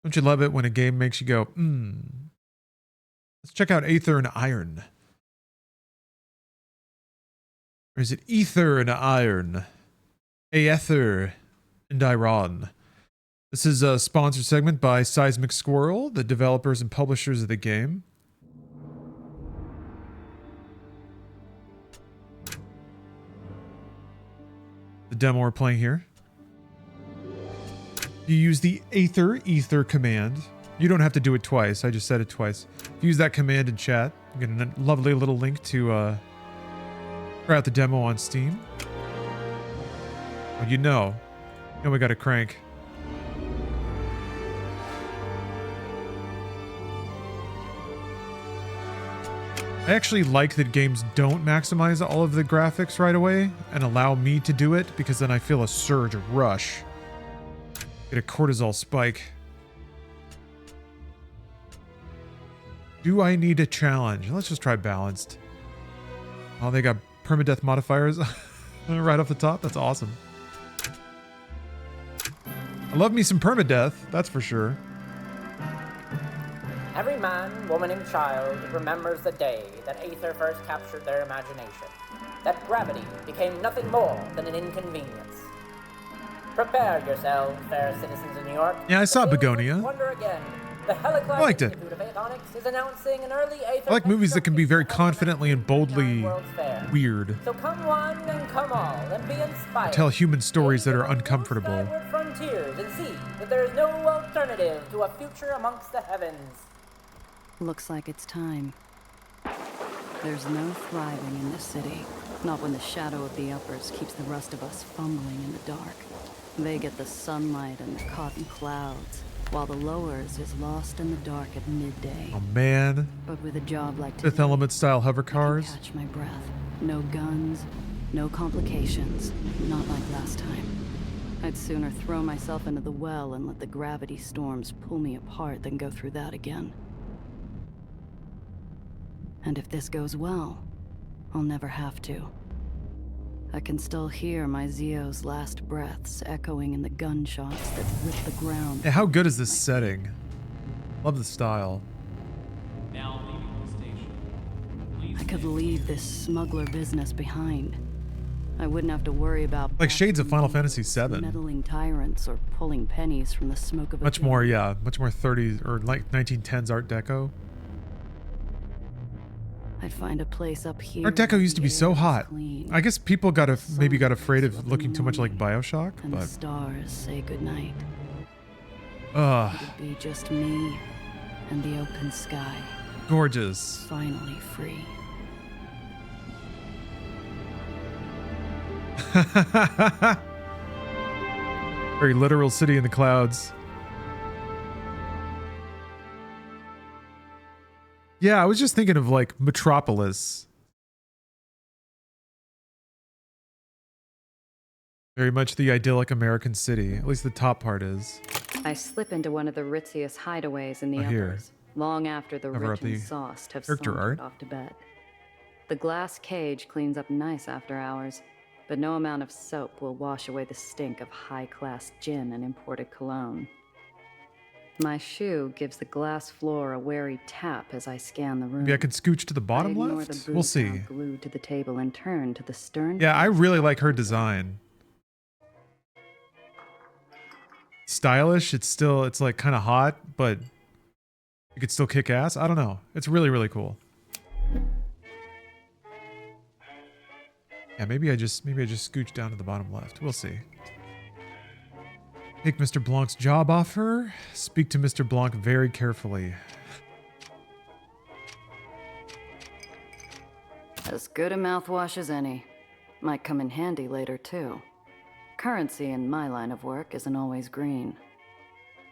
Don't you love it when a game makes you go, Let's check out Aether and Iron. Or is it Ether and Iron? Aether and Iron. This is a sponsored segment by Seismic Squirrel, the developers and publishers of the game. The demo we're playing here. You use the Aether command. You don't have to do it twice. I just said it twice. If you use that command in chat, you get a lovely little link to try out the demo on Steam. Oh, you know we got a crank. I actually like that games don't maximize all of the graphics right away and allow me to do it, because then I feel a surge, a rush. Get a cortisol spike. Do I need a challenge? Let's just try balanced. Oh, they got permadeath modifiers right off the top. That's awesome. I love me some permadeath, that's for sure. Every man, woman, and child remembers the day that Aether first captured their imagination. That gravity became nothing more than an inconvenience. Prepare yourselves, fair citizens of New York. Yeah, I saw Begonia. Wonder again. The Heliclad I liked it. Institute of Aethonics is announcing an early Aether. I like movies that can be very confidently and boldly weird. So come one and come all and be inspired. Tell human stories that are uncomfortable. Frontiers and see that there is no alternative to a future amongst the heavens. Looks like it's time. There's no thriving in this city. Not when the shadow of the uppers keeps the rest of us fumbling in the dark. They get the sunlight and the cotton clouds, while the lowers is lost in the dark at midday. Oh man. But with a job like Fifth Element style hover cars. I can catch my breath. No guns, no complications. Not like last time. I'd sooner throw myself into the well and let the gravity storms pull me apart than go through that again. And if this goes well, I'll never have to. I can still hear my Zio's last breaths echoing in the gunshots that rip the ground. Yeah, how good is this setting? Love the style. Now leaving the station. Please I could leave this smuggler business behind. I wouldn't have to worry about like shades of Final Fantasy VII. Meddling tyrants or pulling pennies from the smoke of a Much more 30s or like 1910s Art Deco. I'd find a place up here. Art Deco used to be so hot. I guess people got afraid of looking too much like Bioshock, and but the stars say goodnight. ugh, It'd be just me and the open sky. gorgeous. Finally free. Very literal city in the clouds. Yeah, I was just thinking of like Metropolis. Very much the idyllic American city. At least the top part is. I slip into one of the ritziest hideaways in the Here. uppers, long after the Cover rich up and the sauced have character sauntered art. off to bed. The glass cage cleans up nice after hours, but no amount of soap will wash away the stink of high-class gin and imported cologne. My shoe gives the glass floor a wary tap as I scan the room. Maybe I can scooch to the bottom I ignore left? the We'll boots see. now glued to the table and turn to the stern. Yeah, I really like her design. Stylish. It's like kind of hot, but you could still kick ass. I don't know. It's really, really cool. Yeah, maybe I just scooch down to the bottom left. We'll see. Take Mr. Blanc's job off her. Speak to Mr. Blanc very carefully. As good a mouthwash as any. Might come in handy later, too. Currency in my line of work isn't always green.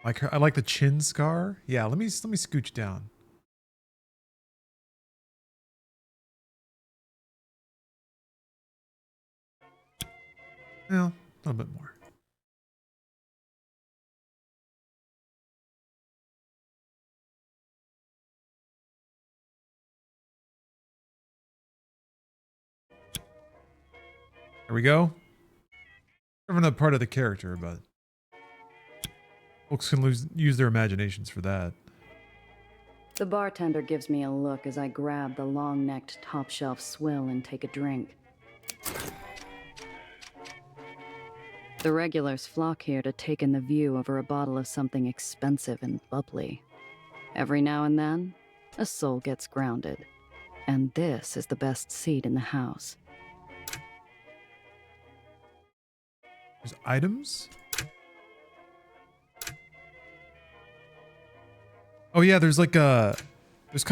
Like her, I like the chin scar. Yeah, let me scooch down. Well, a little bit more. There we go. Another part of the character, but Folks can use their imaginations for that. The bartender gives me a look as I grab the long-necked top-shelf swill and take a drink. The regulars flock here to take in the view over a bottle of something expensive and bubbly. Every now and then, a soul gets grounded. And this is the best seat in the house. There's items? Oh yeah, there's kind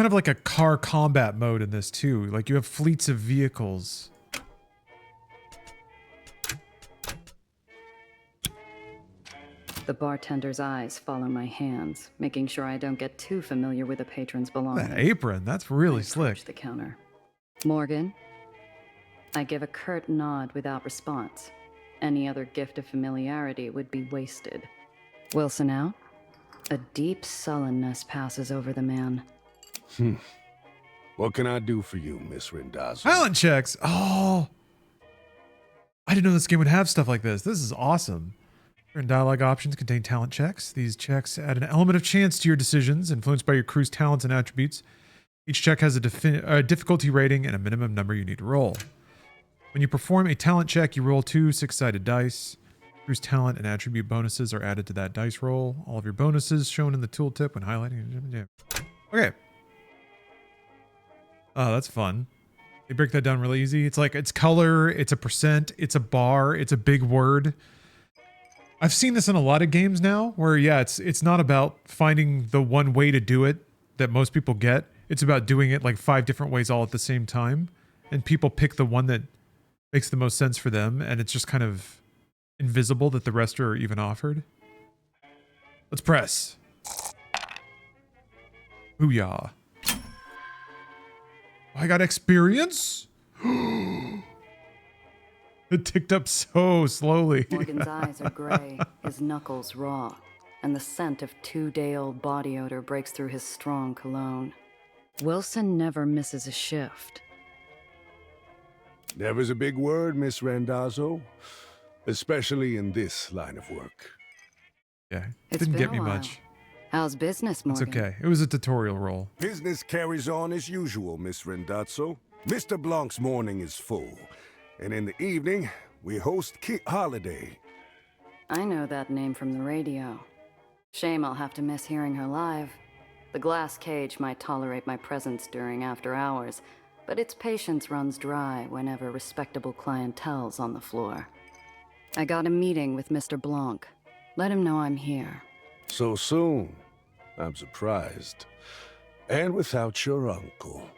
of like a car combat mode in this too. Like you have fleets of vehicles. The bartender's eyes follow my hands, making sure I don't get too familiar with the patron's belongings. That apron, that's really I slick. approach the counter. Morgan? I give a curt nod without response. Any other gift of familiarity would be wasted. Wilson out? A deep sullenness passes over the man. What can I do for you, Miss Randazzo? Talent checks. Oh, I didn't know this game would have stuff like this. This is awesome. Certain dialogue options contain talent checks. These checks add an element of chance to your decisions, influenced by your crew's talents and attributes. Each check has a difficulty rating and a minimum number you need to roll. When you perform a talent check, you roll 2 6-sided dice. Crew's talent and attribute bonuses are added to that dice roll. All of your bonuses shown in the tooltip when highlighting. Okay. Oh, that's fun. They break that down really easy. It's like, it's color, it's a percent, it's a bar, it's a big word. I've seen this in a lot of games now where, yeah, it's not about finding the one way to do it that most people get. It's about doing it like 5 different ways all at the same time. And people pick the one that makes the most sense for them. And it's just kind of invisible that the rest are even offered. Let's press. Booyah. I got experience? It ticked up so slowly. Morgan's eyes are gray, his knuckles raw, and the scent of 2-day-old body odor breaks through his strong cologne. Wilson never misses a shift. Never's a big word, Miss Randazzo, especially in this line of work. Yeah, It's didn't been get a me while. much. How's business, It's Morgan? okay. It was a tutorial role. Business carries on as usual, Miss Randazzo. Mr. Blanc's morning is full, and in the evening, we host Kit Holiday. I know that name from the radio. Shame I'll have to miss hearing her live. The glass cage might tolerate my presence during after hours, but its patience runs dry whenever respectable clientele's on the floor. I got a meeting with Mr. Blanc. Let him know I'm here. So soon? I'm surprised. And without your uncle.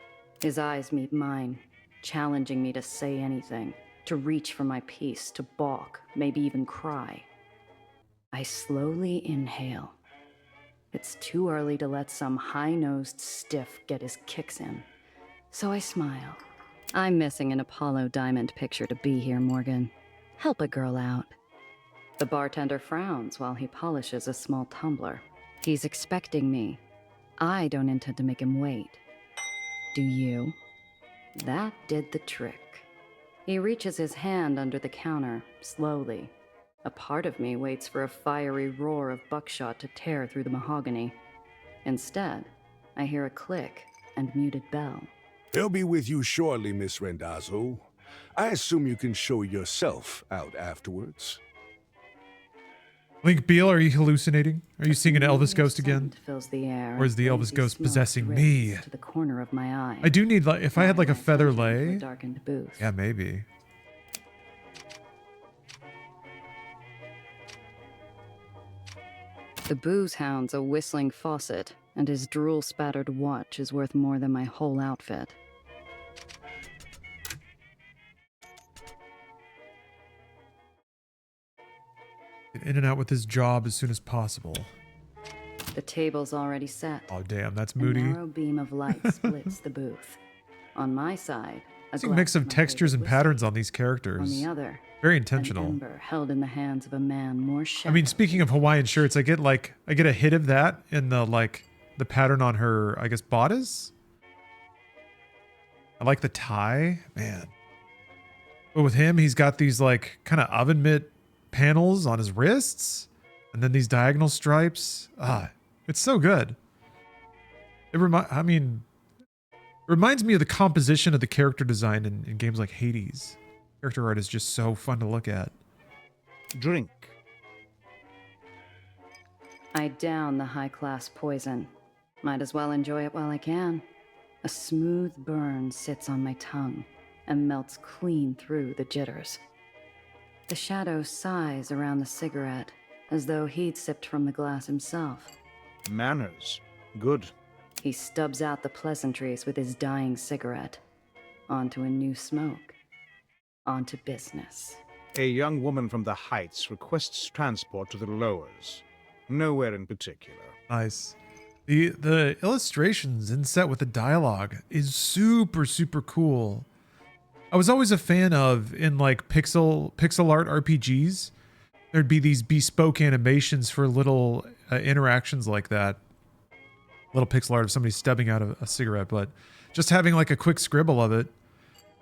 His eyes meet mine, challenging me to say anything, to reach for my piece, to balk, maybe even cry. I slowly inhale. It's too early to let some high-nosed stiff get his kicks in. So I smile. I'm missing an Apollo Diamond picture to be here, Morgan. Help a girl out. The bartender frowns while he polishes a small tumbler. He's expecting me. I don't intend to make him wait. Do you? That did the trick. He reaches his hand under the counter, slowly. A part of me waits for a fiery roar of buckshot to tear through the mahogany. Instead, I hear a click and muted bell. He'll be with you shortly, Miss Randazzo. I assume you can show yourself out afterwards. Link Beale, are you hallucinating? Are you seeing an Elvis ghost Scent again? fills the air, Or is the and Elvis crazy ghost smoke possessing drifts me? to the corner of my eye. I do need, like, if I had like a feather lay. Darkened booth. Yeah, maybe. The booze hound's a whistling faucet, and his drool-spattered watch is worth more than my whole outfit. Get in and out with his job as soon as possible. The table's already set. Oh, damn, that's A moody. narrow beam of light splits the booth. On my side, It's a mix of textures and patterns on these On characters. the other, Very an intentional. ember held in the hands of a man more I shattered. mean, speaking of Hawaiian shirts, I get a hit of that in the pattern on her, I guess, bodice. I like the tie, man. But with him, he's got these like kind of oven mitt panels on his wrists. And then these diagonal stripes. It's so good. It reminds me of the composition of the character design in games like Hades. Character art is just so fun to look at. Drink. I down the high-class poison. Might as well enjoy it while I can. A smooth burn sits on my tongue and melts clean through the jitters. The shadow sighs around the cigarette, as though he'd sipped from the glass himself. Manners. Good. He stubs out the pleasantries with his dying cigarette. Onto a new smoke. Onto business. A young woman from the Heights requests transport to the lowers. Nowhere in particular. Nice. The illustrations in set with the dialogue is super, super cool. I was always a fan of, in like pixel art RPGs, there'd be these bespoke animations for little interactions like that. Little pixel art of somebody stubbing out a cigarette, but just having like a quick scribble of it.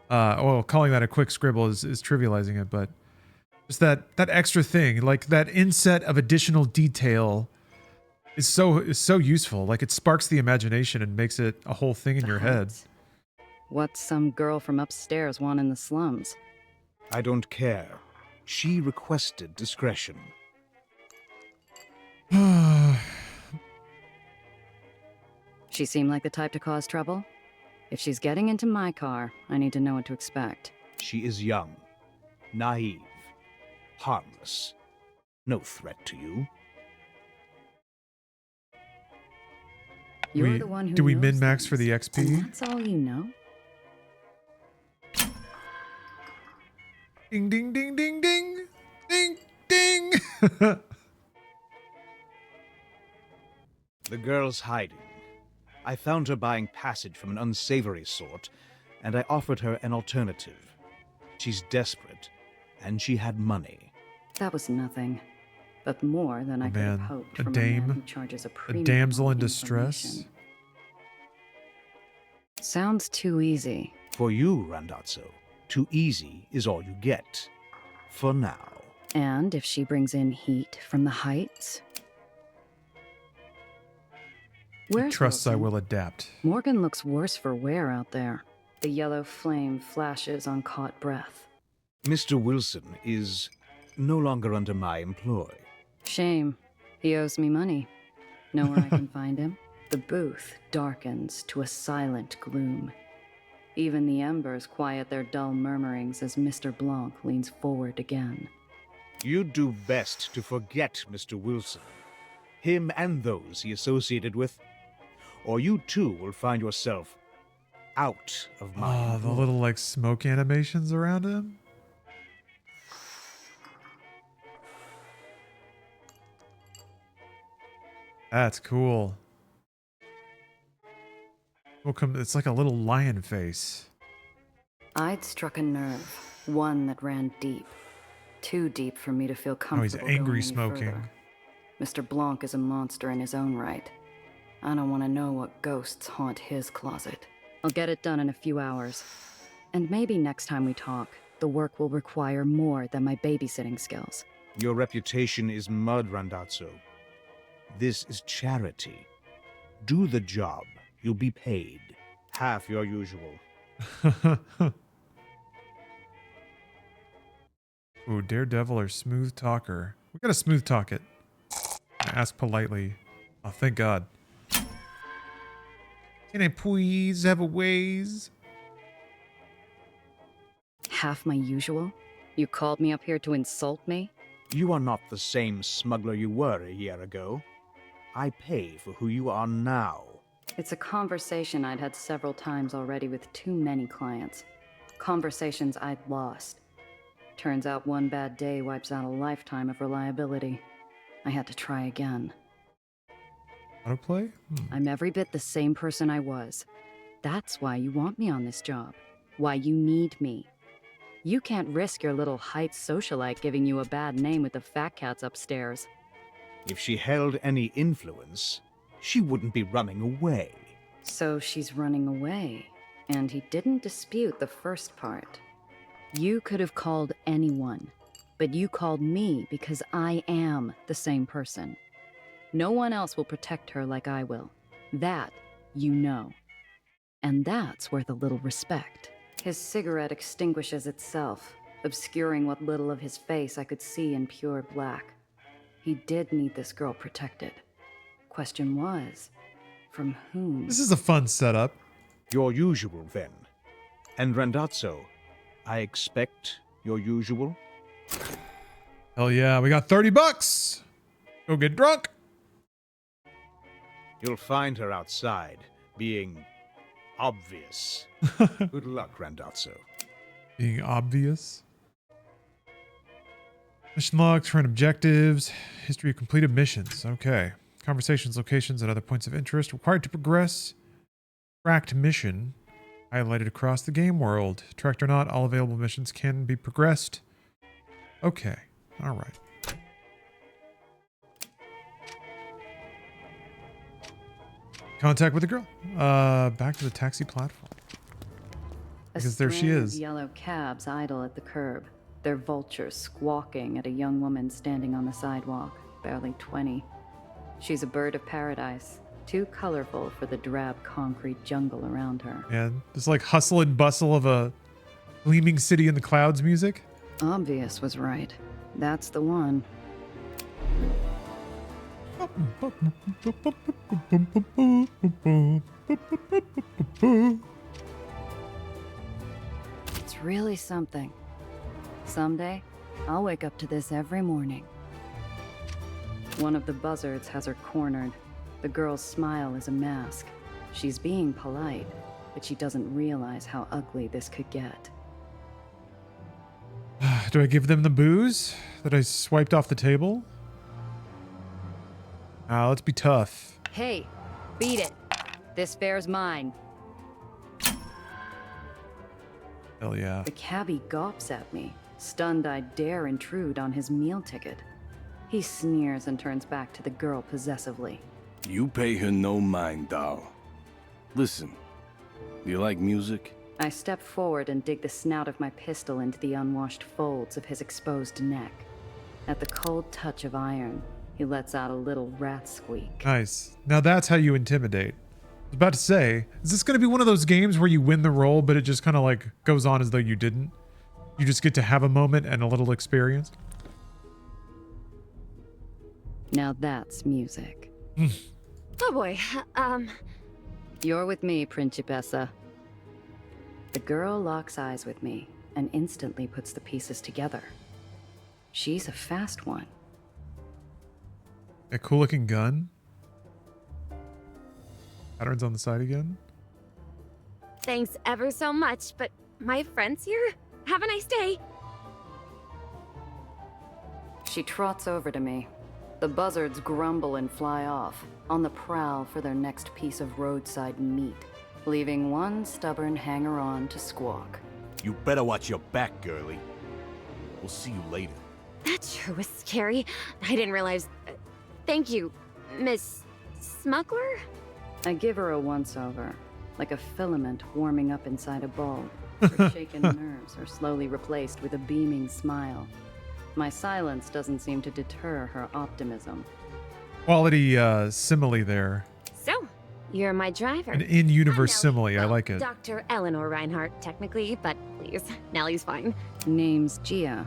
Calling that a quick scribble is trivializing it, but just that extra thing, like that inset of additional detail is so useful. Like it sparks the imagination and makes it a whole thing in your head. What's some girl from upstairs want in the slums? I don't care. She requested discretion. She seemed like the type to cause trouble? If she's getting into my car, I need to know what to expect. She is young, naive, harmless. No threat to you. You're the one who do we knows min-max for the things, XP? and that's all you know? Ding, ding, ding, ding, ding. Ding, ding. The girl's hiding. I found her buying passage from an unsavory sort, and I offered her an alternative. She's desperate, and she had money. That was nothing, but more than I could have Man, hoped a from dame, a man who charges a a premium damsel on in distress. information. Sounds too easy. For you, Randazzo, too easy is all you get. For now. And if she brings in heat from the Heights? Where's Trusts I Wilson? will adapt. Morgan looks worse for wear out there. The yellow flame flashes on caught breath. Mr. Wilson is no longer under my employ. Shame. He owes me money. Know where I can find him? The booth darkens to a silent gloom. Even the embers quiet their dull murmurings as Mr. Blanc leans forward again. You'd do best to forget Mr. Wilson. Him and those he associated with. Or you too will find yourself out of my Oh, the little like smoke animations around him. That's cool. It's like a little lion face. I'd struck a nerve, one that ran deep. Too deep for me to feel Oh, comfortable he's angry going any smoking. further. Mr. Blanc is a monster in his own right. I don't want to know what ghosts haunt his closet. I'll get it done in a few hours. And maybe next time we talk, the work will require more than my babysitting skills. Your reputation is mud, Randazzo. This is charity. Do the job. You'll be paid. Half your usual. Ooh, daredevil or smooth talker. We gotta smooth talk it. Ask politely. Oh, thank God. Can I please have a ways? Half my usual? You called me up here to insult me? You are not the same smuggler you were a year ago. I pay for who you are now. It's a conversation I'd had several times already with too many clients. Conversations I'd lost. Turns out one bad day wipes out a lifetime of reliability. I had to try again. Autoplay? I'm every bit the same person I was. That's why you want me on this job. Why you need me. You can't risk your little Heights socialite giving you a bad name with the fat cats upstairs. If she held any influence, she wouldn't be running away. So she's running away. And he didn't dispute the first part. You could have called anyone. But you called me because I am the same person. No one else will protect her like I will. That, you know. And that's worth a little respect. His cigarette extinguishes itself, obscuring what little of his face I could see in pure black. He did need this girl protected. Question was, from whom? This is a fun setup. Your usual, then. And Randazzo, I expect your usual? Hell yeah, we got $30. Go get drunk. You'll find her outside, being obvious. Good luck, Randazzo. Being obvious. Mission log, current objectives, history of completed missions. Okay. Conversations, locations, and other points of interest required to progress. Tracked mission highlighted across the game world. Tracked or not, all available missions can be progressed. Okay. All right. Contact with the girl. Back to the taxi platform. Because there she is. Yellow cabs idle at the curb. Their vultures squawking at a young woman standing on the sidewalk, barely 20. She's a bird of paradise, too colorful for the drab concrete jungle around her. And this like hustle and bustle of a gleaming city in the clouds music. Obvious was right. That's the one. It's really something. Someday, I'll wake up to this every morning. One of the buzzards has her cornered. The girl's smile is a mask. She's being polite, but she doesn't realize how ugly this could get. Do I give them the booze that I swiped off the table? Let's be tough. Hey, beat it. This fare's mine. Hell yeah. The cabbie gawps at me, stunned I dare intrude on his meal ticket. He sneers and turns back to the girl possessively. You pay her no mind, doll. Listen, do you like music? I step forward and dig the snout of my pistol into the unwashed folds of his exposed neck. At the cold touch of iron, he lets out a little rat squeak. Nice. Now that's how you intimidate. I was about to say, is this going to be one of those games where you win the roll, but it just kind of like goes on as though you didn't? You just get to have a moment and a little experience? Now that's music. Oh boy, You're with me, Principessa. The girl locks eyes with me and instantly puts the pieces together. She's a fast one. A cool looking gun. Patterns on the side again. thanks ever so much, but my friend's here? Have a nice day. She trots over to me. The buzzards grumble and fly off, on the prowl for their next piece of roadside meat, leaving one stubborn hanger-on to squawk. You better watch your back, girlie. We'll see you later. That sure was scary. I didn't realize... thank you, Miss Smuggler? I give her a once-over, like a filament warming up inside a bulb. Her shaken nerves are slowly replaced with a beaming smile. My silence doesn't seem to deter her optimism. Quality simile there. So, you're my driver. An in-universe I'm Nellie. simile. I Well, like it. Dr. Eleanor Reinhardt, technically, but please, Nellie's fine. Name's Gia.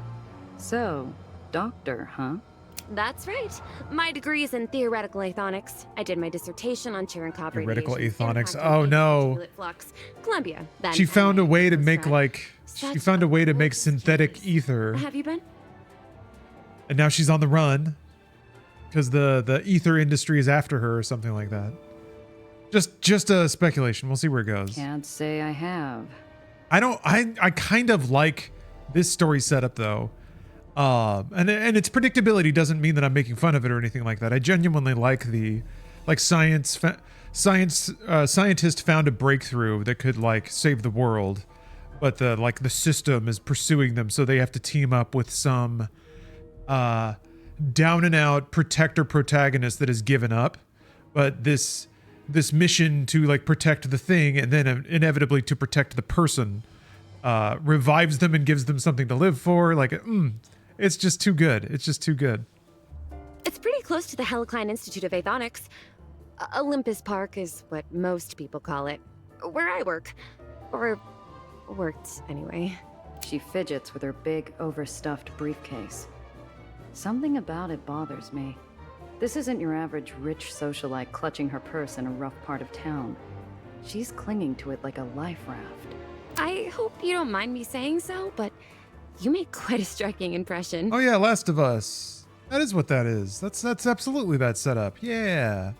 So, doctor, huh? That's right. My degree is in theoretical aethonics. I did my dissertation on Cherenkov Theoretical radiation's aethonics. impact on Oh, no. particulate flux. Columbia. Then She found a way to postgrad. make like... She Such found a way to a make cool synthetic series. ether. Have you been? And now she's on the run. Because the ether industry is after her or something like that. Just a speculation. We'll see where it goes. Can't say I have. I kind of like this story setup though. And its predictability doesn't mean that I'm making fun of it or anything like that. I genuinely like the scientist found a breakthrough that could like save the world, but the system is pursuing them, so they have to team up with some down and out protector protagonist that has given up, but this mission to like protect the thing and then inevitably to protect the person revives them and gives them something to live for. Like It's just too good. It's just too good. It's pretty close to the Helicline Institute of Aethonics. Olympus Park is what most people call it. Where I work. Or worked, anyway. She fidgets with her big, overstuffed briefcase. Something about it bothers me. This isn't your average rich socialite clutching her purse in a rough part of town. She's clinging to it like a life raft. I hope you don't mind me saying so, but you make quite a striking impression. Oh yeah, Last of Us. That is what that is. That's absolutely that setup. Yeah.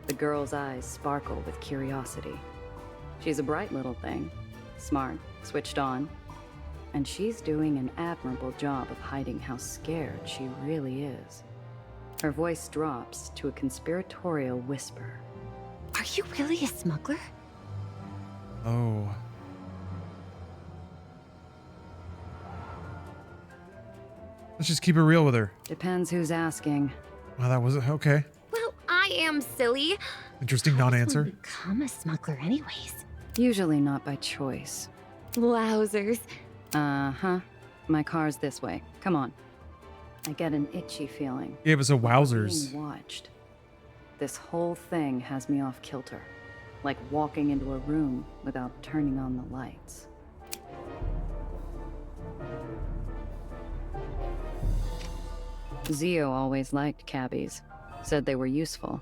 The girl's eyes sparkle with curiosity. She's a bright little thing. Smart, switched on. And she's doing an admirable job of hiding how scared she really is. Her voice drops to a conspiratorial whisper. Are you really a smuggler? Oh. Let's just keep it real with her. Depends who's asking. Well, that was okay. Well, I am silly. Interesting How does one non-answer. become a smuggler anyways? Usually not by choice. Wowzers. Uh-huh. My car's this way. Come on. I get an itchy feeling. Gave us a Being wowzers. watched. This whole thing has me off kilter. Like walking into a room without turning on the lights. Zio always liked cabbies. Said they were useful.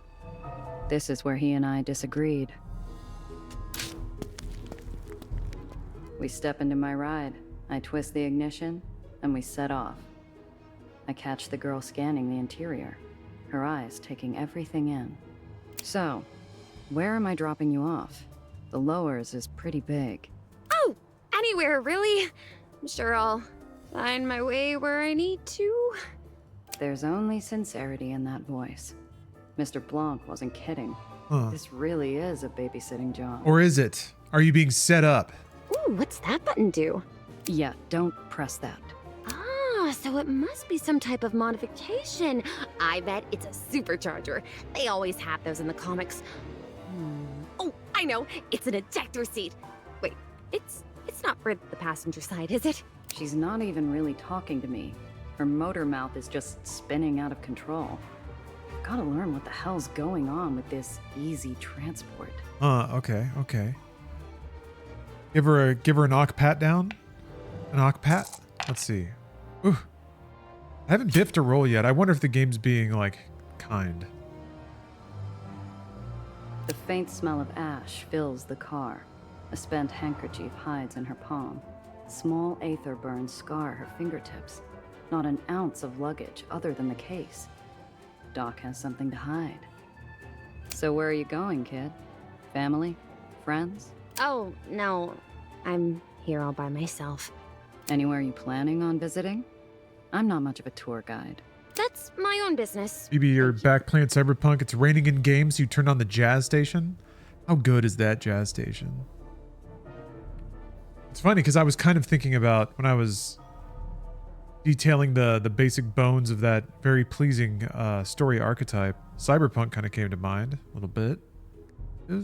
This is where he and I disagreed. We step into my ride. I twist the ignition, and we set off. I catch the girl scanning the interior, her eyes taking everything in. So, where am I dropping you off? The lowers is pretty big. Oh, anywhere, really. I'm sure I'll find my way where I need to. There's only sincerity in that voice. Mr. Blanc wasn't kidding. Huh. This really is a babysitting job. Or is it? Are you being set up? Ooh, what's that button do? Yeah, don't press that. Ah, so it must be some type of modification. I bet it's a supercharger. They always have those in the comics. Oh, I know. It's an ejector seat. Wait, it's not for the passenger side, is it? She's not even really talking to me. Her motor mouth is just spinning out of control. I've gotta learn what the hell's going on with this easy transport. Okay. Give her an knock pat down? An knock pat? Let's see. Ooh. I haven't biffed a roll yet. I wonder if the game's being, like, kind. The faint smell of ash fills the car. A spent handkerchief hides in her palm. Small Aether burns scar her fingertips. Not an ounce of luggage other than the case. Doc has something to hide. So where are you going, kid? Family? Friends? Oh, no. I'm here all by myself. Anywhere you planning on visiting? I'm not much of a tour guide. That's my own business. Maybe you're back playing Cyberpunk. It's raining in games, so you turned on the jazz station. How good is that jazz station? It's funny because I was kind of thinking about when I was detailing the basic bones of that very pleasing story archetype. Cyberpunk kind of came to mind a little bit. Got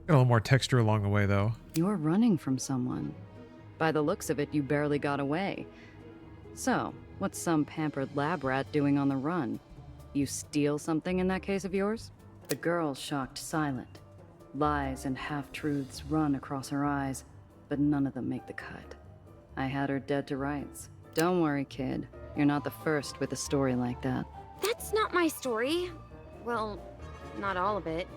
a little more texture along the way, though. You're running from someone. By the looks of it, you barely got away. So, what's some pampered lab rat doing on the run? You steal something in that case of yours? The girl's shocked silent. Lies and half-truths run across her eyes, but none of them make the cut. I had her dead to rights. Don't worry, kid. You're not the first with a story like that. That's not my story. Well, not all of it.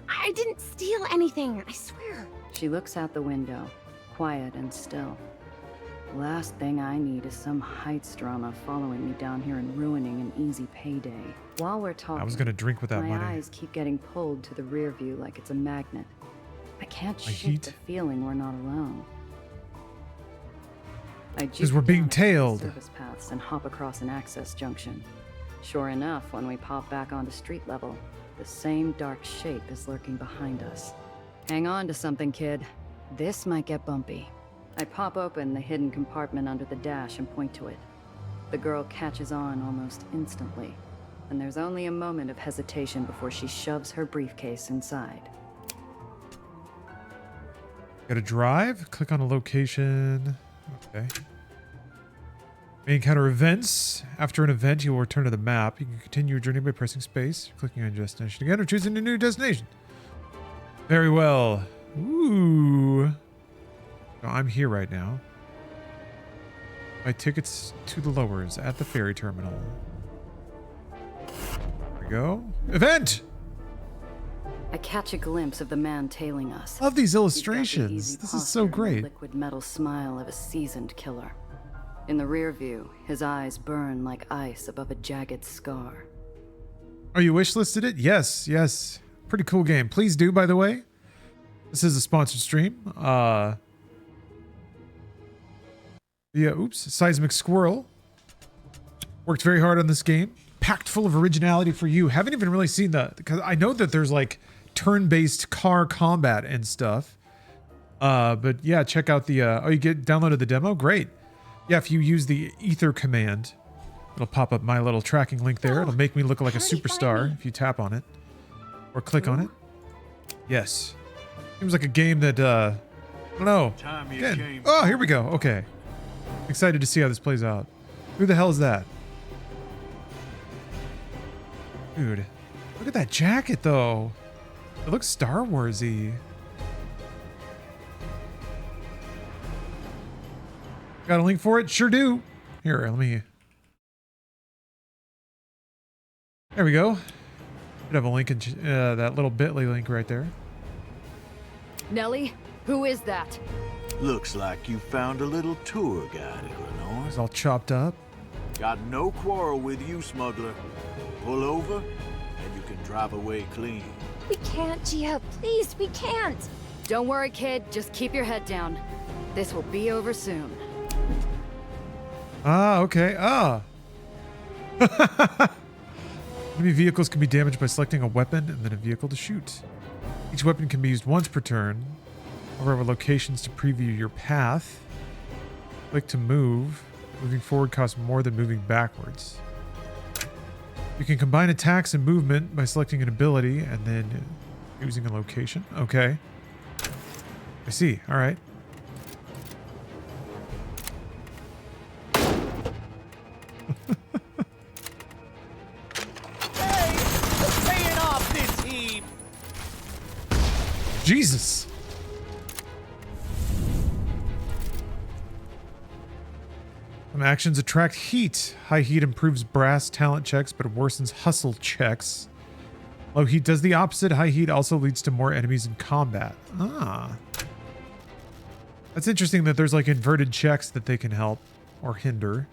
I didn't steal anything, I swear. She looks out the window, quiet and still. Last thing I need is some heights drama following me down here and ruining an easy payday. While we're talking, I was gonna drink with that my money. eyes keep getting pulled to the rear view like it's a magnet. I can't My shake heat. the feeling we're not alone. I 'Cause juke we're being down a tailed. service paths and hop across an access junction. Sure enough, when we pop back onto street level, the same dark shape is lurking behind us. Hang on to something, kid. This might get bumpy. I pop open the hidden compartment under the dash and point to it. The girl catches on almost instantly, and there's only a moment of hesitation before she shoves her briefcase inside. Got to drive? Click on a location. Okay. May encounter events. After an event, you will return to the map. You can continue your journey by pressing space, clicking on your destination again, or choosing a new destination. Very well. Ooh. So I'm here right now. Buy tickets to the lowers at the ferry terminal. There we go. Event! I catch a glimpse of the man tailing us. Love these He's got the illustrations. easy This is so posture and the great. liquid metal smile of a seasoned killer. In the rear view, his eyes burn like ice above a jagged scar. Oh, you wishlisted it? Yes, yes. Pretty cool game. Please do, by the way. This is a sponsored stream. Seismic Squirrel worked very hard on this game. Packed full of originality for you. Haven't even really seen because I know that there's like turn-based car combat and stuff. But yeah, check out the, you downloaded the demo? Great. Yeah, if you use the Aether command, it'll pop up my little tracking link there. It'll make me look like a superstar if you tap on it. Or click on it. Yes. Seems like a game that, I don't know. Again. Oh, here we go. Okay. Excited to see how this plays out. Who the hell is that? Dude, look at that jacket, though. It looks Star Wars-y. Got a link for it? Sure do. Here, let me... There we go. Should have a link in that little bit.ly link right there. Nellie, who is that? Looks like you found a little tour guide, Eleanor. It's all chopped up. Got no quarrel with you, smuggler. Pull over, and you can drive away clean. We can't, Gia. Please, we can't. Don't worry, kid. Just keep your head down. This will be over soon. Ah, okay. Ah. Enemy vehicles can be damaged by selecting a weapon and then a vehicle to shoot. Each weapon can be used once per turn. Hover locations to preview your path. Click to move. Moving forward costs more than moving backwards. You can combine attacks and movement by selecting an ability and then using a location. Okay. I see. All right. Paying off this heap! Jesus. Some actions attract heat. High heat improves brass talent checks, but worsens hustle checks. Low heat does the opposite. High heat also leads to more enemies in combat. Ah. That's interesting that there's like inverted checks that they can help or hinder.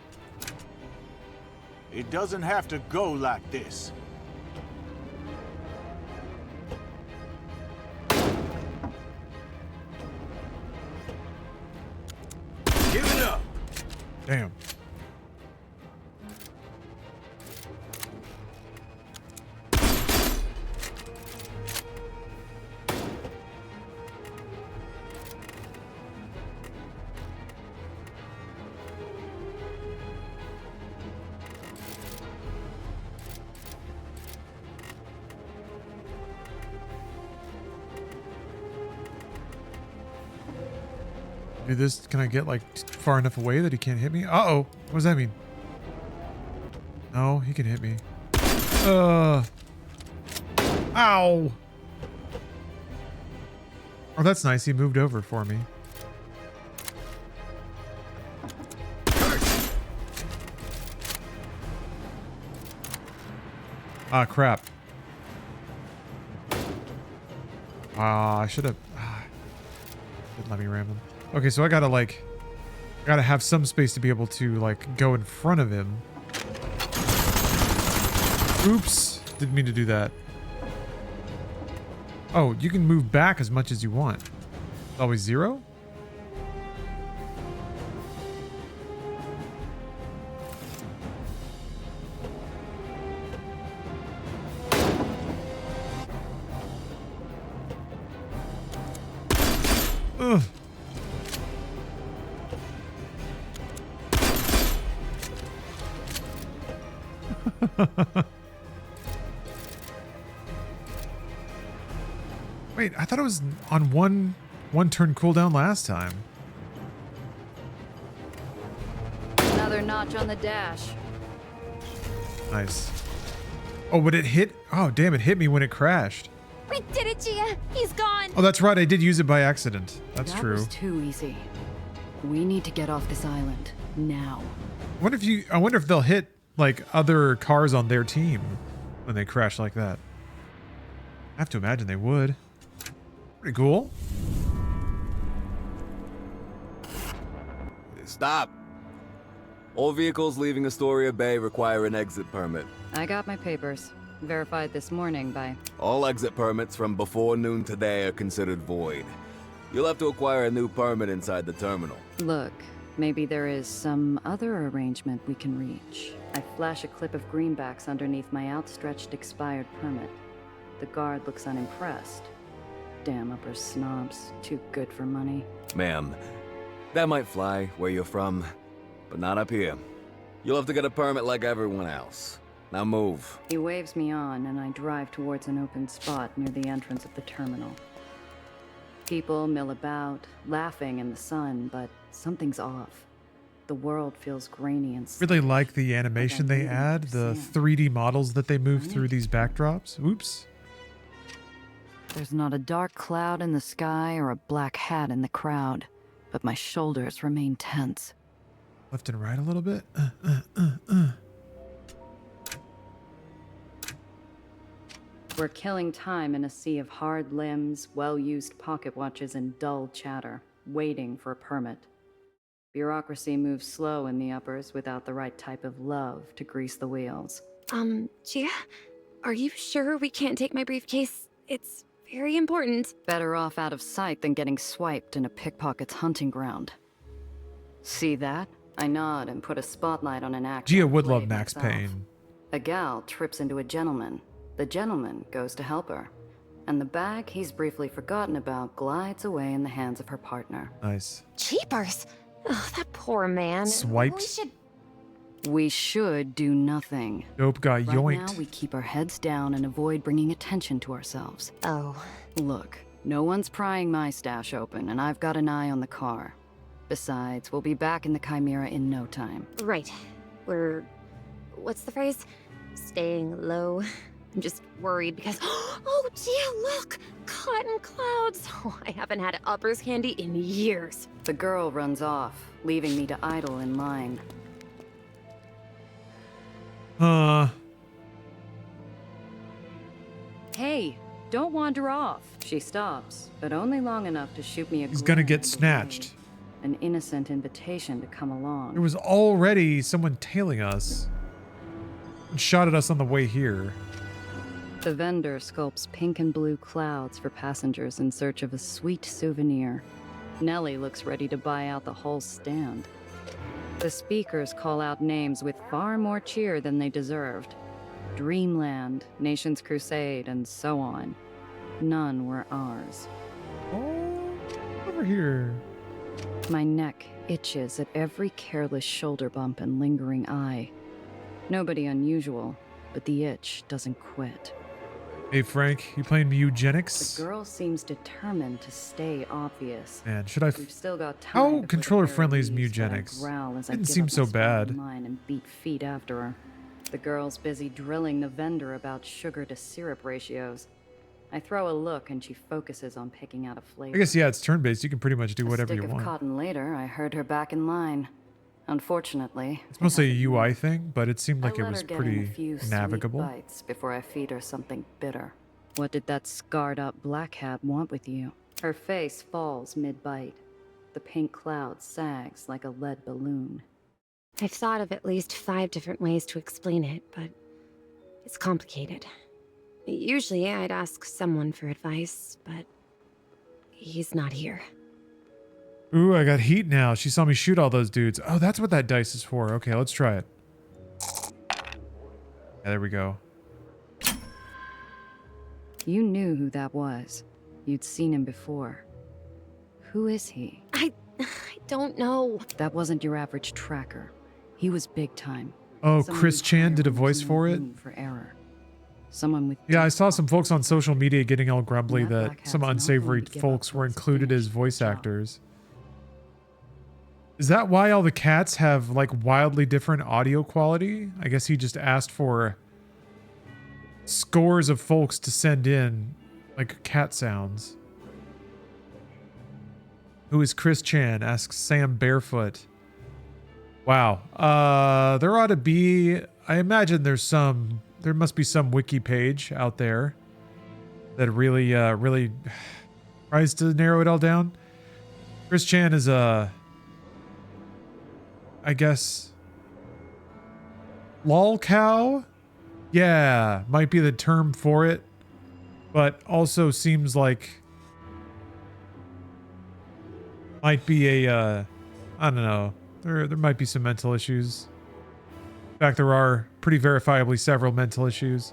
It doesn't have to go like this. Give it up! Damn. Do this? Can I get like far enough away that he can't hit me? Uh-oh. What does that mean? No, he can hit me. Ow. Oh, that's nice. He moved over for me. Ah, crap. I should have... Didn't let me ram him. Okay, so I gotta have some space to be able to, like, go in front of him. Oops. Didn't mean to do that. Oh, you can move back as much as you want. Always 0? Ugh. Wait, I thought it was on one turn cooldown last time. notch on the dash. Nice. Oh, but it hit. Oh, damn, it hit me when it crashed. We did it, Gia. He's gone. Oh, that's right. I did use it by accident. That's That true. was too easy. We need to get off this island now. I wonder if they'll hit like other cars on their team when they crash like that. I have to imagine they would. Pretty cool. Stop. All vehicles leaving Astoria Bay require an exit permit. I got my papers. Verified this morning by... All exit permits from before noon today are considered void. You'll have to acquire a new permit inside the terminal. Look, maybe there is some other arrangement we can reach. I flash a clip of greenbacks underneath my outstretched expired permit. The guard looks unimpressed. Damn upper snobs, too good for money. Ma'am, that might fly where you're from, but not up here. You'll have to get a permit like everyone else. Now move. He waves me on, and I drive towards an open spot near the entrance of the terminal. People mill about, laughing in the sun, but something's off. The world feels grainy and stiff. Really like the animation they add, the 3D models that they move through these backdrops. Oops. There's not a dark cloud in the sky or a black hat in the crowd, but my shoulders remain tense. Left and right a little bit. We're killing time in a sea of hard limbs, well-used pocket watches, and dull chatter, waiting for a permit. Bureaucracy moves slow in the uppers without the right type of love to grease the wheels. Gia, are you sure we can't take my briefcase? It's very important. Better off out of sight than getting swiped in a pickpocket's hunting ground. See that? I nod and put a spotlight on an actor. Gia would love played Max myself. Payne. A gal trips into a gentleman. The gentleman goes to help her. And the bag he's briefly forgotten about glides away in the hands of her partner. Nice. Cheapers. Oh, that poor man. Swiped. We should do nothing. Dope got Right yoinked. now, we keep our heads down and avoid bringing attention to ourselves. Oh. Look, no one's prying my stash open, and I've got an eye on the car. Besides, we'll be back in the Chimera in no time. Right. We're... what's the phrase? Staying low. I'm just worried because... Oh, Gia, look! Cotton clouds! Oh, I haven't had uppers candy in years. The girl runs off, leaving me to idle in line. Hey, don't wander off. She stops, but only long enough to shoot me a He's gonna grin get in the snatched. face. An innocent invitation to come along. There was already someone tailing us. And shot at us on the way here. The vendor sculpts pink and blue clouds for passengers in search of a sweet souvenir. Nellie looks ready to buy out the whole stand. The speakers call out names with far more cheer than they deserved. Dreamland, Nation's Crusade, and so on. None were ours. Oh, over here. My neck itches at every careless shoulder bump and lingering eye. Nobody unusual, but the itch doesn't quit. Hey Frank, you playing eugenics? The girl seems determined to stay obvious. Man, should I? We've still got time. How to put controller a pair of friendly is leaves, but I eugenics? growl as I Didn't give seem up so my spot bad. in line and beat feet after her. The girl's busy drilling the vendor about sugar to syrup ratios. I throw a look and she focuses on picking out a flavor. I guess yeah, it's turn-based. You can pretty much do whatever a you stick want. of cotton later, I heard her back in line. Unfortunately, It's mostly a UI thing, but it seemed like I it let was her get in a pretty few sweet navigable. bites before I feed her something bitter. What did that scarred-up black hat want with you? Her face falls mid-bite. The pink cloud sags like a lead balloon. I've thought of at least 5 different ways to explain it, but it's complicated. Usually I'd ask someone for advice, but he's not here. Ooh, I got heat now. She saw me shoot all those dudes. Oh, that's what that dice is for. Okay, let's try it. Yeah, there we go. You knew who that was. You'd seen him before. Who is he? I don't know. That wasn't your average tracker. He was big time. Oh, Someone Chris you'd Chan hire did a when voice there's no for it? room for error. Someone with Yeah, I deep saw some folks on social media getting all grumbly And that that black some hat's not unsavory going to give folks up were once it's included as finished voice the job. actors. Is that why all the cats have like wildly different audio quality? I guess he just asked for scores of folks to send in like cat sounds. Who is Chris Chan? Asks Sam Barefoot. Wow. There ought to be, I imagine there must be some wiki page out there that really tries to narrow it all down. Chris Chan is I guess, lol cow? Yeah, might be the term for it, but also seems like might be a, I don't know, there might be some mental issues. In fact, there are pretty verifiably several mental issues.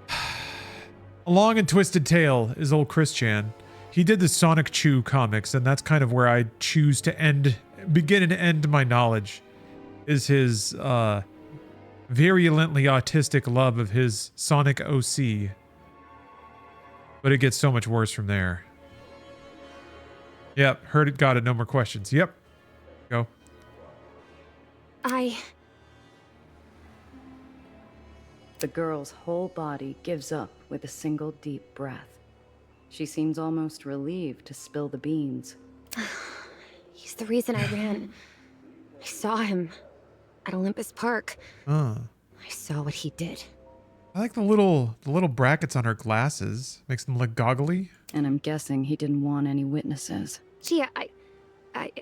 A long and twisted tale is old Chris Chan. He did the Sonic Chew comics, and that's kind of where I choose to begin and end my knowledge, is his virulently autistic love of his Sonic OC. But it gets so much worse from there. Yep, heard it, got it, no more questions. Yep. Go. The girl's whole body gives up with a single deep breath. She seems almost relieved to spill the beans. He's the reason I ran. I saw him at Olympus Park. I saw what he did. I like the little brackets on her glasses. Makes them look goggly. And I'm guessing he didn't want any witnesses. Gee, I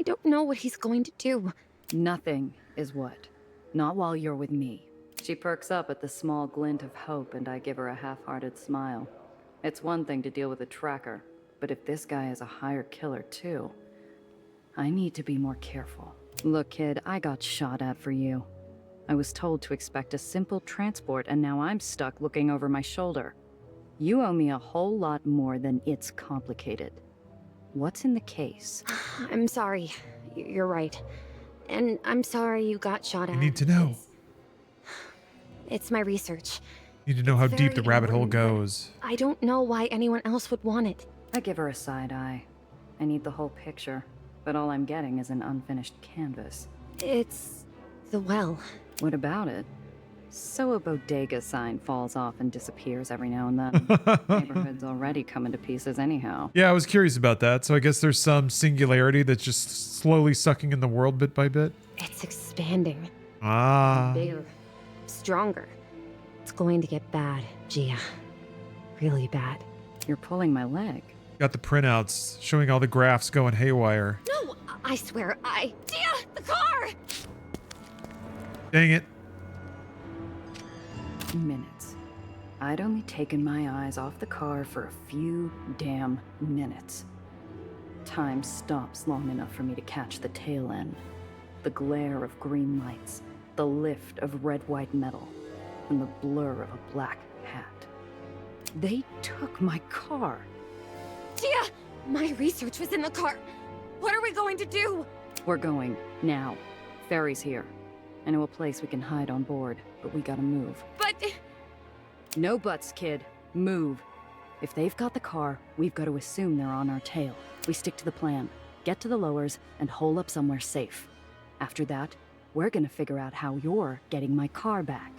don't know what he's going to do. Nothing is what. Not while you're with me. She perks up at the small glint of hope, and I give her a half-hearted smile. It's one thing to deal with a tracker, but if this guy is a hired killer too, I need to be more careful. Look, kid, I got shot at for you. I was told to expect a simple transport, and now I'm stuck looking over my shoulder. You owe me a whole lot more than it's complicated. What's in the case? I'm sorry. You're right. And I'm sorry you got shot at. You need to know. It's my research. You need to know how deep the Very rabbit hole important, goes. I don't know why anyone else would want it. I give her a side eye. I need the whole picture, but all I'm getting is an unfinished canvas. It's the well. What about it? So a bodega sign falls off and disappears every now and then. Neighborhood's already coming to pieces anyhow. Yeah, I was curious about that. So I guess there's some singularity that's just slowly sucking in the world bit by bit. It's expanding. Ah. Bigger. Stronger. It's going to get bad, Gia. Really bad. You're pulling my leg. Got the printouts showing all the graphs going haywire. No, I swear, Gia, the car! Dang it. Minutes. I'd only taken my eyes off the car for a few damn minutes. Time stops long enough for me to catch the tail end. The glare of green lights, the lift of red-white metal, and the blur of a black hat. They took my car. Gia! My research was in the car. What are we going to do? We're going, now. Ferry's here. I know a place we can hide on board, but we gotta move. But... No buts, kid. Move. If they've got the car, we've got to assume they're on our tail. We stick to the plan. Get to the lowers and hole up somewhere safe. After that, we're gonna figure out how you're getting my car back.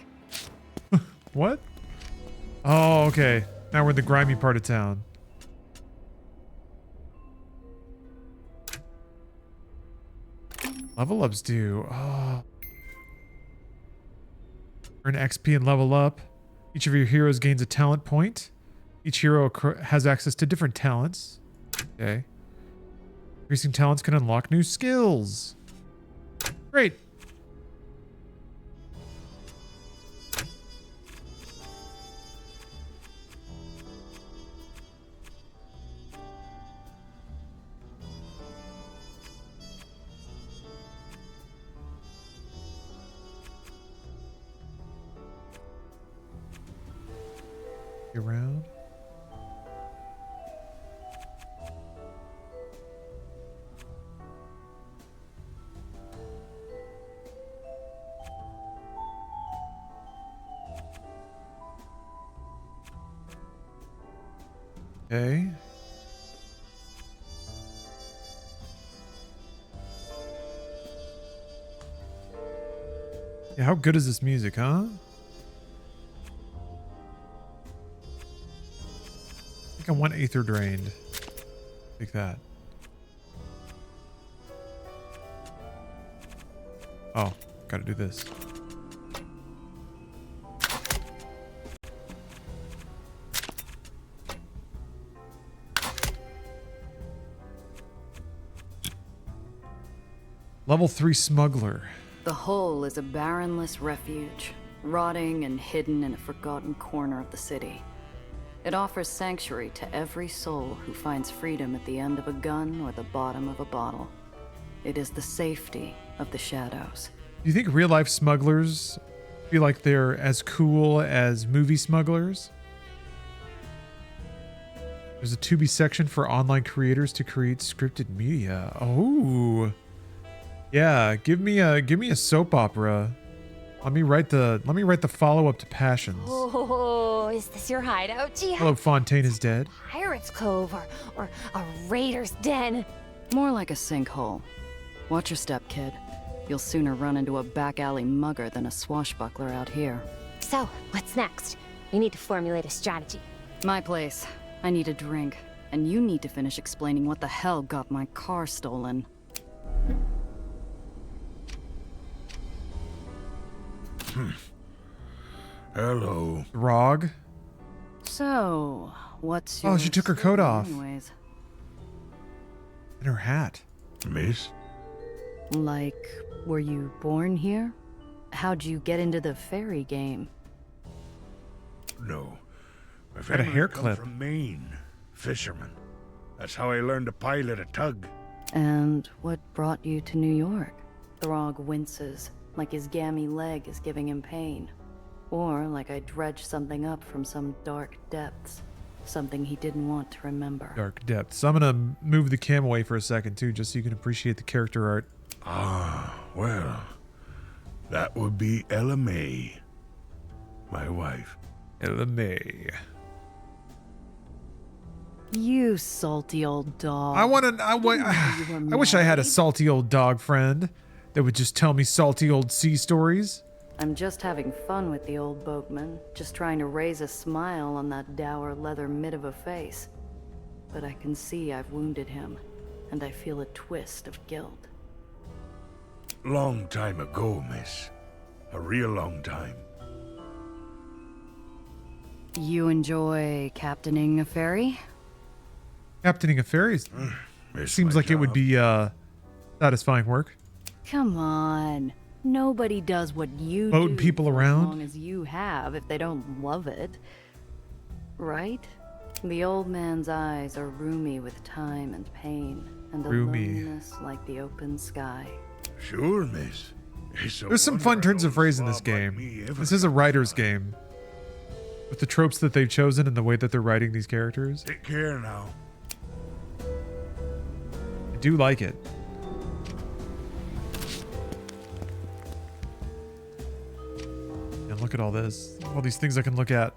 What? Oh, okay. Now we're in the grimy part of town. Level ups do. Oh. Earn XP and level up. Each of your heroes gains a talent point. Each hero has access to different talents. Okay. Increasing talents can unlock new skills. Great. Around. Okay. Yeah, how good is this music, huh? I think I want Aether drained. Take that. Oh, gotta do this. Level 3 smuggler. The hole is a barrenless refuge, rotting and hidden in a forgotten corner of the city. It offers sanctuary to every soul who finds freedom at the end of a gun or the bottom of a bottle. It is the safety of the shadows. Do you think real life smugglers feel like they're as cool as movie smugglers? There's a to be section for online creators to create scripted media. Oh. Yeah, give me a soap opera. Let me write the follow-up to Passions. Oh, is this your hideout, Gia? Hello, Fontaine is dead. Pirate's Cove or a raider's den? More like a sinkhole. Watch your step, kid. You'll sooner run into a back alley mugger than a swashbuckler out here. So, what's next? We need to formulate a strategy. My place. I need a drink. And you need to finish explaining what the hell got my car stolen. Hello. Rog. So, what's your... Oh, she took her coat off. Anyways. And her hat. Miss? Like, were you born here? How'd you get into the ferry game? No. My Got a family hair come clip. from Maine. Fisherman. That's how I learned to pilot a tug. And what brought you to New York? Throg winces, like his gammy leg is giving him pain. Or like I dredged something up from some dark depths. Something he didn't want to remember. Dark depths. So I'm gonna move the cam away for a second too, just so you can appreciate the character art. Ah, well, that would be Ella May, my wife. Ella May. You salty old dog. I wish I had a salty old dog friend that would just tell me salty old sea stories. I'm just having fun with the old boatman, just trying to raise a smile on that dour leather mid of a face. But I can see I've wounded him, and I feel a twist of guilt. Long time ago, miss. A real long time. You enjoy captaining a ferry? Captaining a ferry Miss seems my like it would job. be satisfying work. Come on. Nobody does what you Boating do people for around? as long as you have if they don't love it. Right? The old man's eyes are roomy with time and pain, and a Roomy. loneliness like the open sky. Sure, miss. It's a There's some fun wonder turns an of old phrase in this slob like game. me ever This is a got writer's by. game. With the tropes that they've chosen and the way that they're writing these characters. Take care now. I do like it. And look at all this. All these things I can look at.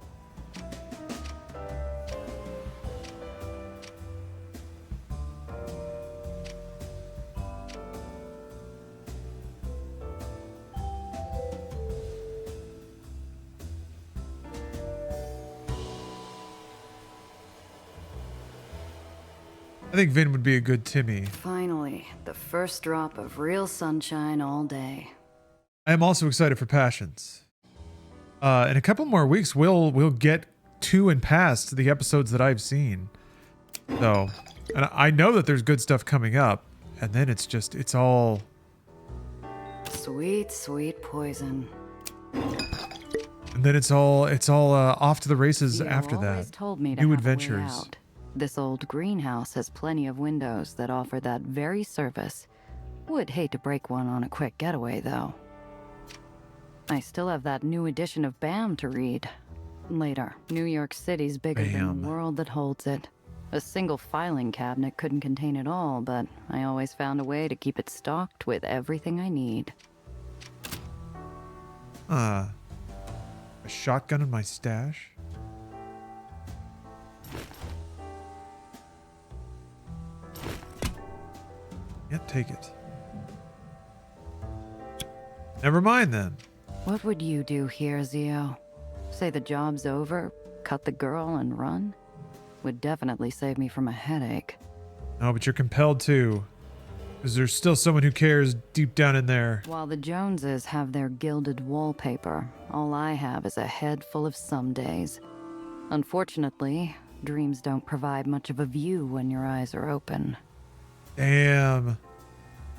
I think Vin would be a good Timmy. Finally, the first drop of real sunshine all day. I am also excited for Passions. In a couple more weeks, we'll get to and past the episodes that I've seen. So, and I know that there's good stuff coming up, and then it's all Sweet, sweet poison. and then it's all off to the races You after always that. told me to New have a way adventures. out. This old greenhouse has plenty of windows that offer that very service. Would hate to break one on a quick getaway, though. I still have that new edition of BAM to read. Later, New York City's bigger than BAM. the world that holds it. A single filing cabinet couldn't contain it all, but I always found a way to keep it stocked with everything I need. A shotgun in my stash. Yeah, take it. Never mind then. What would you do here, Zio? Say the job's over, cut the girl, and run? Would definitely save me from a headache. Oh, but you're compelled to. Because there's still someone who cares deep down in there. While the Joneses have their gilded wallpaper, all I have is a head full of some days. Unfortunately, dreams don't provide much of a view when your eyes are open. Damn.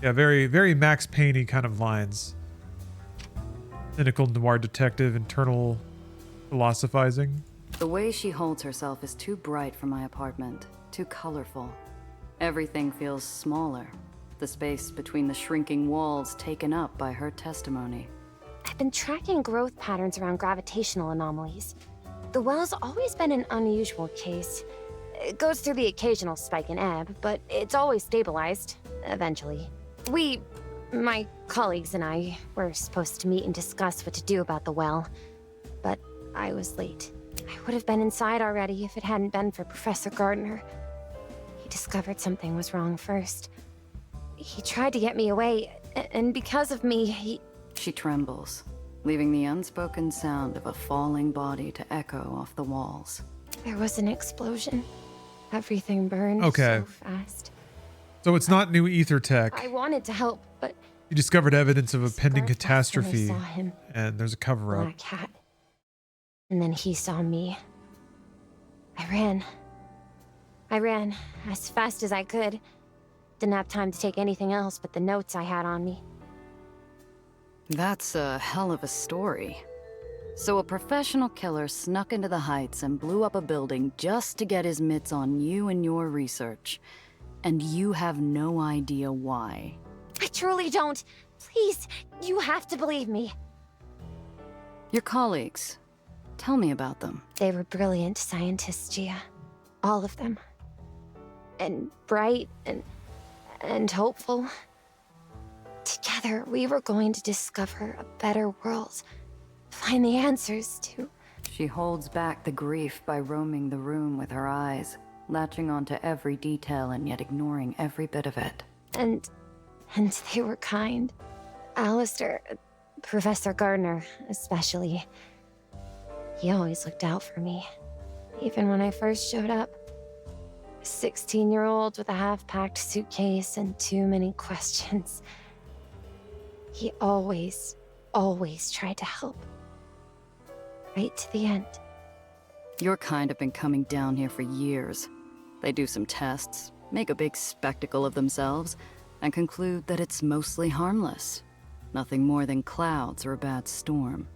Yeah, very, very Max Payne-y kind of lines. Cynical noir detective, internal philosophizing. The way she holds herself is too bright for my apartment, too colorful. Everything feels smaller. The space between the shrinking walls taken up by her testimony. I've been tracking growth patterns around gravitational anomalies. The well's always been an unusual case. It goes through the occasional spike and ebb, but it's always stabilized, eventually. My colleagues and I, were supposed to meet and discuss what to do about the well, but I was late. I would have been inside already if it hadn't been for Professor Gardner. He discovered something was wrong first. He tried to get me away, and because of me, She trembles, leaving the unspoken sound of a falling body to echo off the walls. There was an explosion. Everything burned Okay. so fast. So it's not new ether tech. I wanted to help, but You discovered evidence of a pending sparked less when I catastrophe, saw him. and there's a cover-up. Black hat. And then he saw me. I ran as fast as I could. Didn't have time to take anything else but the notes I had on me. That's a hell of a story. So a professional killer snuck into the Heights and blew up a building just to get his mitts on you and your research. And you have no idea why. I truly don't. Please, you have to believe me. Your colleagues. Tell me about them. They were brilliant scientists, Gia. All of them. And bright and hopeful. Together, we were going to discover a better world. Find the answers to... She holds back the grief by roaming the room with her eyes, latching onto every detail and yet ignoring every bit of it. And they were kind. Alistair, Professor Gardner, especially. He always looked out for me. Even when I first showed up. A 16-year-old with a half-packed suitcase and too many questions. He always tried to help. Right to the end. Your kind have been coming down here for years. They do some tests, make a big spectacle of themselves, and conclude that it's mostly harmless. Nothing more than clouds or a bad storm.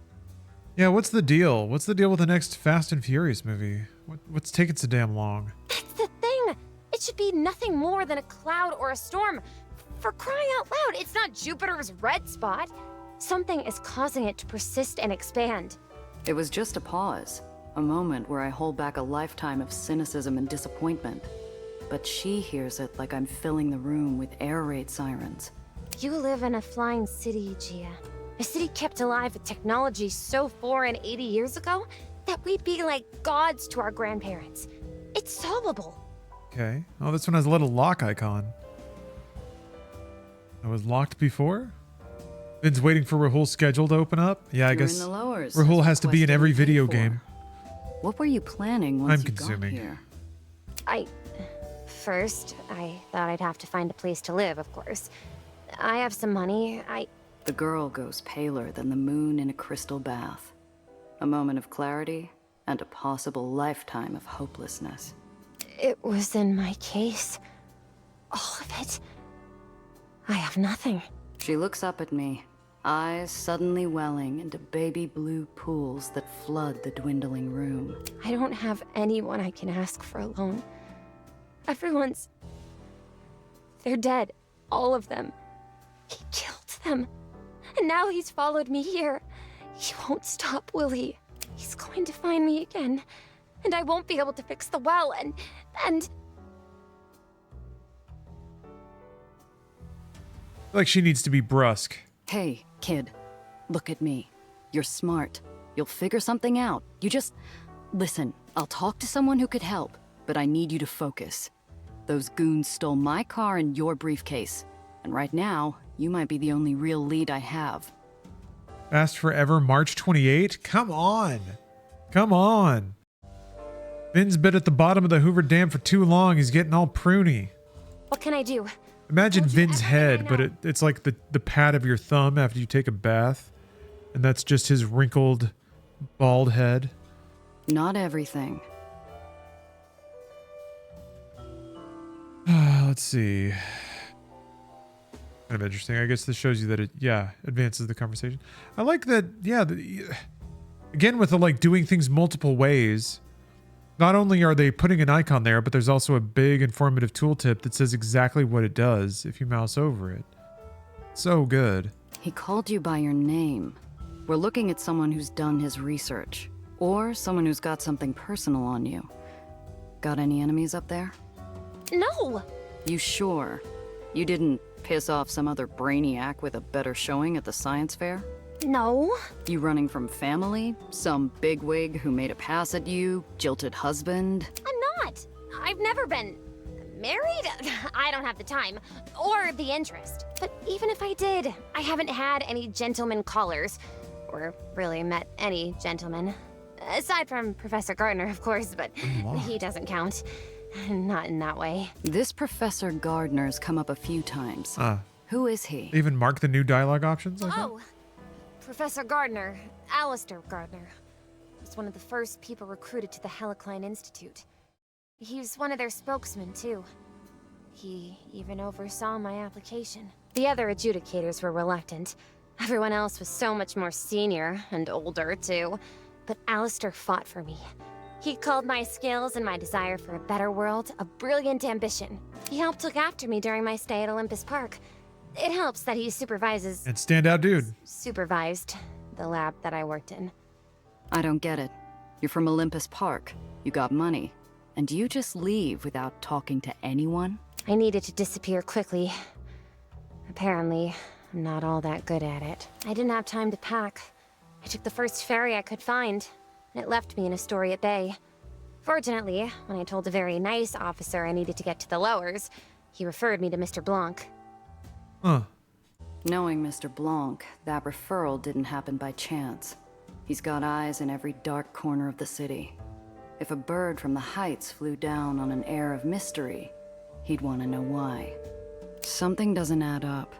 Yeah, what's the deal? What's the deal with the next Fast and Furious movie? What's taking so damn long? That's the thing! It should be nothing more than a cloud or a storm. For crying out loud, it's not Jupiter's red spot. Something is causing it to persist and expand. It was just a pause, a moment where I hold back a lifetime of cynicism and disappointment. But she hears it like I'm filling the room with air raid sirens. You live in a flying city, Gia. A city kept alive with technology so foreign 80 years ago that we'd be like gods to our grandparents. It's solvable. Okay. Oh, this one has a little lock icon. I was locked before? Vin's waiting for Rahul's schedule to open up? Yeah, I You're guess in the lowers. Rahul has to be in Quest every we paid video for. game. What were you planning once I'm you consuming. got here? First, I thought I'd have to find a place to live, of course. I have some money. The girl goes paler than the moon in a crystal bath. A moment of clarity and a possible lifetime of hopelessness. It was in my case. All of it. I have nothing. She looks up at me, eyes suddenly welling into baby blue pools that flood the dwindling room. I don't have anyone I can ask for a loan. Everyone's... They're dead. All of them. He killed them. And now he's followed me here. He won't stop, will he? He's going to find me again. And I won't be able to fix the well, and... Like she needs to be brusque. Hey, kid, look at me. You're smart. You'll figure something out. You just... Listen, I'll talk to someone who could help, but I need you to focus. Those goons stole my car and your briefcase. And right now, you might be the only real lead I have. Fast Forever, March 28. Come on. Come on. Vin's been at the bottom of the Hoover Dam for too long. He's getting all pruny. What can I do? Imagine Told you Vin's everything I head, but know. it's like the pad of your thumb after you take a bath. And that's just his wrinkled, bald head. Not everything. Let's see. Kind of interesting. I guess this shows you that it, advances the conversation. I like that, again, with the, like, doing things multiple ways, not only are they putting an icon there, but there's also a big informative tooltip that says exactly what it does if you mouse over it. So good. He called you by your name. We're looking at someone who's done his research, or someone who's got something personal on you. Got any enemies up there? No! You sure? You didn't piss off some other brainiac with a better showing at the science fair? No. You running from family? Some bigwig who made a pass at you? Jilted husband? I'm not. I've never been married. I don't have the time or the interest. But even if I did, I haven't had any gentleman callers. Or really met any gentlemen. Aside from Professor Gardner, of course, but he doesn't count. Not in that way. This Professor Gardner's come up a few times. Who is he? They even mark the new dialogue options like that? Oh, Professor Gardner, Alistair Gardner. Was one of the first people recruited to the Helicline Institute. He's one of their spokesmen, too. He even oversaw my application. The other adjudicators were reluctant. Everyone else was so much more senior and older, too. But Alistair fought for me. He called my skills and my desire for a better world a brilliant ambition. He helped look after me during my stay at Olympus Park. It helps that he supervised And standout dude. the lab that I worked in. I don't get it. You're from Olympus Park. You got money. And you just leave without talking to anyone? I needed to disappear quickly. Apparently, I'm not all that good at it. I didn't have time to pack. I took the first ferry I could find, and it left me in Astoria Bay. Fortunately, when I told a very nice officer I needed to get to the lowers, he referred me to Mr. Blanc. Huh. Knowing Mr. Blanc, that referral didn't happen by chance. He's got eyes in every dark corner of the city. If a bird from the heights flew down on an air of mystery, he'd want to know why. Something doesn't add up.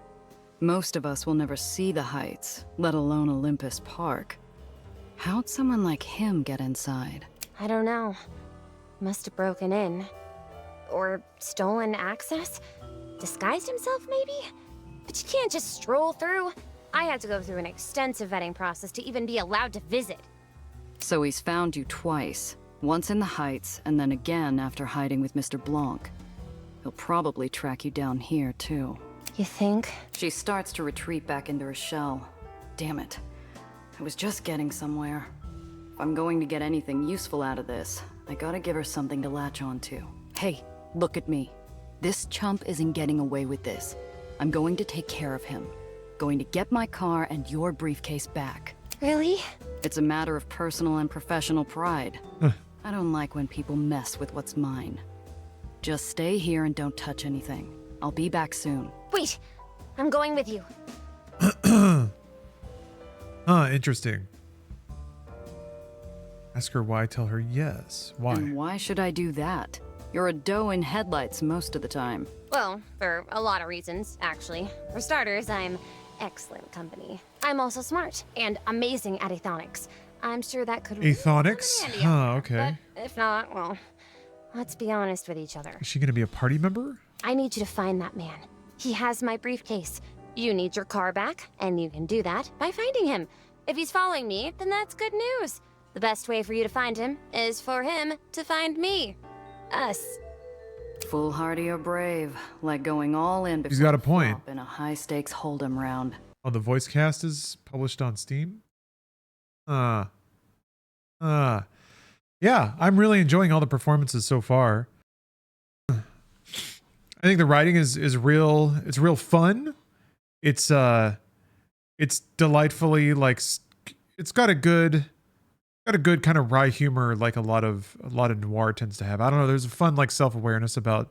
Most of us will never see the heights, let alone Olympus Park. How'd someone like him get inside? I don't know. Must have broken in. Or stolen access? Disguised himself, maybe? But you can't just stroll through. I had to go through an extensive vetting process to even be allowed to visit. So he's found you twice. Once in the heights, and then again after hiding with Mr. Blanc. He'll probably track you down here, too. You think? She starts to retreat back into her shell. Damn it. I was just getting somewhere. If I'm going to get anything useful out of this, I gotta give her something to latch onto. Hey, look at me. This chump isn't getting away with this. I'm going to take care of him. Going to get my car and your briefcase back. Really? It's a matter of personal and professional pride. I don't like when people mess with what's mine. Just stay here and don't touch anything. I'll be back soon. Wait! I'm going with you. Interesting. Ask her why, tell her yes. Why? And why should I do that? You're a doe in headlights most of the time. Well, for a lot of reasons, actually. For starters, I'm excellent company. I'm also smart and amazing at aethonics. I'm sure that could really come in Aethonics? handy Huh, out okay. there. But if not, well, let's be honest with each other. Is she gonna be a party member? I need you to find that man. He has my briefcase. You need your car back, and you can do that by finding him. If he's following me, then that's good news. The best way for you to find him is for him to find me. Us. Foolhardy or brave, like going all in before He's got a the point. flop in a high-stakes hold'em round. Oh, the voice cast is published on Steam? Yeah, I'm really enjoying all the performances so far. I think the writing is real. It's real fun. It's delightfully like it's got a good kind of wry humor like a lot of noir tends to have. I don't know. There's a fun like self-awareness about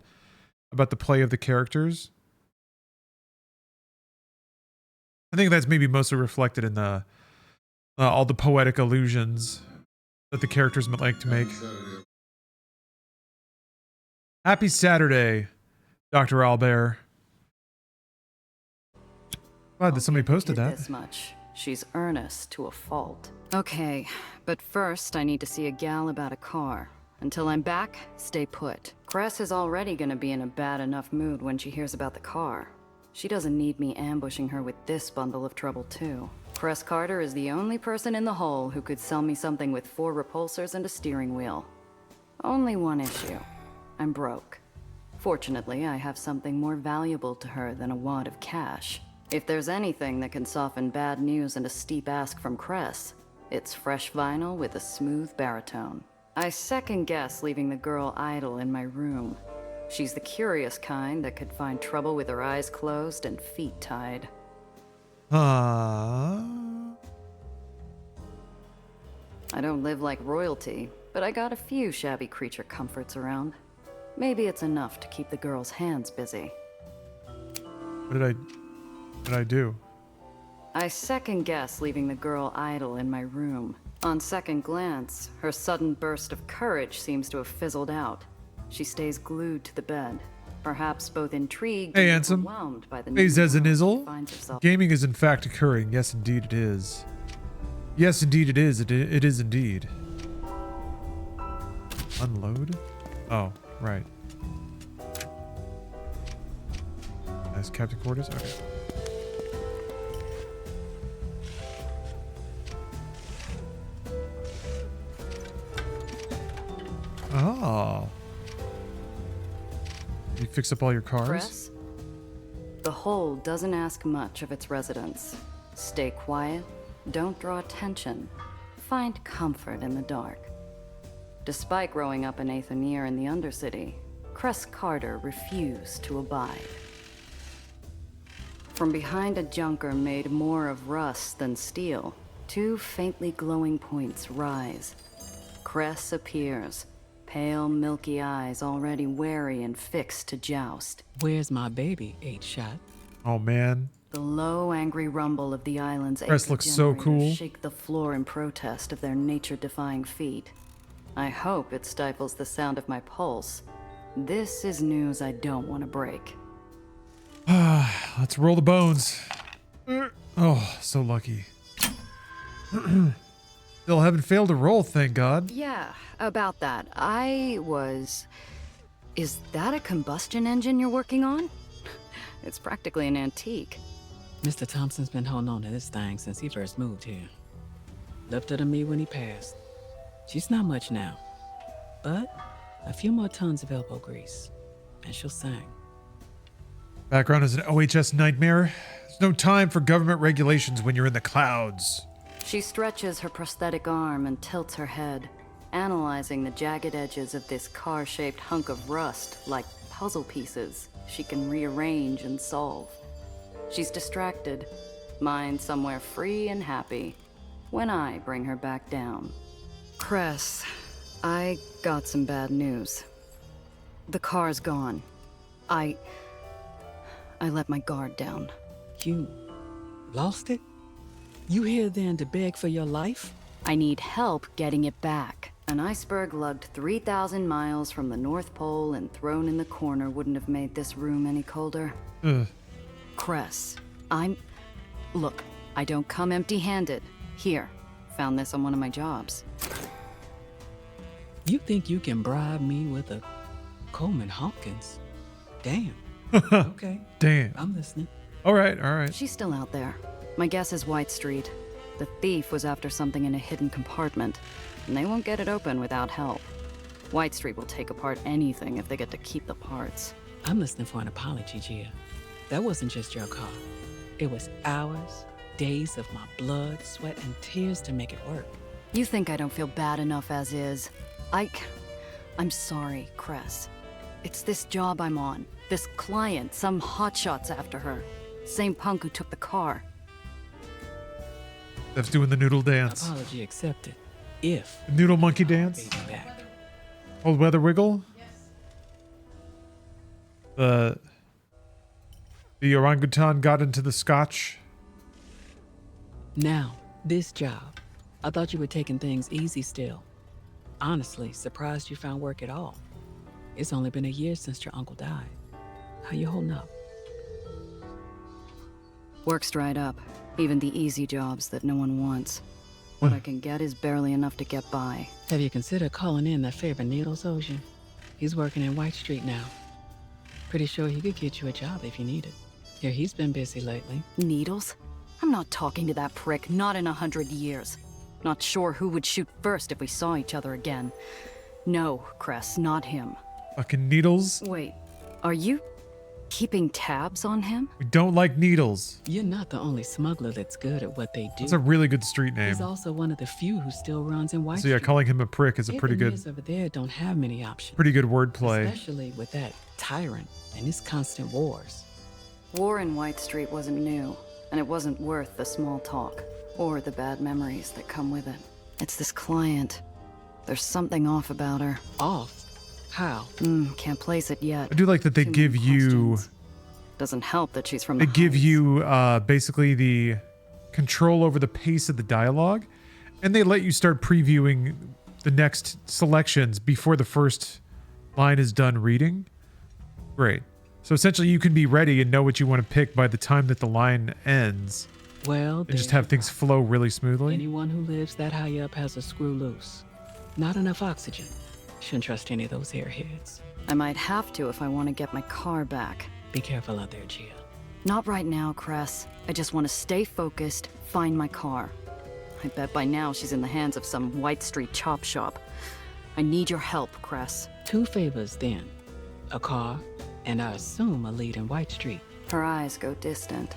the play of the characters. I think that's maybe mostly reflected in the all the poetic allusions that the characters might like to make. Happy Saturday, Dr. Albert. Glad that somebody posted that. This much. She's earnest to a fault. Okay, but first I need to see a gal about a car. Until I'm back, stay put. Cress is already gonna be in a bad enough mood when she hears about the car. She doesn't need me ambushing her with this bundle of trouble too. Cress Carter is the only person in the whole who could sell me something with 4 repulsors and a steering wheel. Only one issue. I'm broke. Fortunately, I have something more valuable to her than a wad of cash. If there's anything that can soften bad news and a steep ask from Cress, it's fresh vinyl with a smooth baritone. I second guess leaving the girl idle in my room. She's the curious kind that could find trouble with her eyes closed and feet tied. I don't live like royalty, but I got a few shabby creature comforts around. Maybe it's enough to keep the girl's hands busy. What did I do? I second guess leaving the girl idle in my room. On second glance, her sudden burst of courage seems to have fizzled out. She stays glued to the bed, perhaps both intrigued Hey, and handsome. overwhelmed by the Hey, new world she Zezanizzle. finds herself. Gaming is in fact occurring. Yes, indeed it is. Yes, indeed it is. It is indeed. Unload? Oh, right. That's Captain Quarters? Okay. Oh. You fix up all your cars? Cress? The Hole doesn't ask much of its residents. Stay quiet, don't draw attention, find comfort in the dark. Despite growing up in Aether in the Undercity, Cress Carter refused to abide. From behind a junker made more of rust than steel, 2 faintly glowing points rise. Cress appears, pale, milky eyes already wary and fixed to joust. Where's my baby, 8-shot? Oh, man. The low, angry rumble of the island's Cress Aether looks so generators cool. shake the floor in protest of their nature-defying feat. I hope it stifles the sound of my pulse. This is news I don't want to break. Let's roll the bones. Oh, so lucky. Still haven't failed to roll, thank God. Yeah, about that. Is that a combustion engine you're working on? It's practically an antique. Mr. Thompson's been holding on to this thing since he first moved here. Left her to me when he passed. She's not much now, but a few more tons of elbow grease, and she'll sing. Background is an OHS nightmare. There's no time for government regulations when you're in the clouds. She stretches her prosthetic arm and tilts her head, analyzing the jagged edges of this car-shaped hunk of rust like puzzle pieces she can rearrange and solve. She's distracted, mind somewhere free and happy, when I bring her back down. Cress, I got some bad news. The car's gone. I let my guard down. You lost it? You here then to beg for your life? I need help getting it back. An iceberg lugged 3,000 miles from the North Pole and thrown in the corner wouldn't have made this room any colder. Cress, Look, I don't come empty-handed. Here, found this on one of my jobs. You think you can bribe me with a Coleman Hawkins? Damn. Okay. Damn. I'm listening. All right. She's still out there. My guess is White Street. The thief was after something in a hidden compartment, and they won't get it open without help. White Street will take apart anything if they get to keep the parts. I'm listening for an apology, Gia. That wasn't just your car. It was hours, days of my blood, sweat, and tears to make it work. You think I don't feel bad enough as is? I'm sorry, Cress. It's this job I'm on. This client, some hotshot's after her. Same punk who took the car. That's doing the noodle dance. Apology accepted. If The noodle monkey dance. baby back. Old weather wiggle. The orangutan got into the scotch. Now, this job. I thought you were taking things easy still. Honestly, surprised you found work at all. It's only been a year since your uncle died. How you holding up? Work's dried up. Even the easy jobs that no one wants. What I can get is barely enough to get by. Have you considered calling in that favor Needles owes you? He's working in White Street now. Pretty sure he could get you a job if you need it. Here, he's been busy lately. Needles? I'm not talking to that prick, not in 100 years. Not sure who would shoot first if we saw each other again. No, Cress, not him. Fucking Needles. Wait, are you keeping tabs on him? We don't like Needles. You're not the only smuggler that's good at what they do. That's a really good street name. He's also one of the few who still runs in White So yeah, Street. calling him a prick is a pretty good, Over there don't have many options. pretty good wordplay. Especially with that tyrant and his constant wars. War in White Street wasn't new, and it wasn't worth the small talk, or the bad memories that come with it. It's this client. There's something off about her. Off? How? Can't place it yet. I do like that they Too give many you, questions. Doesn't help that she's from they the give Heights. you basically the control over the pace of the dialogue, and they let you start previewing the next selections before the first line is done reading. Great. So essentially you can be ready and know what you want to pick by the time that the line ends. Well, And just have things flow really smoothly. Anyone who lives that high up has a screw loose. Not enough oxygen. Shouldn't trust any of those airheads. I might have to if I want to get my car back. Be careful out there, Gia. Not right now, Cress. I just want to stay focused, find my car. I bet by now she's in the hands of some White Street chop shop. I need your help, Cress. 2 favors then. A car, and I assume a lead in White Street. Her eyes go distant.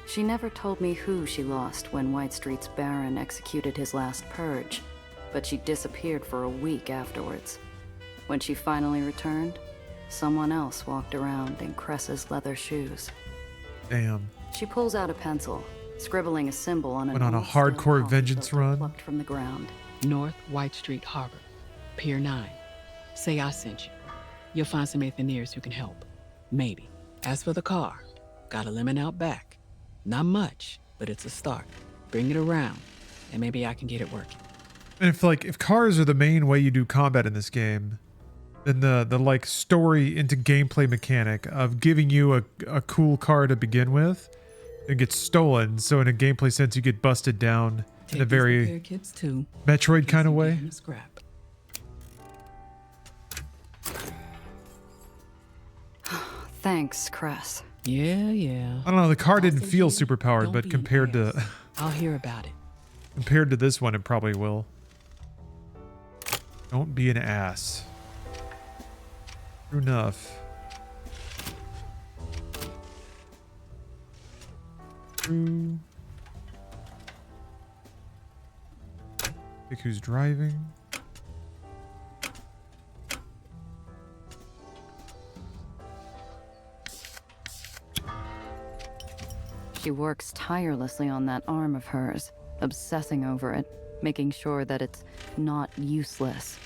She never told me who she lost when White Street's Baron executed his last purge, but she disappeared for a week afterwards. When she finally returned, someone else walked around in Cress's leather shoes. Damn. She pulls out a pencil, scribbling a symbol on Went on a old stone hardcore coffee vengeance filter run. plucked from the ground. North White Street Harbor, Pier 9. Say I sent you. You'll find some engineers who can help. Maybe. As for the car, got a lemon out back. Not much, but it's a start. Bring it around, and maybe I can get it working. And if cars are the main way you do combat in this game, then the like story into gameplay mechanic of giving you a cool car to begin with, it gets stolen. So in a gameplay sense, you get busted down in a very kids too. Metroid kind of way. Scrap. Thanks, Cress. Yeah. I don't know. The car didn't feel super powered, Don't but be an compared to ass. I'll hear about it. compared to this one, it probably will. Don't be an ass. True enough. True. Pick who's driving. She works tirelessly on that arm of hers, obsessing over it, making sure that it's not useless.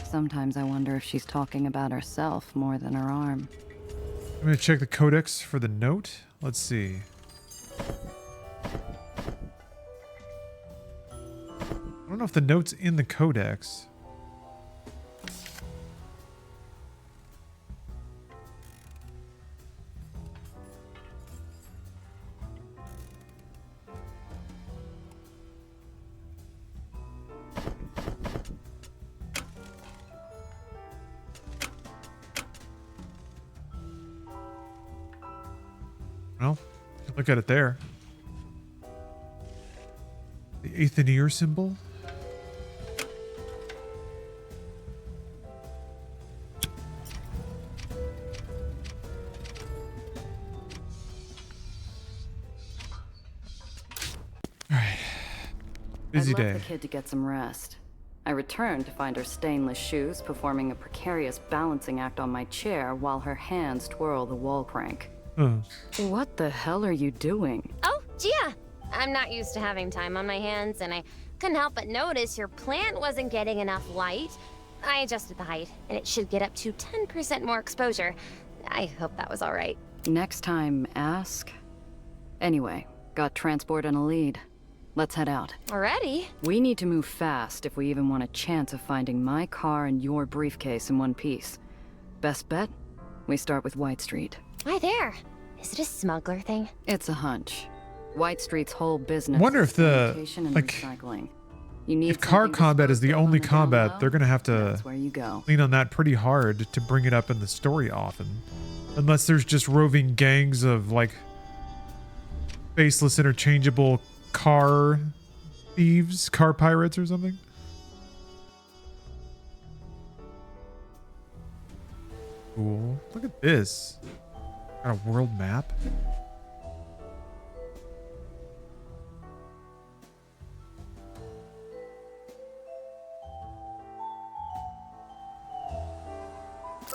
Sometimes I wonder if she's talking about herself more than her arm. I'm gonna check the codex for the note. Let's see. I don't know if the note's in the codex. Well, look at it there. The Aether symbol. All right. Busy I day. left the kid to get some rest. I returned to find her stainless shoes performing a precarious balancing act on my chair while her hands twirl the wall crank. What the hell are you doing? Oh, Gia! I'm not used to having time on my hands, and I couldn't help but notice your plant wasn't getting enough light. I adjusted the height, and it should get up to 10% more exposure. I hope that was all right. Next time, ask. Anyway, got transport and a lead. Let's head out. Already? We need to move fast if we even want a chance of finding my car and your briefcase in one piece. Best bet? We start with White Street. Why there? Is it a smuggler thing? It's a hunch. White Street's whole business Wonder if is the, sanitation and like, recycling. You need if car something combat is the disposed of only on the down combat, low, they're gonna have to that's where you go. lean on that pretty hard to bring it up in the story often. Unless there's just roving gangs of, like, faceless interchangeable car thieves, car pirates or something. Cool. Look at this. Got a world map.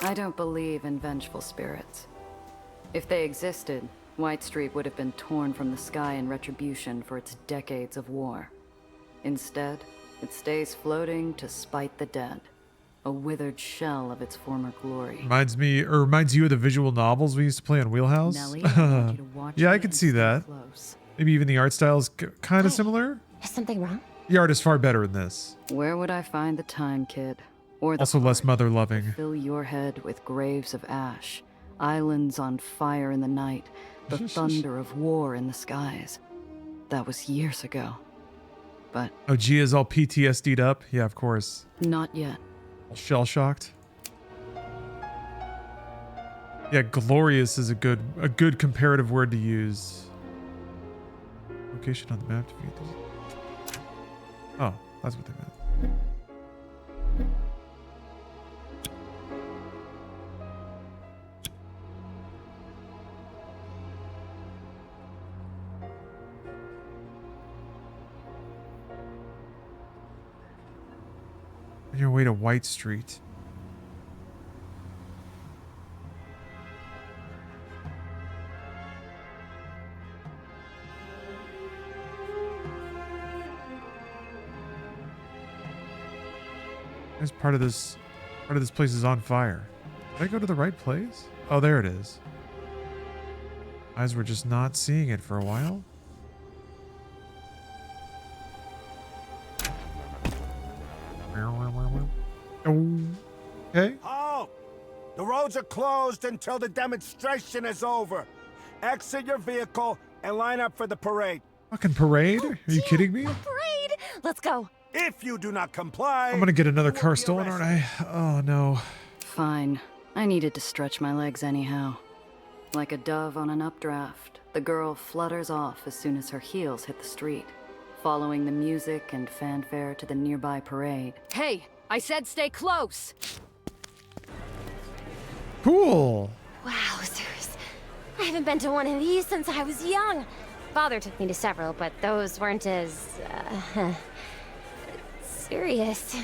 I don't believe in vengeful spirits. If they existed, White Street would have been torn from the sky in retribution for its decades of war. Instead, it stays floating to spite the dead, a withered shell of its former glory. Reminds you of the visual novels we used to play on Wheelhouse. Nelly, I want you to watch yeah, I me can and see stay that. close. Maybe even the art style is kind of similar. Is something wrong? The art is far better in this. Where would I find the time, kid? Or the Also less heart mother to loving. fill your head with graves of ash, islands on fire in the night, the thunder of war in the skies. That was years ago. But Oh, Gia's all PTSD'd up. Yeah, of course. not yet. All shell shocked. Yeah, glorious is a good comparative word to use. Location on the map to view this. Oh, that's what they meant. On your way to White Street. There's part of this place is on fire. Did I go to the right place? Oh, there it is. Eyes were just not seeing it for a while. Okay. Halt! The roads are closed until the demonstration is over. Exit your vehicle and line up for the parade. Fucking parade? Are you kidding me? Parade! Let's go. If you do not comply, I'm gonna get another you will car be stolen, aren't arrested. I? Oh no. Fine. I needed to stretch my legs anyhow. Like a dove on an updraft, the girl flutters off as soon as her heels hit the street, following the music and fanfare to the nearby parade. Hey, I said stay close! Cool. Wowzers. I haven't been to one of these since I was young. Father took me to several, but those weren't as, serious.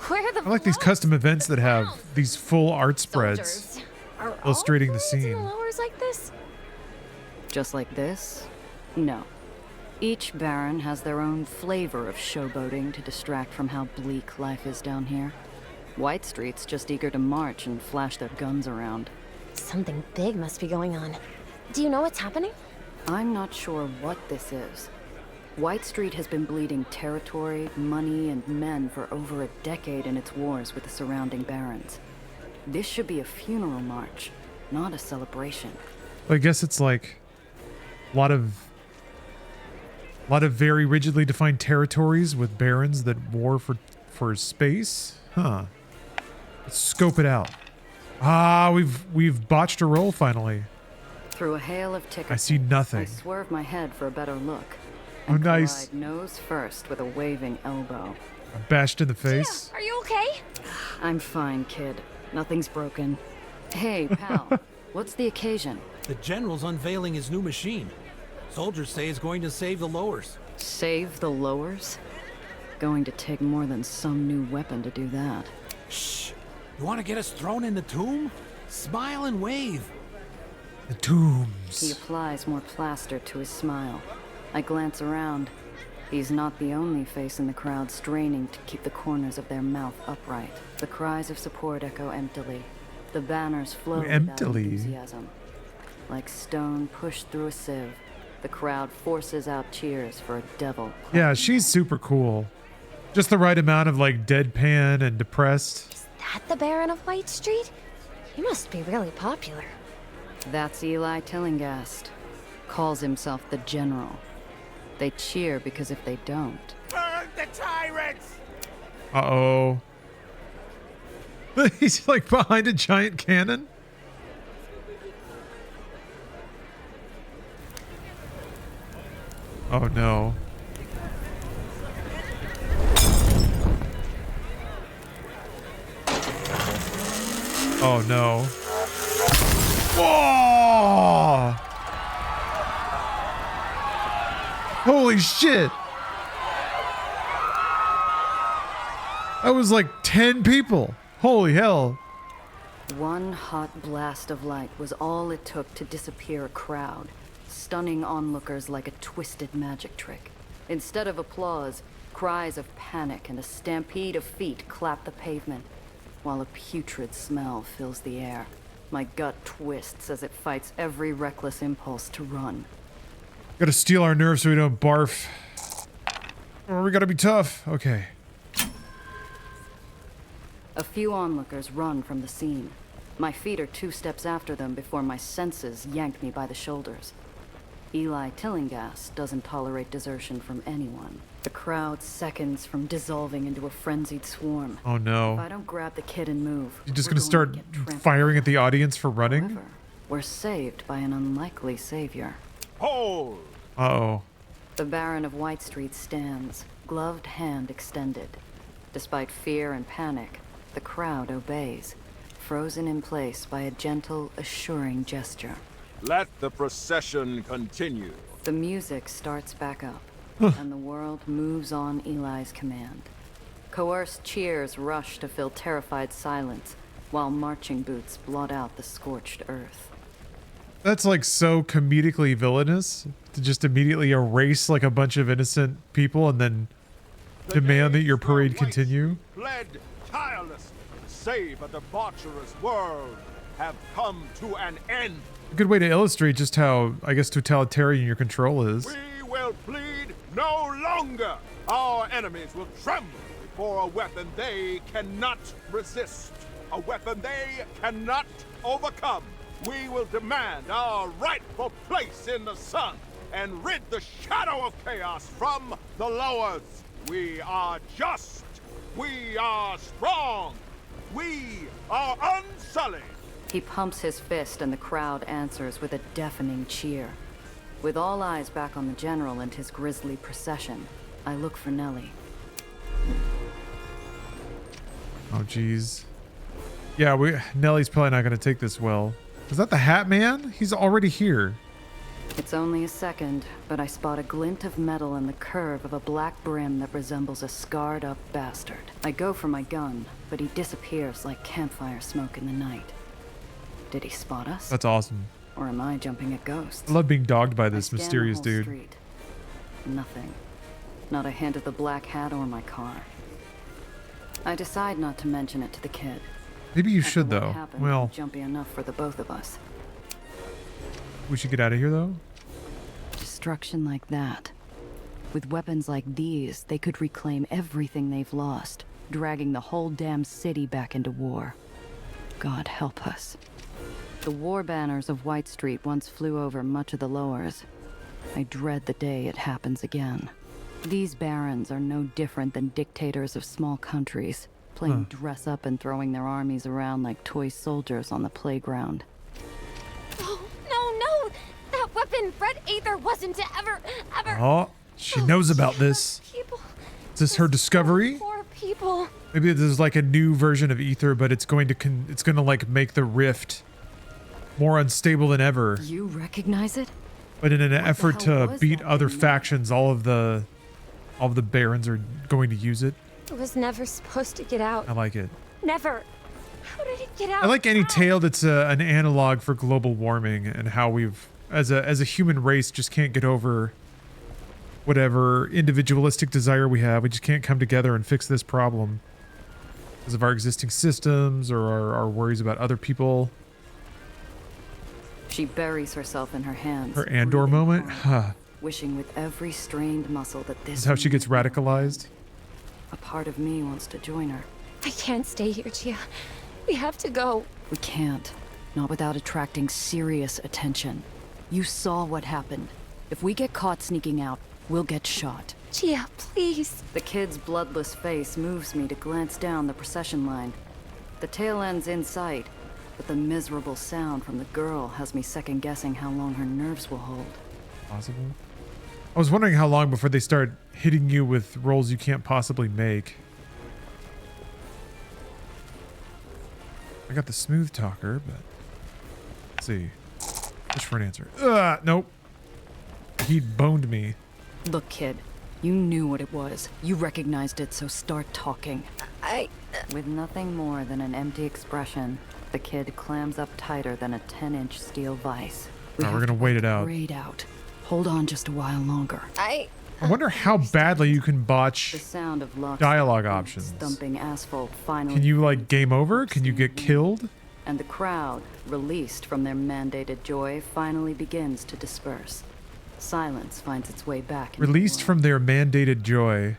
Where are the I like these custom events that have these full art spreads soldiers? Are illustrating all the parades in scene. the lowers like this? Just like this? No. Each baron has their own flavor of showboating to distract from how bleak life is down here. White Street's just eager to march and flash their guns around. Something big must be going on. Do you know what's happening? I'm not sure what this is. White Street has been bleeding territory, money, and men for over a decade in its wars with the surrounding barons. This should be a funeral march, not a celebration. I guess it's like a lot of very rigidly defined territories with barons that war for space. Huh. Let's scope it out. Ah, we've botched a roll finally. Through a hail of tickets, I see nothing. I swerve my head for a better look. Oh, And nice. collide nose first with a waving elbow. Bashed in the face. Are you okay? I'm fine, kid. Nothing's broken. Hey, pal. What's the occasion? The General's unveiling his new machine. Soldiers say it's going to save the lowers. Save the lowers? Going to take more than some new weapon to do that. Shh! You want to get us thrown in the tomb? Smile and wave. The tombs. He applies more plaster to his smile. I glance around. He's not the only face in the crowd straining to keep the corners of their mouth upright. The cries of support echo emptily. The banners flow without Emptily? enthusiasm. Like stone pushed through a sieve. The crowd forces out cheers for a devil. Yeah, she's super cool. Just the right amount of like deadpan and depressed. That the Baron of White Street? He must be really popular. That's Eli Tillinghast. Calls himself the General. They cheer because if they don't... Burn the tyrants! Uh-oh. He's like behind a giant cannon? Oh no. Oh no. Whoa! Holy shit! That was like 10 people. Holy hell. One hot blast of light was all it took to disappear a crowd, stunning onlookers like a twisted magic trick. Instead of applause, cries of panic and a stampede of feet clap the pavement, while a putrid smell fills the air. My gut twists as it fights every reckless impulse to run. Gotta steal our nerves so we don't barf. Or we gotta be tough. Okay. A few onlookers run from the scene. My feet are 2 steps after them before my senses yank me by the shoulders. Eli Tillinghast doesn't tolerate desertion from anyone. The crowd seconds from dissolving into a frenzied swarm. Oh no. If I don't grab the kid and move, You're just gonna start firing at the audience for running? However, we're saved by an unlikely savior. Hold! Uh-oh. The Baron of White Street stands, gloved hand extended. Despite fear and panic, the crowd obeys, frozen in place by a gentle, assuring gesture. Let the procession continue. The music starts back up, and the world moves on Eli's command. Coerced cheers rush to fill terrified silence, while marching boots blot out the scorched earth. That's like so comedically villainous to just immediately erase like a bunch of innocent people and then demand that your parade continue. Bled tirelessly to save a debaucherous world have come to an end. A good way to illustrate just how, I guess, totalitarian your control is. We will bleed no longer. Our enemies will tremble before a weapon they cannot resist, a weapon they cannot overcome. We will demand our rightful place in the sun and rid the shadow of chaos from the lowers. We are just. We are strong. We are unsullied. He pumps his fist and the crowd answers with a deafening cheer. With all eyes back on the General and his grisly procession, I look for Nellie. Oh, jeez. Yeah, Nellie's probably not going to take this well. Is that the Hat Man? He's already here. It's only a second, but I spot a glint of metal in the curve of a black brim that resembles a scarred-up bastard. I go for my gun, but he disappears like campfire smoke in the night. Did he spot us? That's awesome. Or am I jumping at ghosts? I love being dogged by this mysterious the whole dude. Street. Nothing. Not a hint of the black hat or my car. I decide not to mention it to the kid. Maybe you After should, what though. happened, Well, jumpy enough for the both of us. we should get out of here, though. Destruction like that. With weapons like these, they could reclaim everything they've lost, dragging the whole damn city back into war. God help us. The war banners of White Street once flew over much of the lowers. I dread the day it happens again. These barons are no different than dictators of small countries, playing dress up and throwing their armies around like toy soldiers on the playground. Oh, no! That weapon Fred Aether wasn't to ever... Oh, she knows about this. People. Is this her discovery? Poor people. Maybe this is like a new version of Aether, but it's going to like make the rift more unstable than ever. You recognize it? But in an effort to was beat that other thing, man? factions, all of the barons are going to use it. It was never supposed to get out. I like it. Never. How did it get out? I like any How? tale that's an analog for global warming and how we've, as a human race, just can't get over whatever individualistic desire we have. We just can't come together and fix this problem because of our existing systems or our worries about other people. She buries herself in her hands. Her Andor breathing moment? hard, Huh. wishing with every strained muscle that This this is how she gets moment will radicalized. end. A part of me wants to join her. I can't stay here, Gia. We have to go. We can't. Not without attracting serious attention. You saw what happened. If we get caught sneaking out, we'll get shot. Gia, please. The kid's bloodless face moves me to glance down the procession line. The tail end's in sight, but the miserable sound from the girl has me second-guessing how long her nerves will hold. Possible. I was wondering how long before they start hitting you with roles you can't possibly make. I got the smooth talker, but let's see. Push for an answer. Nope. He boned me. Look, kid, you knew what it was. You recognized it, so start talking. With nothing more than an empty expression, the kid clams up tighter than a 10-inch steel vise. We're gonna wait it out. Grayed out. Hold on just a while longer. I wonder how badly you can botch The sound of lockstep dialogue boots options. thumping asphalt finally. Can you like game over? Can you get killed? And the crowd, released from their mandated joy, finally begins to disperse. Silence finds its way back. into the Released world. from their mandated joy.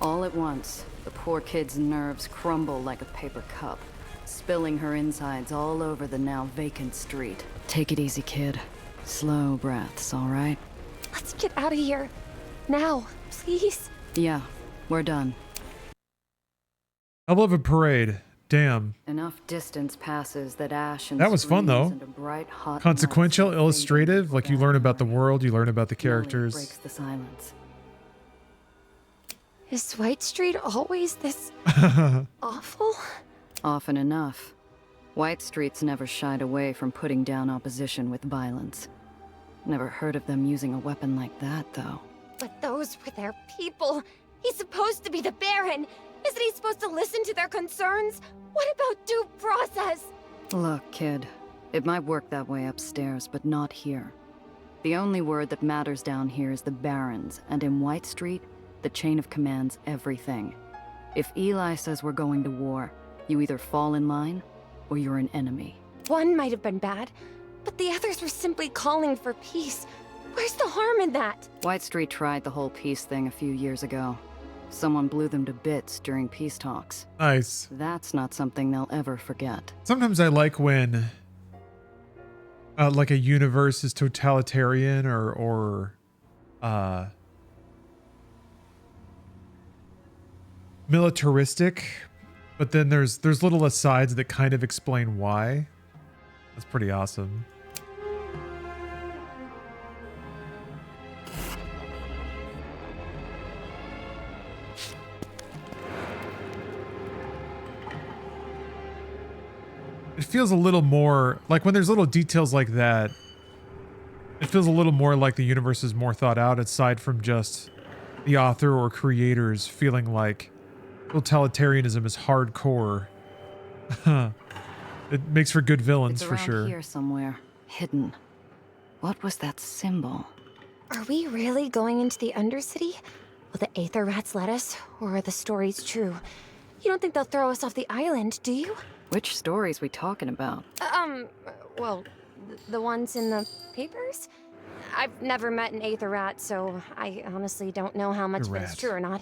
All at once, the poor kid's nerves crumble like a paper cup, spilling her insides all over the now vacant street. Take it easy, kid. Slow breaths, all right? Let's get out of here. Now, please. Yeah, we're done. I love a parade. Damn. Enough distance passes that ash and That was fun, though. into bright, hot Consequential, lights illustrative. Like you learn about the world, you learn about the Molly characters. breaks the silence. Is White Street always this awful? Often enough. White Street's never shied away from putting down opposition with violence. Never heard of them using a weapon like that, though. But those were their people. He's supposed to be the Baron. Isn't he supposed to listen to their concerns? What about due process? Look, kid. It might work that way upstairs, but not here. The only word that matters down here is the Barons, and in White Street, the chain of command's everything. If Eli says we're going to war, you either fall in line, or you're an enemy. One might have been bad, but the others were simply calling for peace. Where's the harm in that? White Street tried the whole peace thing a few years ago. Someone blew them to bits during peace talks. Nice. That's not something they'll ever forget. Sometimes I like when like a universe is totalitarian or militaristic, but then there's little asides that kind of explain why. That's pretty awesome. It feels a little more like when there's little details like that, it feels a little more like the universe is more thought out, aside from just the author or creators feeling like totalitarianism is hardcore. It makes for good villains It's for around sure. here somewhere, hidden. What was that symbol? Are we really going into the Undercity? Will the Aether rats let us, or are the stories true? You don't think they'll throw us off the island, do you? Which stories we talking about? Well, the ones in the papers? I've never met an Aether rat, so I honestly don't know how much of it's true or not.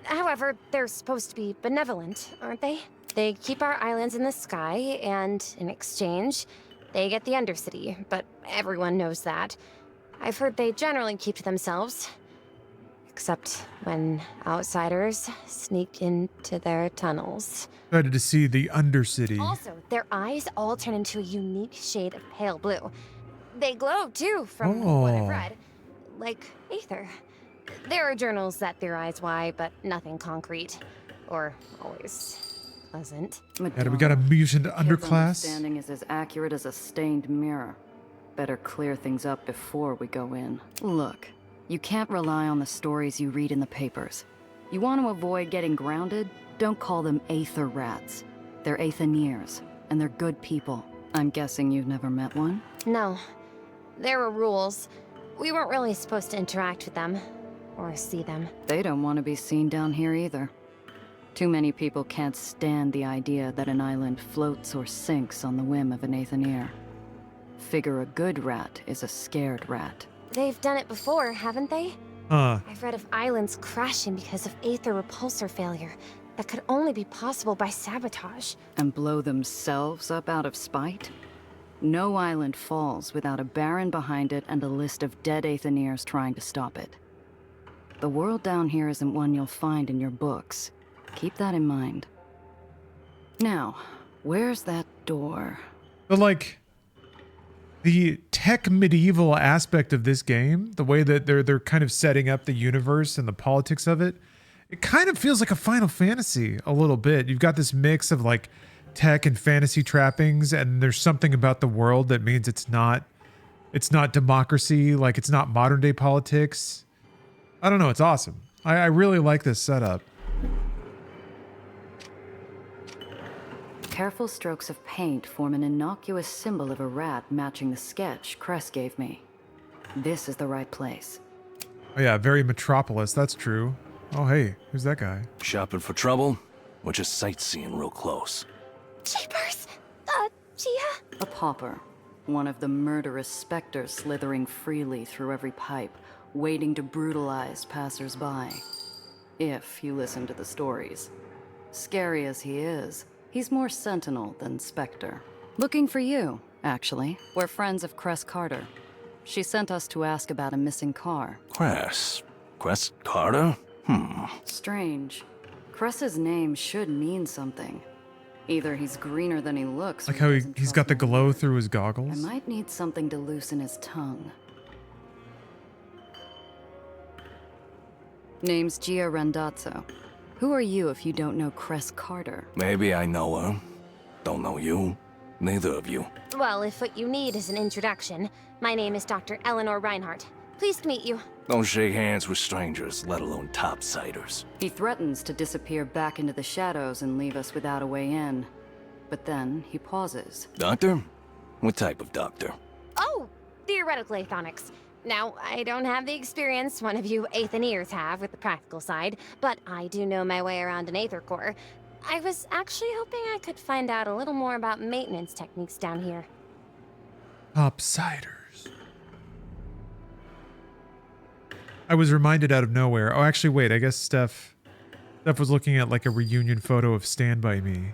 However, they're supposed to be benevolent, aren't they? They keep our islands in the sky, and in exchange, they get the Undercity, but everyone knows that. I've heard they generally keep to themselves. Except when outsiders sneak into their tunnels. Excited to see the Undercity. Also, their eyes all turn into a unique shade of pale blue. They glow, too, from what I've read. Like Aether. There are journals that theorize why, but nothing concrete. Or always pleasant. Yeah, we got a mutant underclass. Understanding is as accurate as a stained mirror. Better clear things up before we go in. Look, you can't rely on the stories you read in the papers. You want to avoid getting grounded? Don't call them Aether rats. They're Aetheniers, and they're good people. I'm guessing you've never met one? No. There were rules. We weren't really supposed to interact with them. Or see them. They don't want to be seen down here either. Too many people can't stand the idea that an island floats or sinks on the whim of an Aethenier. Figure a good rat is a scared rat. They've done it before, haven't they? I've read of islands crashing because of Aether repulsor failure. That could only be possible by sabotage. And blow themselves up out of spite? No island falls without a baron behind it and a list of dead Aetherians trying to stop it. The world down here isn't one you'll find in your books. Keep that in mind. Now, where's that door? But like, the tech medieval aspect of this game, the way that they're kind of setting up the universe and the politics of it, it kind of feels like a Final Fantasy a little bit. You've got this mix of like tech and fantasy trappings, and there's something about the world that means it's not democracy, like it's not modern day politics. I don't know, it's awesome. I really like this setup. Careful strokes of paint form an innocuous symbol of a rat matching the sketch Cress gave me. This is the right place. Oh yeah, very Metropolis, that's true. Oh hey, who's that guy? Shopping for trouble? Or just sightseeing real close? Jeepers! Gia? A pauper. One of the murderous specters slithering freely through every pipe, waiting to brutalize passers-by. If you listen to the stories. Scary as he is, he's more sentinel than specter. Looking for you, actually. We're friends of Cress Carter. She sent us to ask about a missing car. Cress? Cress Carter? Strange. Cress's name should mean something. Either he's greener than he looks. Like how he's got the glow through his I goggles. might need something to loosen his tongue. Name's Gia Randazzo. Who are you if you don't know Cress Carter? Maybe I know her. Don't know you. Neither of you. Well, if what you need is an introduction, my name is Dr. Eleanor Reinhardt. Pleased to meet you. Don't shake hands with strangers, let alone topsiders. He threatens to disappear back into the shadows and leave us without a way in. But then he pauses. Doctor? What type of doctor? Oh, theoretical aethonics. Now, I don't have the experience one of you Aetheniers have with the practical side, but I do know my way around an Aether core. I was actually hoping I could find out a little more about maintenance techniques down here. Topsiders. I was reminded out of nowhere. Oh, actually, wait. I guess Steph was looking at like a reunion photo of Stand By Me.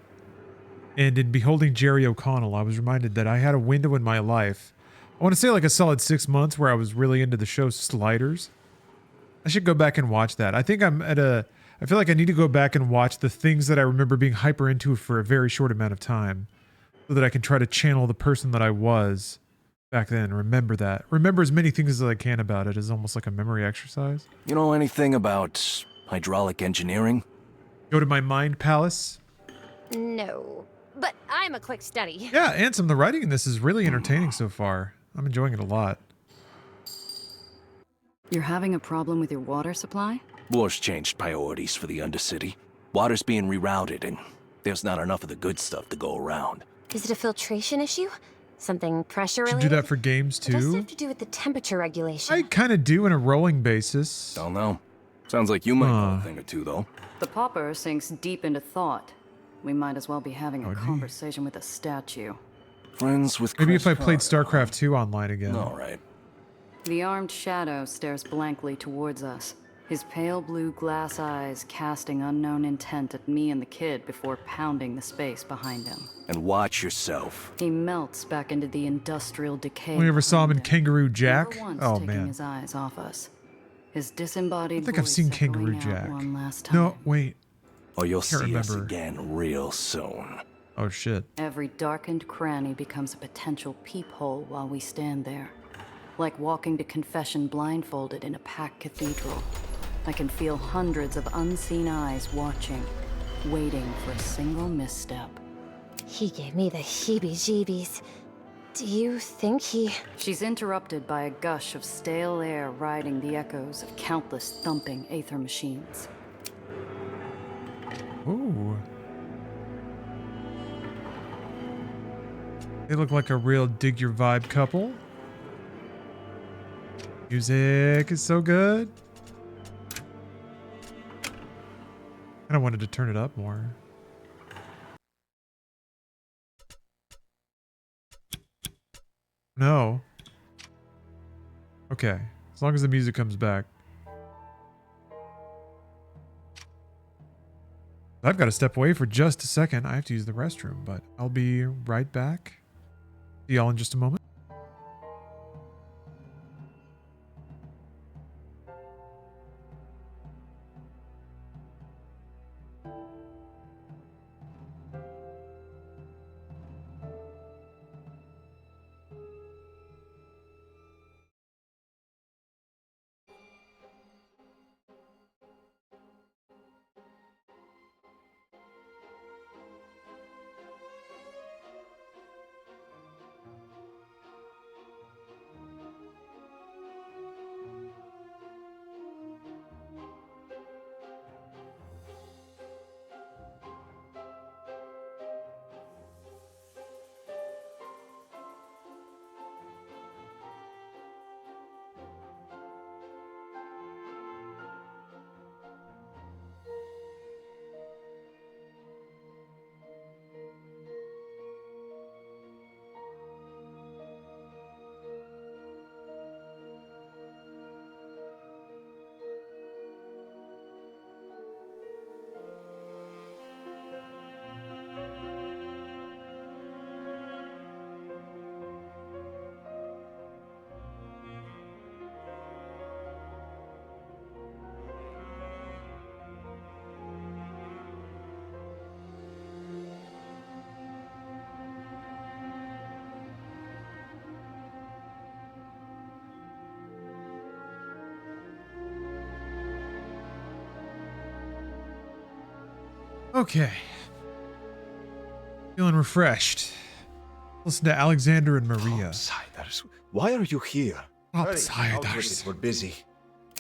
And in beholding Jerry O'Connell, I was reminded that I had a window in my life. I want to say like a solid 6 months where I was really into the show Sliders. I should go back and watch that. I think I feel like I need to go back and watch the things that I remember being hyper into for a very short amount of time so that I can try to channel the person that I was back then. Remember that. Remember as many things as I can about it as almost like a memory exercise. You know anything about hydraulic engineering? Go to my mind palace. No, but I'm a quick study. Yeah, Ansem, the writing in this is really entertaining so far. I'm enjoying it a lot. You're having a problem with your water supply? War's changed priorities for the Undercity. Water's being rerouted, and there's not enough of the good stuff to go around. Is it a filtration issue? Something pressure Should related? do that for games It does too. have to do with the temperature regulation. I kind of do in a rolling basis. Don't know. Sounds like you might know a thing or two, though. The pauper sinks deep into thought. We might as well be having a conversation with a statue. Friends with Maybe Cress if I played Carter. StarCraft 2 online again. All right. The armed shadow stares blankly towards us, his pale blue glass eyes casting unknown intent at me and the kid before pounding the space behind him. And watch yourself. He melts back into the industrial decay. We ever saw him in Kangaroo Jack? Never once Oh taking man. his eyes off us. His disembodied I think I've voice seen echoing Kangaroo out Jack. one last time. No, wait. Or you'll Can't see us remember. again real soon. Oh shit. Every darkened cranny becomes a potential peephole while we stand there. Like walking to confession blindfolded in a packed cathedral. I can feel hundreds of unseen eyes watching, waiting for a single misstep. He gave me the heebie-jeebies. Do you think he... She's interrupted by a gush of stale air riding the echoes of countless thumping Aether machines. Ooh. They look like a real dig your vibe couple. Music is so good. And I wanted to turn it up more. No. Okay. As long as the music comes back. I've got to step away for just a second. I have to use the restroom, but I'll be right back. See y'all in just a moment. Okay. Feeling refreshed. Listen to Alexander and Maria. Outsiders, why are you here? Outsiders. We're busy.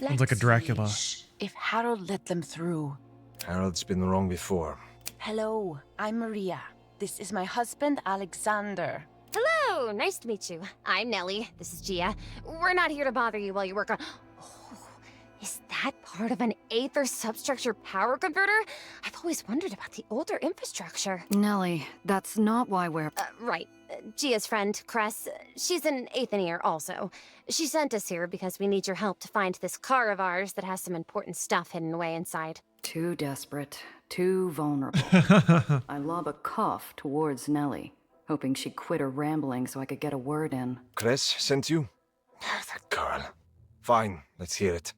Sounds like a Dracula. If Harold let them through. Harold's been wrong before. Hello, I'm Maria. This is my husband, Alexander. Hello, nice to meet you. I'm Nellie. This is Gia. We're not here to bother you while you work on... Oh, is that part of an Aether substructure power converter? I've always wondered about the older infrastructure. Nellie, that's not why we're... Right. Gia's friend, Cress, she's an Aethenier also. She sent us here because we need your help to find this car of ours that has some important stuff hidden away inside. Too desperate, too vulnerable. I lob a cough towards Nellie, hoping she'd quit her rambling so I could get a word in. Cress sent you? That girl. Fine, let's hear it.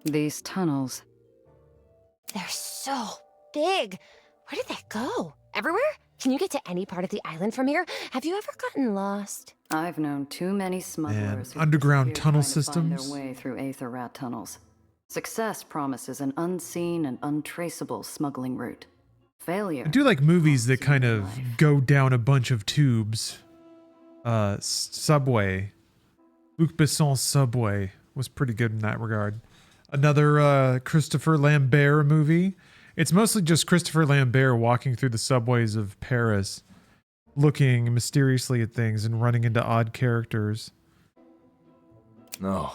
These tunnels. They're so big. Where did they go? Everywhere? Can you get to any part of the island from here? Have you ever gotten lost? I've known too many smugglers who underground tunnel trying to find systems. their way through Aether rat tunnels. Success promises an unseen and untraceable smuggling route. Failure. I do like movies that kind of go down a bunch of tubes. Subway. Luc Besson's Subway was pretty good in that regard. Another Christopher Lambert movie. It's mostly just Christopher Lambert walking through the subways of Paris, looking mysteriously at things and running into odd characters. No.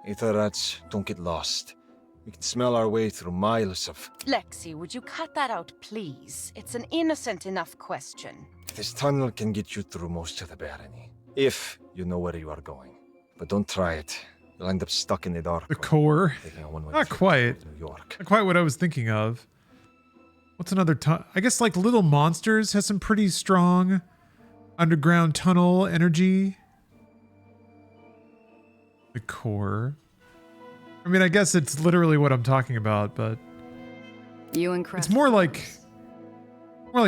Aether rats don't get lost. We can smell our way through miles of... Lexi, would you cut that out, please? It's an innocent enough question. This tunnel can get you through most of the barony, if you know where you are going. But don't try it. You'll end up stuck in the dark. The core. Not quite. New York. Not quite what I was thinking of. What's another tunnel? I guess like Little Monsters has some pretty strong underground tunnel energy. The core. I mean, I guess it's literally what I'm talking about, but you and Cress. It's more like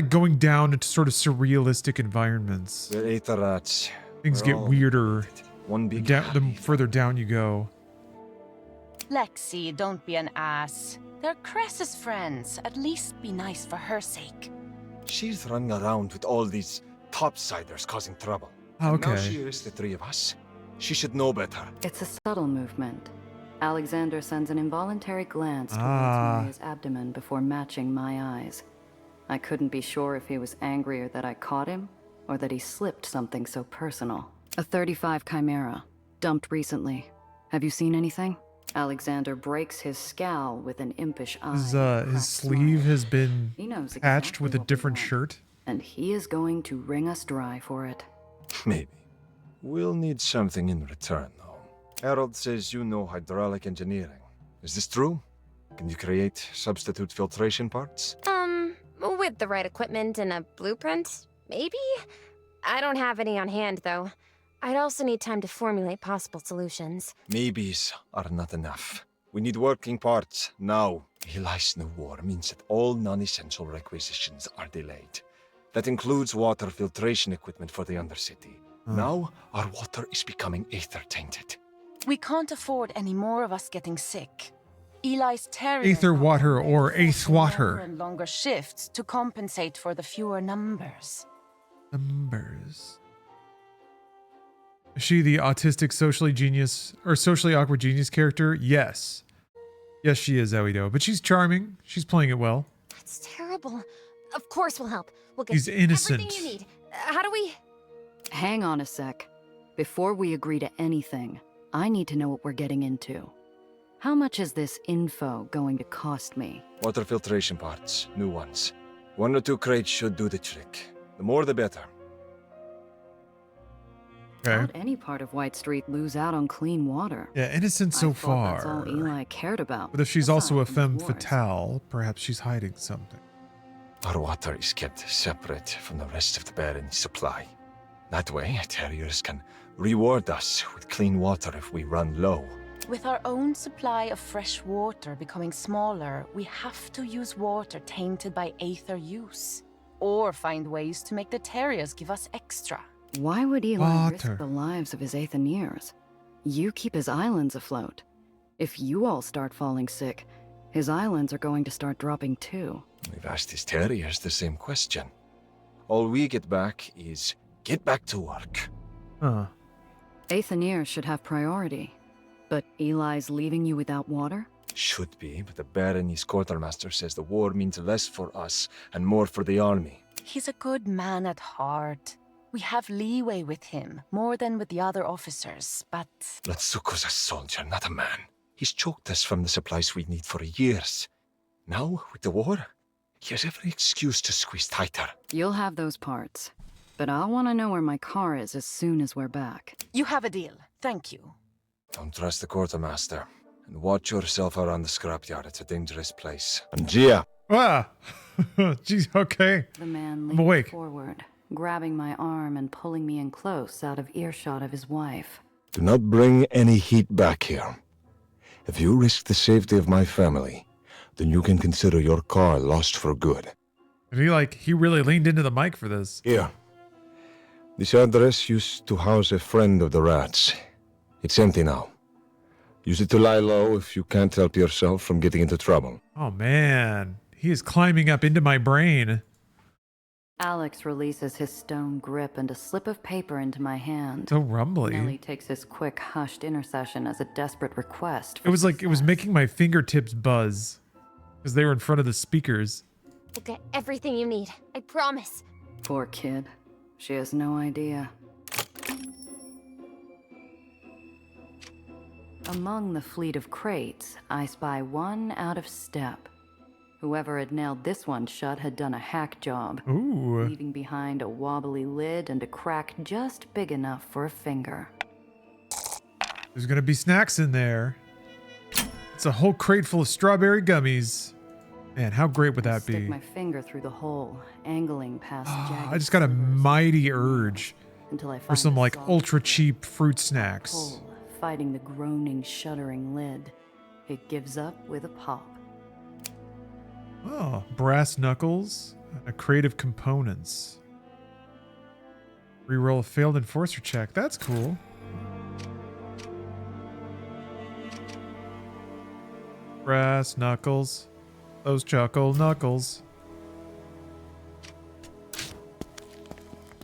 going down into sort of surrealistic environments. We're Aether rats. Things get weirder. One big the further down you go. Lexi, don't be an ass. They're Cress's friends. At least be nice for her sake. She's running around with all these topsiders causing trouble. Oh, And now okay. she is the three of us. She should know better. It's a subtle movement. Alexander sends an involuntary glance towards Maria's abdomen before matching my eyes. I couldn't be sure if he was angrier that I caught him, or that he slipped something so personal. A 35 Chimera, dumped recently. Have you seen anything? Alexander breaks his scowl with an impish eye. His sleeve has been He knows patched exactly with a what we different want, shirt. and he is going to wring us dry for it. Maybe. We'll need something in return, though. Harold says you know hydraulic engineering. Is this true? Can you create substitute filtration parts? With the right equipment and a blueprint, maybe? I don't have any on hand, though. I'd also need time to formulate possible solutions. Maybes are not enough. We need working parts, now. Eli's new war means that all non-essential requisitions are delayed. That includes water filtration equipment for the Undercity. Now, our water is becoming Aether-tainted. We can't afford any more of us getting sick. Eli's terriers Aether water or Aeth longer water. and longer shifts to compensate for the fewer numbers. Numbers. Is she the autistic socially awkward genius character? Yes. Yes, she is, Aoido. But she's charming. She's playing it well. That's terrible. Of course we'll help. We'll get He's innocent. everything you need. How do we... Hang on a sec. Before we agree to anything, I need to know what we're getting into. How much is this info going to cost me? Water filtration parts, new ones. 1 or 2 crates should do the trick. The more the better. Okay. How'd any part of White Street lose out on clean water? Yeah, innocent so I thought that's all far. Eli cared about. But if she's also a aside from femme wars. fatale, perhaps she's hiding something. Our water is kept separate from the rest of the Baron's supply. That way, terriers can reward us with clean water if we run low. With our own supply of fresh water becoming smaller, we have to use water tainted by Aether use. Or find ways to make the terriers give us extra. Why would Eli risk Water. the lives of his Aethoniers? You keep his islands afloat. If you all start falling sick, his islands are going to start dropping too. We've asked his terriers the same question. All we get back is, get back to work. Huh. Aethoniers should have priority. But Eli's leaving you without water? Should be, but the Baron's quartermaster says the war means less for us and more for the army. He's a good man at heart. We have leeway with him, more than with the other officers, but... Latsuko's a soldier, not a man. He's choked us from the supplies we need for years. Now, with the war, he has every excuse to squeeze tighter. You'll have those parts. But I'll want to know where my car is as soon as we're back. You have a deal. Thank you. Don't trust the quartermaster. And watch yourself around the scrapyard. It's a dangerous place. And Gia! Ah! Jeez, okay. The man I'm leaned awake. forward, grabbing my arm and pulling me in close out of earshot of his wife. Do not bring any heat back here. If you risk the safety of my family, then you can consider your car lost for good. And he really leaned into the mic for this. Here. This address used to house a friend of the rats. It's empty now. Use it to lie low if you can't help yourself from getting into trouble. Oh man, he is climbing up into my brain. Alex releases his stone grip and a slip of paper into my hand. So rumbly. Nellie takes his quick, hushed intercession as a desperate request. It was like it was making my fingertips buzz because they were in front of the speakers. We'll get everything you need. I promise. Poor kid. She has no idea. Among the fleet of crates, I spy one out of step. Whoever had nailed this one shut had done a hack job, Ooh. leaving behind a wobbly lid and a crack just big enough for a finger. There's gonna be snacks in there. It's a whole crate full of strawberry gummies. Man, how great would that Stick be? my finger through the hole, angling past jagged I just got a mighty urge until I for find some a like solid ultra cheap fruit snacks. hole, fighting the groaning, shuddering lid. It gives up with a pop. Oh, brass knuckles, a crate of components. Reroll a failed enforcer check. That's cool. Brass knuckles. Those chuckle knuckles.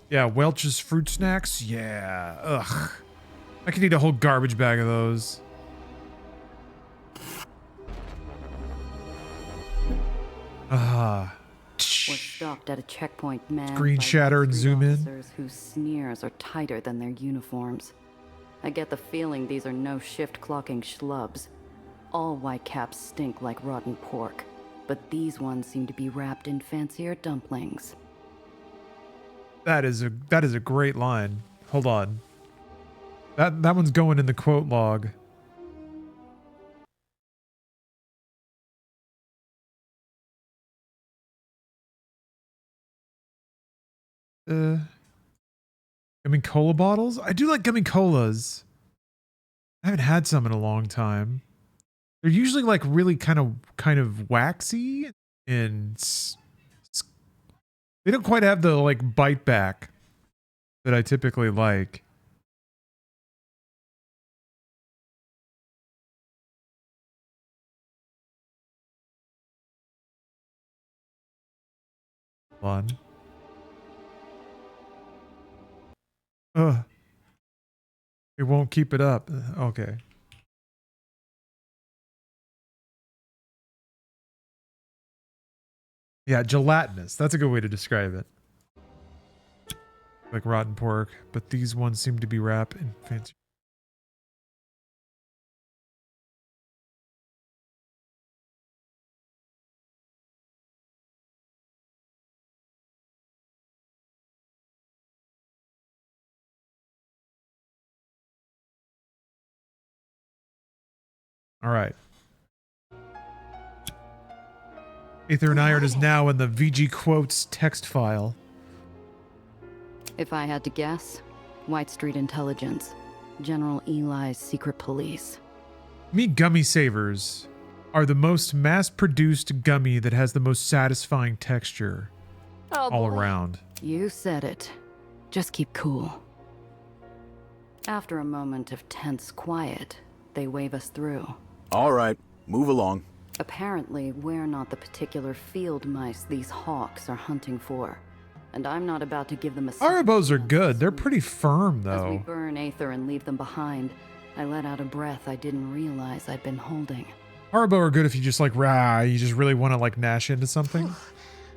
Yeah, Welch's fruit snacks. Yeah. Ugh. I could eat a whole garbage bag of those. Ah. We're stopped at a checkpoint manned Screen by shatter and three zoom in. officers whose sneers are tighter than their uniforms. I get the feeling these are no shift clocking schlubs. All white caps stink like rotten pork, but these ones seem to be wrapped in fancier dumplings. That is a great line. hold on. That one's going in the quote log. Gummy cola bottles? I do like gummy colas. I haven't had some in a long time. They're usually like really kind of waxy and they don't quite have the like bite back that I typically like. Hold on. Ugh. It won't keep it up. Okay. Yeah, gelatinous. That's a good way to describe it. Like rotten pork, but these ones seem to be wrapped in fancy. All right. Aether and Iron is now in the VG Quotes text file. If I had to guess, White Street Intelligence, General Eli's secret police. Me gummy savers are the most mass-produced gummy that has the most satisfying texture all around. You said it. Just keep cool. After a moment of tense quiet, they wave us through. All right, move along. Apparently, we're not the particular field mice these hawks are hunting for. And I'm not about to give them a... Arabos are good. They're pretty firm, As we though. burn Aether and leave them behind, I let out a breath I didn't realize I'd been holding. Arabo are good if you just like, you just really want to like gnash into something.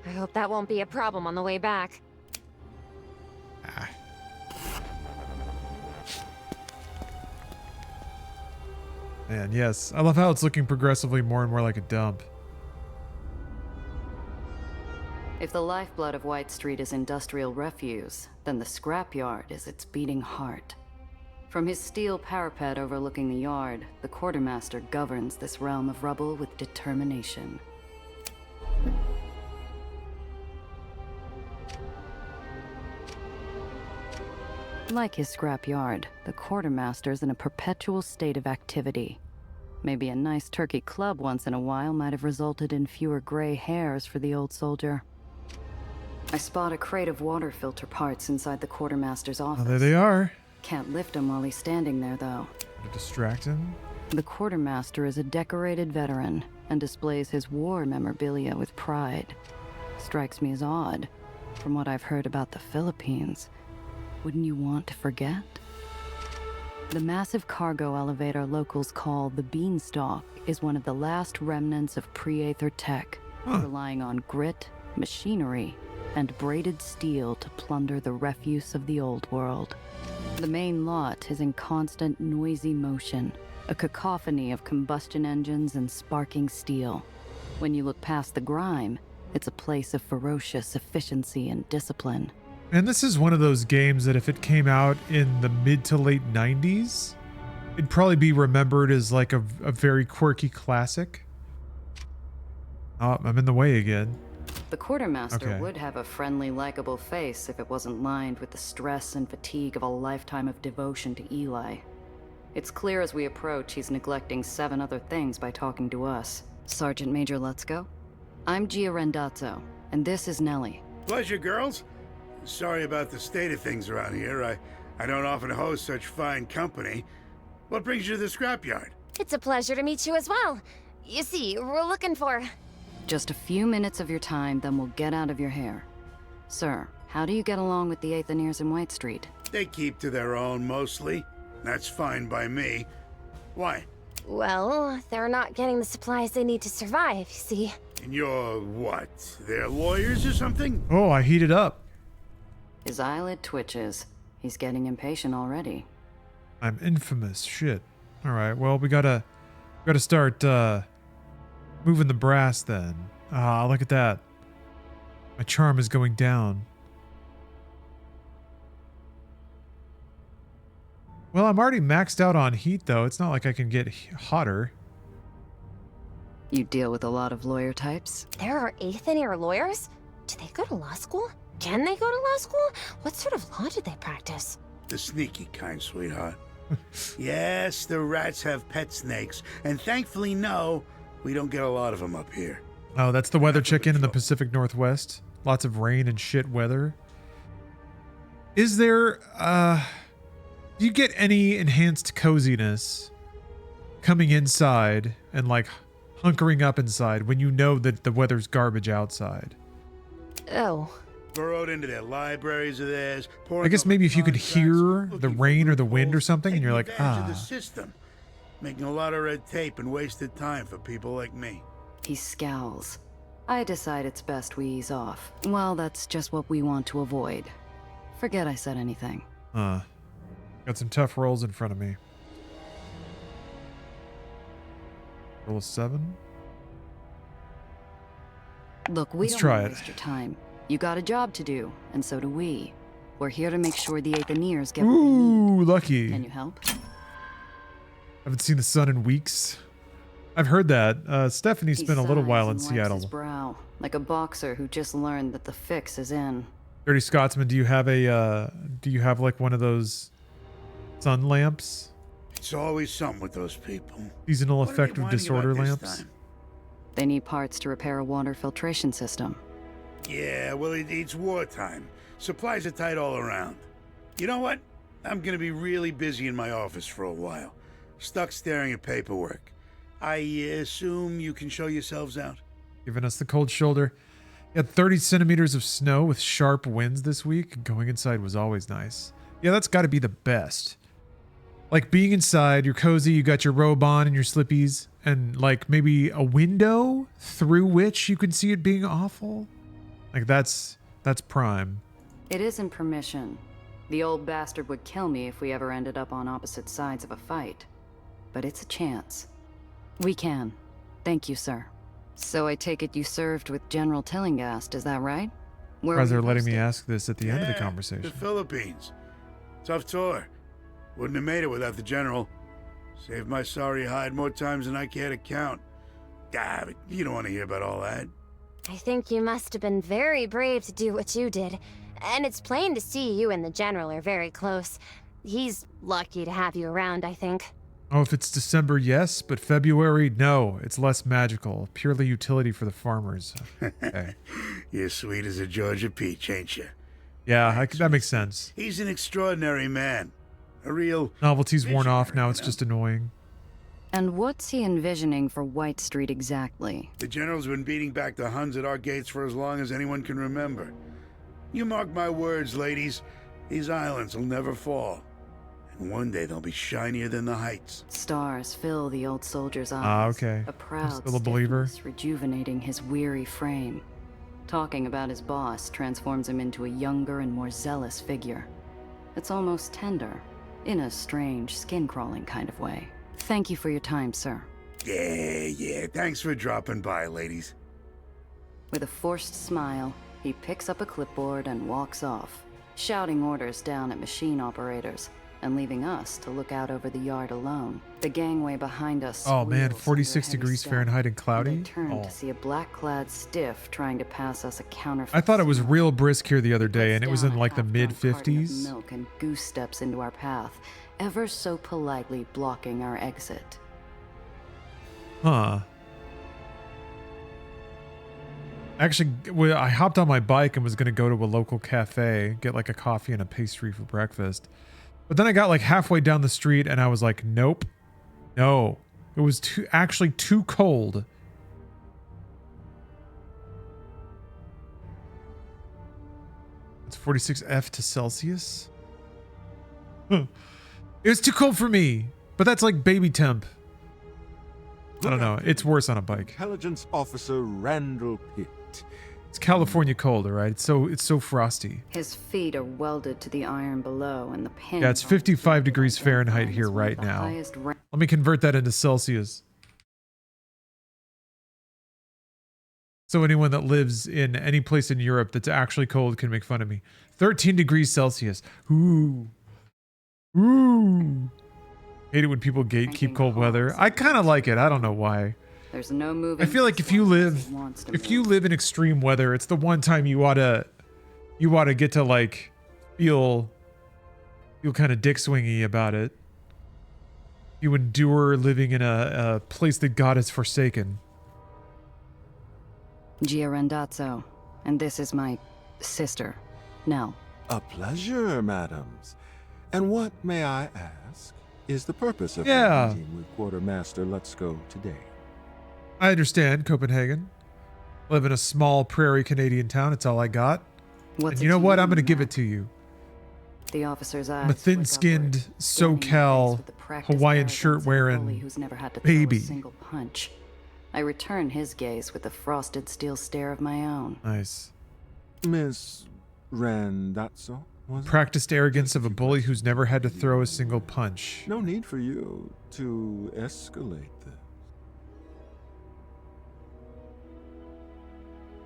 I hope that won't be a problem on the way back. Man, yes. I love how it's looking progressively more and more like a dump. If the lifeblood of White Street is industrial refuse, then the scrapyard is its beating heart. From his steel parapet overlooking the yard, the quartermaster governs this realm of rubble with determination. Like his scrapyard, the quartermaster's in a perpetual state of activity. Maybe a nice turkey club once in a while might have resulted in fewer gray hairs for the old soldier. I spot a crate of water filter parts inside the quartermaster's office. Oh, there they are. Can't lift him while he's standing there, though. To distract him. The quartermaster is a decorated veteran and displays his war memorabilia with pride. Strikes me as odd. From what I've heard about the Philippines, wouldn't you want to forget? The massive cargo elevator locals call the Beanstalk is one of the last remnants of pre-Aether tech, relying on grit, machinery, and braided steel to plunder the refuse of the old world. The main lot is in constant noisy motion, a cacophony of combustion engines and sparking steel. When you look past the grime, it's a place of ferocious efficiency and discipline. And this is one of those games that if it came out in the mid to late 90s, it'd probably be remembered as like a very quirky classic. Oh, I'm in the way again. The quartermaster Okay. would have a friendly, likable face if it wasn't lined with the stress and fatigue of a lifetime of devotion to Eli. It's clear as we approach he's neglecting 7 other things by talking to us. Sergeant Major Lutzko? I'm Gia Rendazzo, and this is Nellie. Pleasure, girls. Sorry about the state of things around here. I don't often host such fine company. What brings you to the scrapyard? It's a pleasure to meet you as well. You see, we're looking for... Just a few minutes of your time, then we'll get out of your hair. Sir, how do you get along with the Aethoniers in White Street? They keep to their own, mostly. That's fine by me. Why? Well, they're not getting the supplies they need to survive, you see. And you're what? They're lawyers or something? Oh, I heated up. His eyelid twitches. He's getting impatient already. I'm infamous. Shit. All right. Well, we gotta start moving the brass then. Ah, look at that. My charm is going down. Well, I'm already maxed out on heat, though. It's not like I can get hotter. You deal with a lot of lawyer types? There are Aether lawyers? Do they go to law school? Can they go to law school? What sort of law do they practice? The sneaky kind, sweetheart. Yes, the rats have pet snakes, and thankfully, no, we don't get a lot of them up here. Oh, that's the weather chicken in the Pacific Northwest. Lots of rain and shit weather. Is there, do you get any enhanced coziness coming inside and like hunkering up inside when you know that the weather's garbage outside? Oh. Burrowed into their libraries of theirs. I guess maybe if you could hear the rain or the wind or something and you're like, of the system, making a lot of red tape and wasted time for people like me. He scowls. I decide it's best we ease off. Well, that's just what we want to avoid. Forget I said anything. Got some tough rolls in front of me. Roll a 7. Look, we don't want to waste your time. You got a job to do, and so do we. We're here to make sure the Aetherians get what they need. Ooh, lucky. Can you help? Haven't seen the sun in weeks. I've heard that. Stephanie spent a little while in He sighs and wipes Seattle. his brow, like a boxer who just learned that the fix is in. Dirty Scotsman, do you have like one of those sun lamps? It's always something with those people. Seasonal What are they affective whining disorder about this lamps? time? They need parts to repair a water filtration system. Yeah, well, it's wartime. Supplies are tight all around. You know what? I'm gonna be really busy in my office for a while. Stuck staring at paperwork. I assume you can show yourselves out? Giving us the cold shoulder. We had 30 centimeters of snow with sharp winds this week. Going inside was always nice. Yeah, that's got to be the best. Like being inside, you're cozy, you got your robe on and your slippies, and like maybe a window through which you can see it being awful. Like that's prime. It isn't permission. The old bastard would kill me if we ever ended up on opposite sides of a fight. But it's a chance. We can. Thank you, sir. So I take it you served with General Tillinghast, is that right? Where Surprised were they're you letting me posted? ask this at the end of the The conversation. Philippines. Tough tour. Wouldn't have made it without the general. Saved my sorry hide more times than I care to count. Ah, but you don't want to hear about all that. I think you must have been very brave to do what you did. And it's plain to see you and the General are very close. He's lucky to have you around, I think. Oh, if it's December, yes, but February, no. It's less magical. Purely utility for the farmers. Okay. You're sweet as a Georgia peach, ain't you? Yeah, that makes sense. He's an extraordinary man. A real... Novelty's worn off now. It's just annoying. And what's he envisioning for White Street exactly? The general's been beating back the Huns at our gates for as long as anyone can remember. You mark my words, ladies. These islands will never fall. And one day they'll be shinier than the heights. Stars fill the old soldier's eyes. Ah, okay. A proud Still a believer. stiffness rejuvenating his weary frame. Talking about his boss transforms him into a younger and more zealous figure. It's almost tender, in a strange, skin-crawling kind of way. Thank you for your time, sir. Yeah. Thanks for dropping by, ladies. With a forced smile, he picks up a clipboard and walks off, shouting orders down at machine operators, and leaving us to look out over the yard alone. The gangway behind us. Oh man, squeals 46 under heavy degrees step, Fahrenheit and and cloudy. I turn Oh. to see a black-clad stiff trying to pass us a counterfeit. I thought it was real brisk here the other day, and it was in like the mid carton of 50s. milk and goose steps into our path, ever so politely blocking our exit. Huh. Actually, I hopped on my bike and was going to go to a local cafe, get like a coffee and a pastry for breakfast. But then I got like halfway down the street and I was like, nope. No. It was actually too cold. It's 46 to Celsius. Huh. It was too cold for me, but that's like baby temp. I don't know. It's worse on a bike. Intelligence Officer Randall Pitt. It's California cold, all right? It's so frosty. His feet are welded to the iron below, and the pin. Yeah, it's 55 degrees Fahrenheit here right now. Let me convert that into Celsius. So anyone that lives in any place in Europe that's actually cold can make fun of me. 13 degrees Celsius. Ooh. Ooh. Hate it when people gatekeep cold weather. I kind of like it. I don't know why. There's no moving. I feel like if you live in extreme weather, it's the one time you ought to get to like feel kind of dick swingy about it. You endure living in a place that God has forsaken. Gia Randazzo, and this is my sister, Nell. A pleasure, madams. And what, may I ask, is the purpose of Yeah. your meeting with Quartermaster Lutzko today? I understand, Copenhagen. Live in a small prairie Canadian town. It's all I got. What's And you it know to what? you, I'm going to give Matt? it to you. The officer's eyes. I'm a thin-skinned, SoCal, Hawaiian shirt-wearing who's never had to baby. throw a single punch. I return his gaze with a frosted steel stare of my own. Nice. Miss Randazzo, was it? Practiced arrogance of a bully who's never had to throw a single punch. No need for you to escalate this.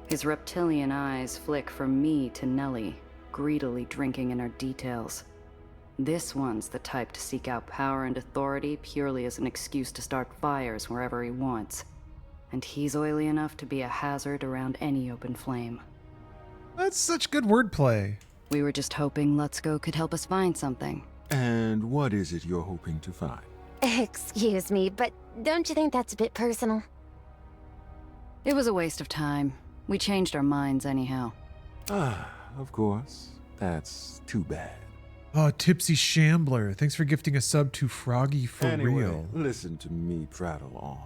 His reptilian eyes flick from me to Nellie, greedily drinking in our details. This one's the type to seek out power and authority purely as an excuse to start fires wherever he wants. And he's oily enough to be a hazard around any open flame. That's such good wordplay. We were just hoping Lutzko could help us find something. And what is it you're hoping to find? Excuse me, but don't you think that's a bit personal? It was a waste of time. We changed our minds anyhow. Ah, of course. That's too bad. Oh, Tipsy Shambler. Thanks for gifting a sub to Froggy for Anyway, real. listen to me prattle on.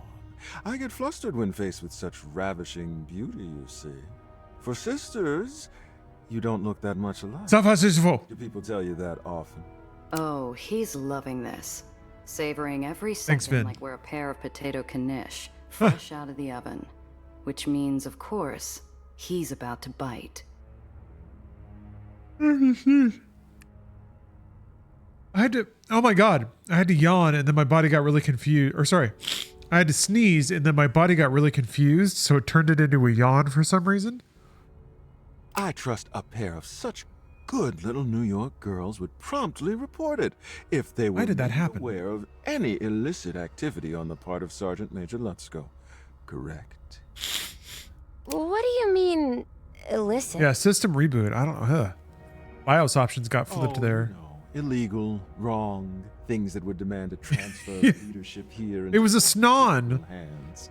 I get flustered when faced with such ravishing beauty, you see. For sisters, you don't look that much alike. Safehouse. Do people tell you that often? Oh, he's loving this. Savoring every Thanks, second Vin. like we're a pair of potato knish, fresh out of the oven. Which means, of course, he's about to bite. I had to, oh my God, I had to yawn and then my body got really confused. Or sorry, I had to sneeze and then my body got really confused. So it turned it into a yawn for some reason. I trust a pair of such good little New York girls would promptly report it if they were Why did that made happen? aware of any illicit activity on the part of Sergeant Major Lutzko. Correct. What do you mean, illicit? Yeah, system reboot. I don't know. Huh. BIOS options got flipped there. No. Illegal, wrong, things that would demand a transfer of leadership here. It was a snon. Hands.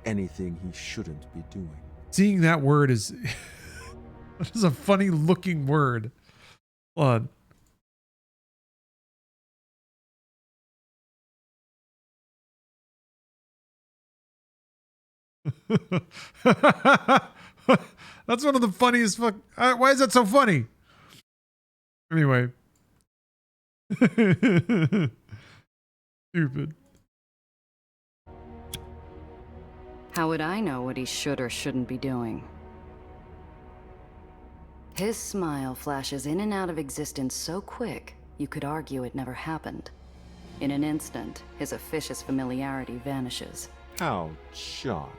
Anything he shouldn't be doing. Seeing that word is, that is a funny looking word. Hold on. That's one of the funniest fuck. Why is that so funny? Anyway. Stupid. How would I know what he should or shouldn't be doing? His smile flashes in and out of existence so quick, you could argue it never happened. In an instant, his officious familiarity vanishes. How charming.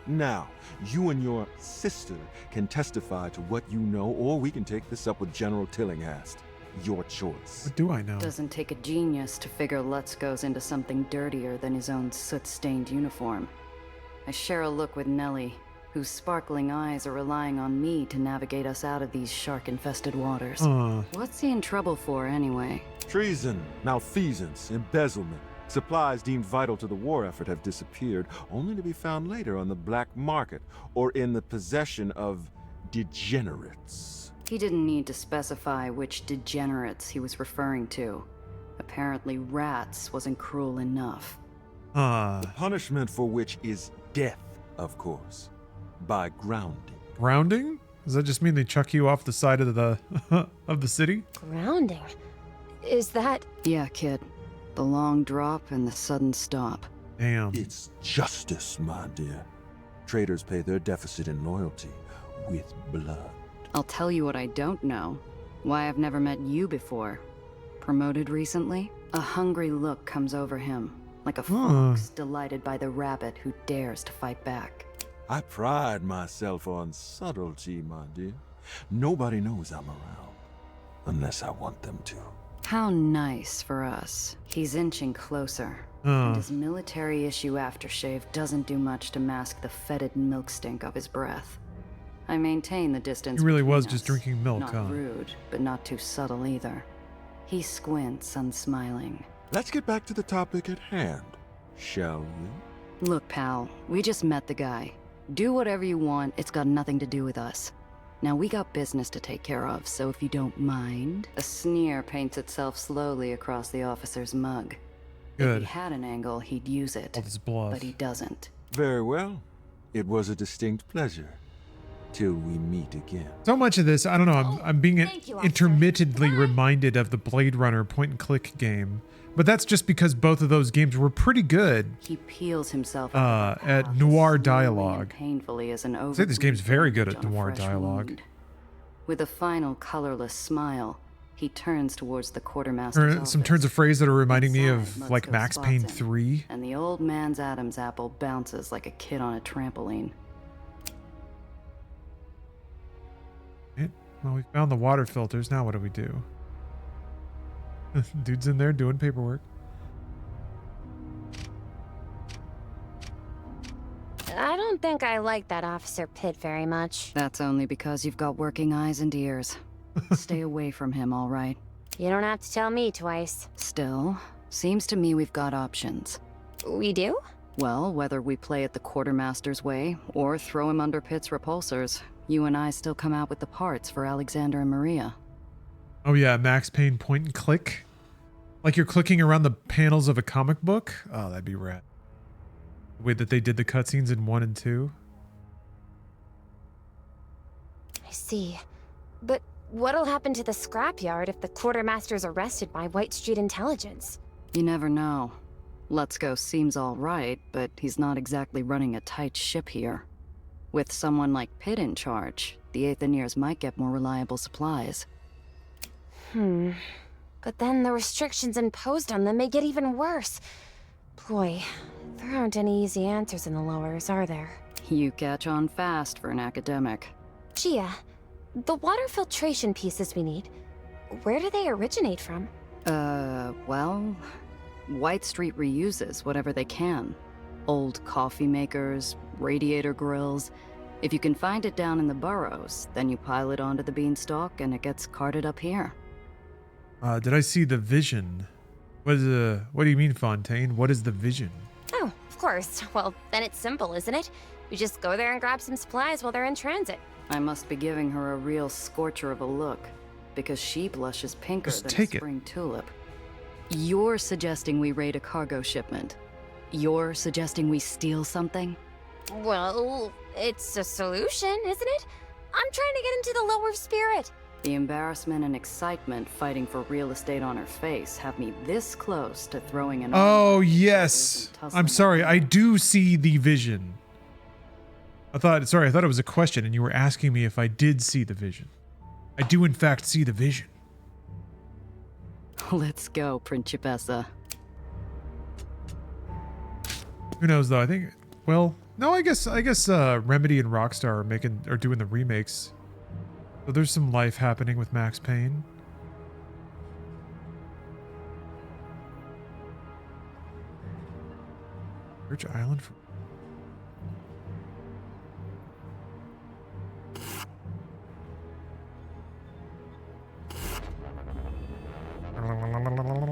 Now, you and your sister can testify to what you know, or we can take this up with General Tillinghast. Your choice. What do I know? Doesn't take a genius to figure Lutz goes into something dirtier than his own soot-stained uniform. I share a look with Nellie, whose sparkling eyes are relying on me to navigate us out of these shark-infested waters. What's he in trouble for, anyway? Treason, malfeasance, embezzlement. Supplies deemed vital to the war effort have disappeared, only to be found later on the black market or in the possession of degenerates. He didn't need to specify which degenerates he was referring to. Apparently rats wasn't cruel enough. The punishment for which is death, of course, by grounding. Grounding? Does that just mean they chuck you off the side of the of the city? Grounding? Is that... Yeah, kid. The long drop and the sudden stop. Damn. It's justice, my dear. Traitors pay their deficit in loyalty with blood. I'll tell you what I don't know. Why I've never met you before. Promoted recently? A hungry look comes over him, like a fox delighted by the rabbit who dares to fight back. I pride myself on subtlety, my dear. Nobody knows I'm around, unless I want them to. How nice for us. He's inching closer. And his military-issue aftershave doesn't do much to mask the fetid milk stink of his breath. I maintain the distance. He really between was us. just drinking milk, Not huh? rude, but not too subtle either. He squints, unsmiling. Let's get back to the topic at hand, shall we? Look, pal, we just met the guy. Do whatever you want, it's got nothing to do with us. Now, we got business to take care of, so if you don't mind... A sneer paints itself slowly across the officer's mug. Good. If he had an angle, he'd use it. All this bluff. But he doesn't. Very well. It was a distinct pleasure. Till we meet again. So much of this, I don't know, I'm being intermittently reminded of the Blade Runner point-and-click game. But that's just because both of those games were pretty good He peels himself at noir dialogue. Painfully as an I'd say this game's very good at on a noir fresh dialogue. wound. With a final colorless smile, he turns towards the quartermaster's office. Some turns of phrase that are reminding me of Inside, like Mugsko Max spots Payne him, 3. And the old man's Adam's apple bounces like a kid on a trampoline. Well, we found the water filters. Now what do we do? Dude's in there doing paperwork. I don't think I like that Officer Pitt very much. That's only because you've got working eyes and ears. Stay away from him, all right? You don't have to tell me twice. Still, seems to me we've got options. We do? Well, whether we play it the quartermaster's way or throw him under Pitt's repulsors, you and I still come out with the parts for Alexander and Maria. Oh yeah, Max Payne point and click. Like you're clicking around the panels of a comic book? Oh, that'd be rad. The way that they did the cutscenes in 1 and 2. I see. But what'll happen to the scrapyard if the quartermaster's arrested by White Street Intelligence? You never know. Let's Go seems all right, but he's not exactly running a tight ship here. With someone like Pitt in charge, the Aetherians might get more reliable supplies. But then the restrictions imposed on them may get even worse. Boy, there aren't any easy answers in the lowers, are there? You catch on fast for an academic. Gia, the water filtration pieces we need, where do they originate from? Well, White Street reuses whatever they can. Old coffee makers, radiator grills. If you can find it down in the burrows, then you pile it onto the beanstalk and it gets carted up here. Did I see the vision? What do you mean, Fontaine? What is the vision? Oh, of course. Well, then it's simple, isn't it? We just go there and grab some supplies while they're in transit. I must be giving her a real scorcher of a look, because she blushes pinker Just than a take it. spring tulip. You're suggesting we raid a cargo shipment. You're suggesting we steal something? Well, it's a solution, isn't it? I'm trying to get into the lower spirit. The embarrassment and excitement fighting for real estate on her face have me this close to throwing an... Oh, yes. I'm sorry. I do see the vision. I thought it was a question and you were asking me if I did see the vision. I do in fact see the vision. Let's go, Principessa. Who knows though? I think, well, no, I guess Remedy and Rockstar are doing the remakes. So there's some life happening with Max Payne. Search Island for...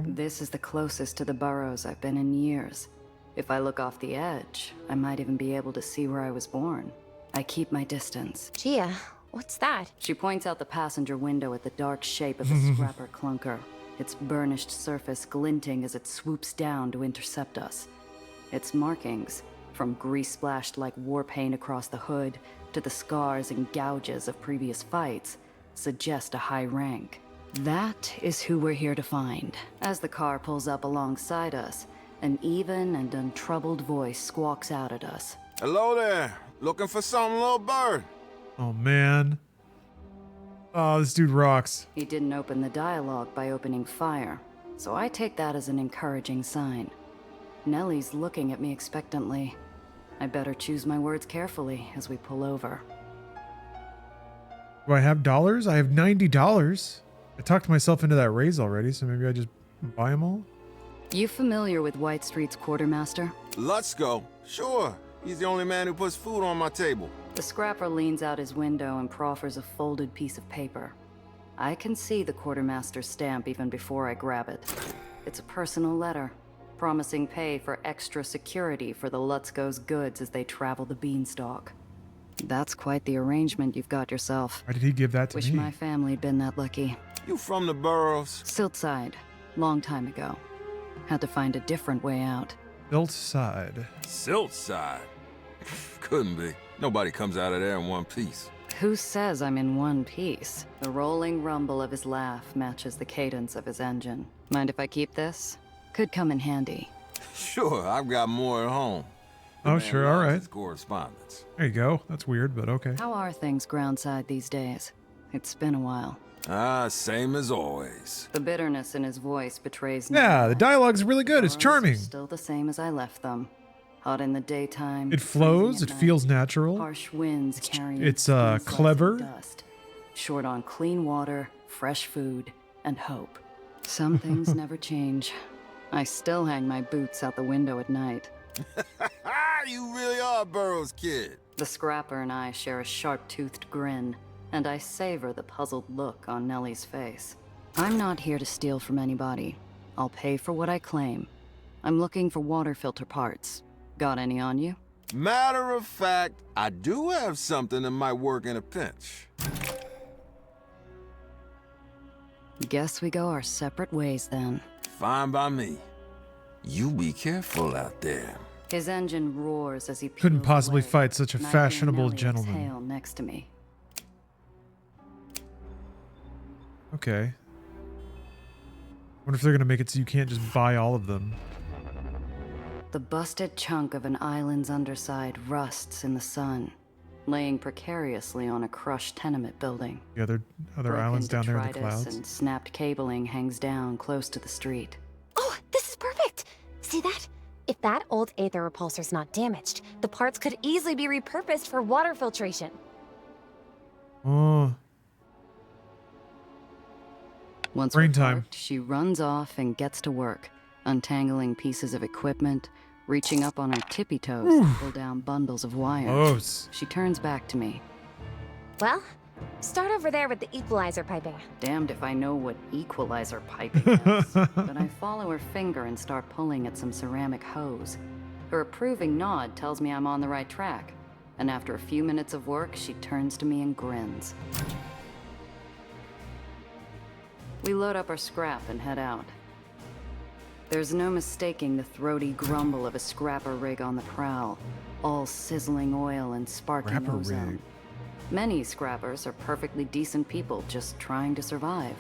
This is the closest to the burrows I've been in years. If I look off the edge, I might even be able to see where I was born. I keep my distance. Gia, what's that? She points out the passenger window at the dark shape of the scrapper clunker, its burnished surface glinting as it swoops down to intercept us. Its markings, from grease-splashed like war paint across the hood to the scars and gouges of previous fights, suggest a high rank. That is who we're here to find. As the car pulls up alongside us, an even and untroubled voice squawks out at us. Hello there. Looking for something, little bird? Oh, man. Oh, this dude rocks. He didn't open the dialogue by opening fire, so I take that as an encouraging sign. Nellie's looking at me expectantly. I better choose my words carefully as we pull over. Do I have dollars? I have $90. I talked myself into that raise already, so maybe I just buy them all? You familiar with White Street's quartermaster? Let's go. Sure. He's the only man who puts food on my table. The scrapper leans out his window and proffers a folded piece of paper. I can see the quartermaster's stamp even before I grab it. It's a personal letter, promising pay for extra security for the Lutzko's goods as they travel the beanstalk. That's quite the arrangement you've got yourself. Why did he give that to Wish me? my family'd been that lucky. You from the boroughs? Siltside. Long time ago. Had to find a different way out. Siltside. Siltside? Couldn't be. Nobody comes out of there in one piece. Who says I'm in one piece? The rolling rumble of his laugh matches the cadence of his engine. Mind if I keep this? Could come in handy. Sure, I've got more at home. Oh, sure, all right. Correspondence. There you go. That's weird, but okay. How are things groundside these days? It's been a while. Same as always. The bitterness in his voice betrays Yeah, the dialogue's really good. It's charming. Still the same as I left them. Hot in the daytime. It flows. It feels natural. Harsh winds carrying. It's clever. Dust. Short on clean water, fresh food, and hope. Some things never change. I still hang my boots out the window at night. You really are a Burroughs kid. The scrapper and I share a sharp-toothed grin, and I savor the puzzled look on Nellie's face. I'm not here to steal from anybody. I'll pay for what I claim. I'm looking for water filter parts. Got any on you? Matter of fact, I do have something that might work in a pinch. Guess we go our separate ways then. Fine by me. You be careful out there. His engine roars as he peels Couldn't possibly away, fight such a and I hear fashionable Nellie gentleman. exhale next to me. Okay. Wonder if they're gonna make it so you can't just buy all of them. The busted chunk of an island's underside rusts in the sun, laying precariously on a crushed tenement building. The other Broken islands down there in the detritus clouds. and snapped cabling hangs down close to the street. Oh, this is perfect! See that? If that old Aether repulsor's not damaged, the parts could easily be repurposed for water filtration. Oh. Once Brain we're time. parked, she runs off and gets to work, untangling pieces of equipment, reaching up on her tippy toes to pull down bundles of wire. Gross. She turns back to me. Well, start over there with the equalizer piping. Damned if I know what equalizer piping is. But I follow her finger and start pulling at some ceramic hose. Her approving nod tells me I'm on the right track. And after a few minutes of work, she turns to me and grins. We load up our scrap and head out. There's no mistaking the throaty grumble of a scrapper rig on the prowl, all sizzling oil and sparking Scrapper ozone. rig. Many scrappers are perfectly decent people just trying to survive.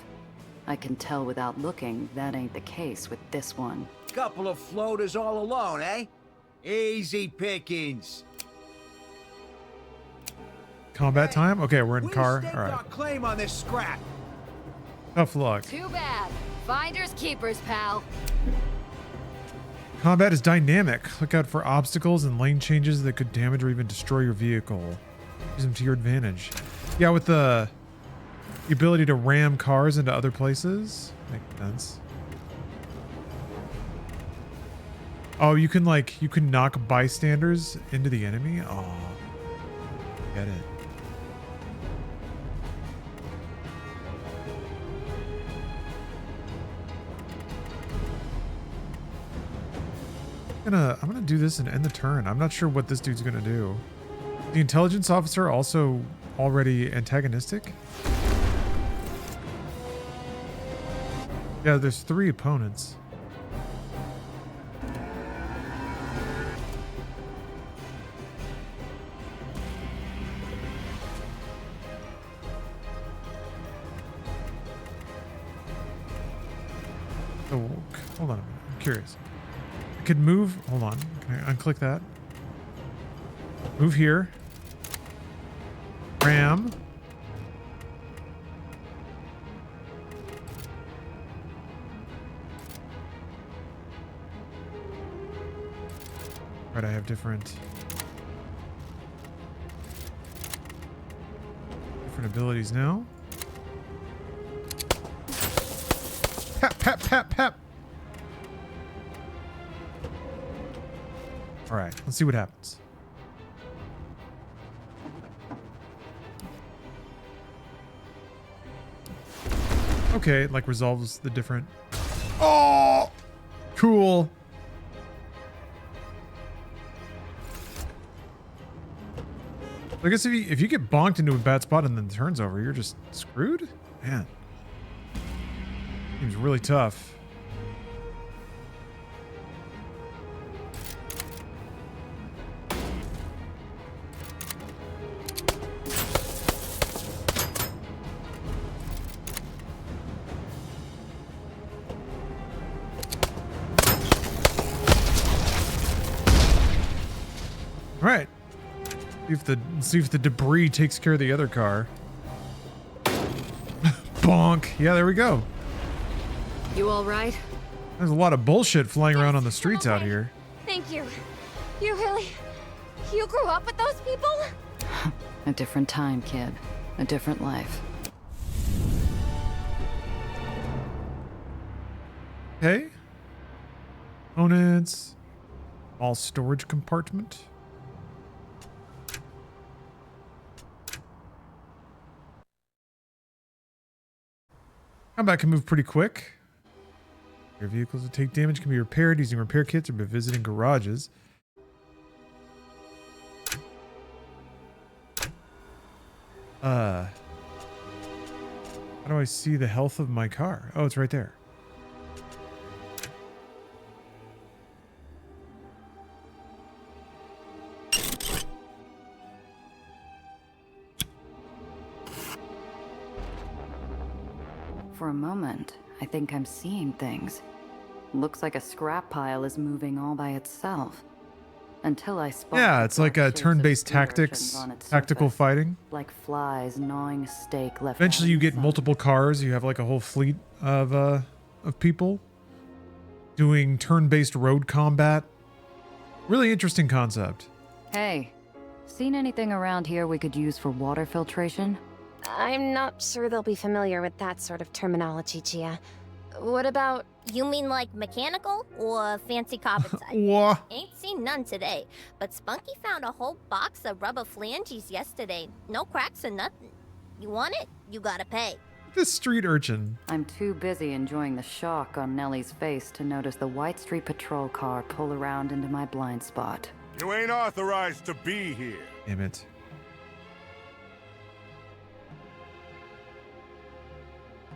I can tell without looking that ain't the case with this one. Couple of floaters all alone, eh? Easy pickings. Combat time? Okay, we're in We car. staked All right. our claim on this scrap. Tough luck. Too bad. Finders keepers, pal. Combat is dynamic. Look out for obstacles and lane changes that could damage or even destroy your vehicle. Use them to your advantage. Yeah, with the ability to ram cars into other places. Makes sense. Oh, you can knock bystanders into the enemy? Oh. Get it. I'm gonna do this and end the turn. I'm not sure what this dude's gonna do. The intelligence officer also already antagonistic? Yeah, there's 3 opponents. Oh, hold on a minute. I'm curious. I could move. Hold on. Can I unclick that? Move here. Ram. Right, I have different abilities now. Pep, pep, pep. All right, let's see what happens. Okay, it like resolves the different. Oh, cool. I guess if you get bonked into a bad spot and then the turn's over, you're just screwed? Man. Seems really tough. All right. See if the debris takes care of the other car. Bonk. Yeah, there we go. You all right? There's a lot of bullshit flying around on the streets out here. Thank you. You grew up with those people? A different time, kid. A different life. Okay. Components. All storage compartment. Combat can move pretty quick. Your vehicles that take damage can be repaired using repair kits or by visiting garages. How do I see the health of my car? Oh, it's right there. For a moment, I think I'm seeing things. Looks like a scrap pile is moving all by itself. Until I spot. Yeah, it's like a turn-based tactical fighting. Like flies gnawing a steak left. Eventually you get multiple cars. You have like a whole fleet of people doing turn-based road combat. Really interesting concept. Hey, seen anything around here we could use for water filtration? I'm not sure they'll be familiar with that sort of terminology, Gia. What about... You mean like mechanical or fancy carbon type? What? Ain't seen none today, but Spunky found a whole box of rubber flanges yesterday. No cracks or nothing. You want it? You gotta pay. This street urchin. I'm too busy enjoying the shock on Nellie's face to notice the White Street Patrol car pull around into my blind spot. You ain't authorized to be here. Damn it.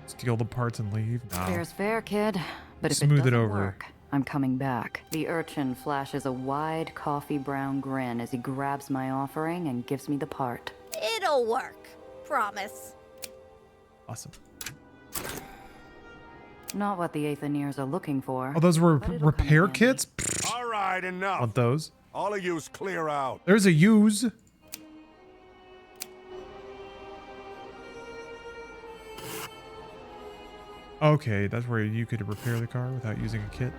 Steal the parts and leave? No. Fair's fair, kid. But if Smooth it it doesn't over. work, I'm coming back. The urchin flashes a wide coffee brown grin as he grabs my offering and gives me the part. It'll work. Promise. Awesome. Not what the Aetherians are looking for. Oh, those were but it'll come repair in handy. kits? All right, enough. Want those? All of yous clear out. There's a use. Okay, that's where you could repair the car without using a kit.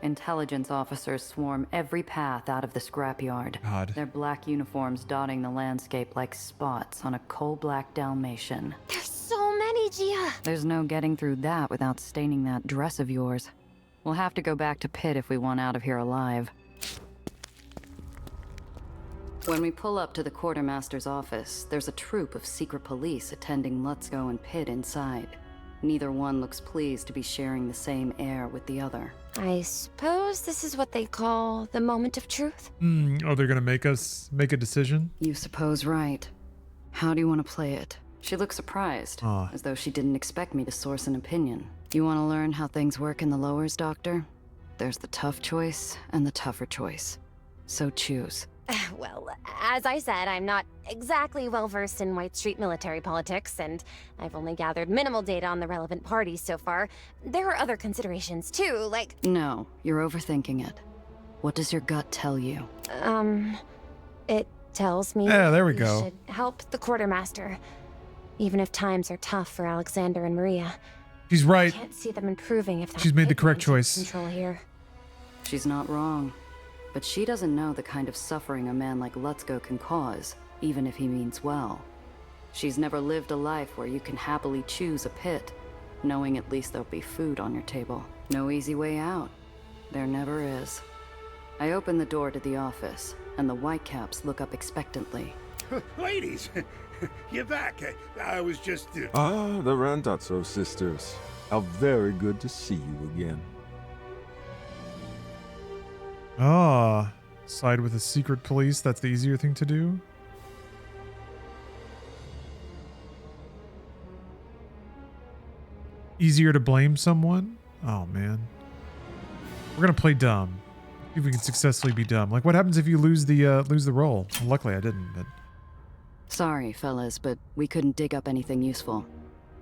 Intelligence officers swarm every path out of the scrapyard. God. Their black uniforms dotting the landscape like spots on a coal-black Dalmatian. There's so many, Gia. There's no getting through that without staining that dress of yours. We'll have to go back to Pitt if we want out of here alive. When we pull up to the quartermaster's office, there's a troop of secret police attending Lutzko and Pitt inside. Neither one looks pleased to be sharing the same air with the other. I suppose this is what they call the moment of truth? Oh, they're gonna make us make a decision? You suppose right. How do you want to play it? She looks surprised, as though she didn't expect me to source an opinion. You want to learn how things work in the lowers, Doctor? There's the tough choice and the tougher choice. So choose. Well, as I said, I'm not exactly well-versed in White Street military politics, and I've only gathered minimal data on the relevant parties so far. There are other considerations, too, like... No, you're overthinking it. What does your gut tell you? It tells me Yeah, there we go. should help the quartermaster, even if times are tough for Alexander and Maria. She's right. I can't see them improving if She's made the correct choice. Control here. She's not wrong. But she doesn't know the kind of suffering a man like Lutzko can cause, even if he means well. She's never lived a life where you can happily choose a pit, knowing at least there'll be food on your table. No easy way out. There never is. I open the door to the office, and the Whitecaps look up expectantly. Ladies, you're back. I was just... Ah, the Randazzo sisters. How very good to see you again. Ah, side with the secret police. That's the easier thing to do. Easier to blame someone? Oh, man. We're gonna play dumb. See if we can successfully be dumb. Like, what happens if you lose the role? Well, luckily, I didn't. But Sorry, fellas, but we couldn't dig up anything useful.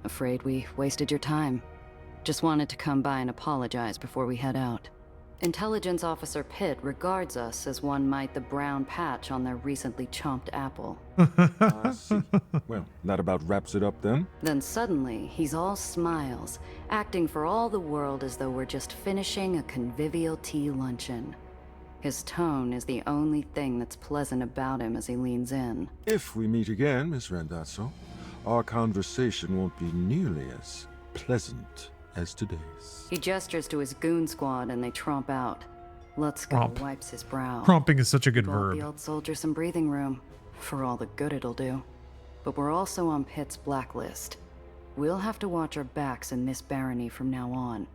Afraid we wasted your time. Just wanted to come by and apologize before we head out. Intelligence Officer Pitt regards us as one might the brown patch on their recently chomped apple. I see. Well, that about wraps it up then. Then suddenly, he's all smiles, acting for all the world as though we're just finishing a convivial tea luncheon. His tone is the only thing that's pleasant about him as he leans in. If we meet again, Miss Randazzo, our conversation won't be nearly as pleasant as today's. He gestures to his goon squad and they tromp out. Lutsko wipes his brow. Tromping is such a good Bought verb. the old soldier some breathing room, for all the good it'll do. But we're also on Pitt's blacklist. We'll have to watch our backs in this barony from now on.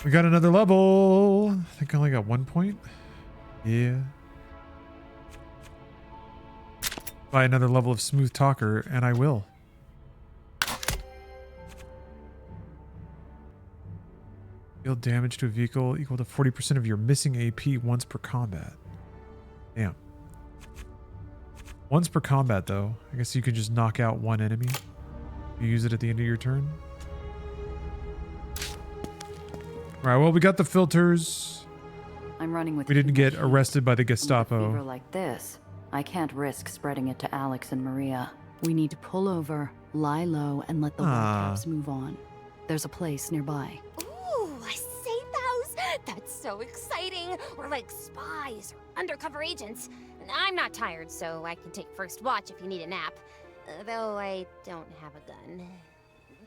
We got another level. I think I only got 1 point. Yeah. Buy another level of Smooth Talker, and I will. Deal damage to a vehicle equal to 40% of your missing AP once per combat. Damn. Once per combat, though. I guess you can just knock out one enemy. You use it at the end of your turn. Alright, well, we got the filters. I'm running with We didn't get arrested by the fever Gestapo. like this. I can't risk spreading it to Alex and Maria. We need to pull over, lie low, and let the Whitecaps move on. There's a place nearby. Ooh, a Safehouse! That's so exciting! We're like spies or undercover agents. I'm not tired, so I can take first watch if you need a nap. Though I don't have a gun.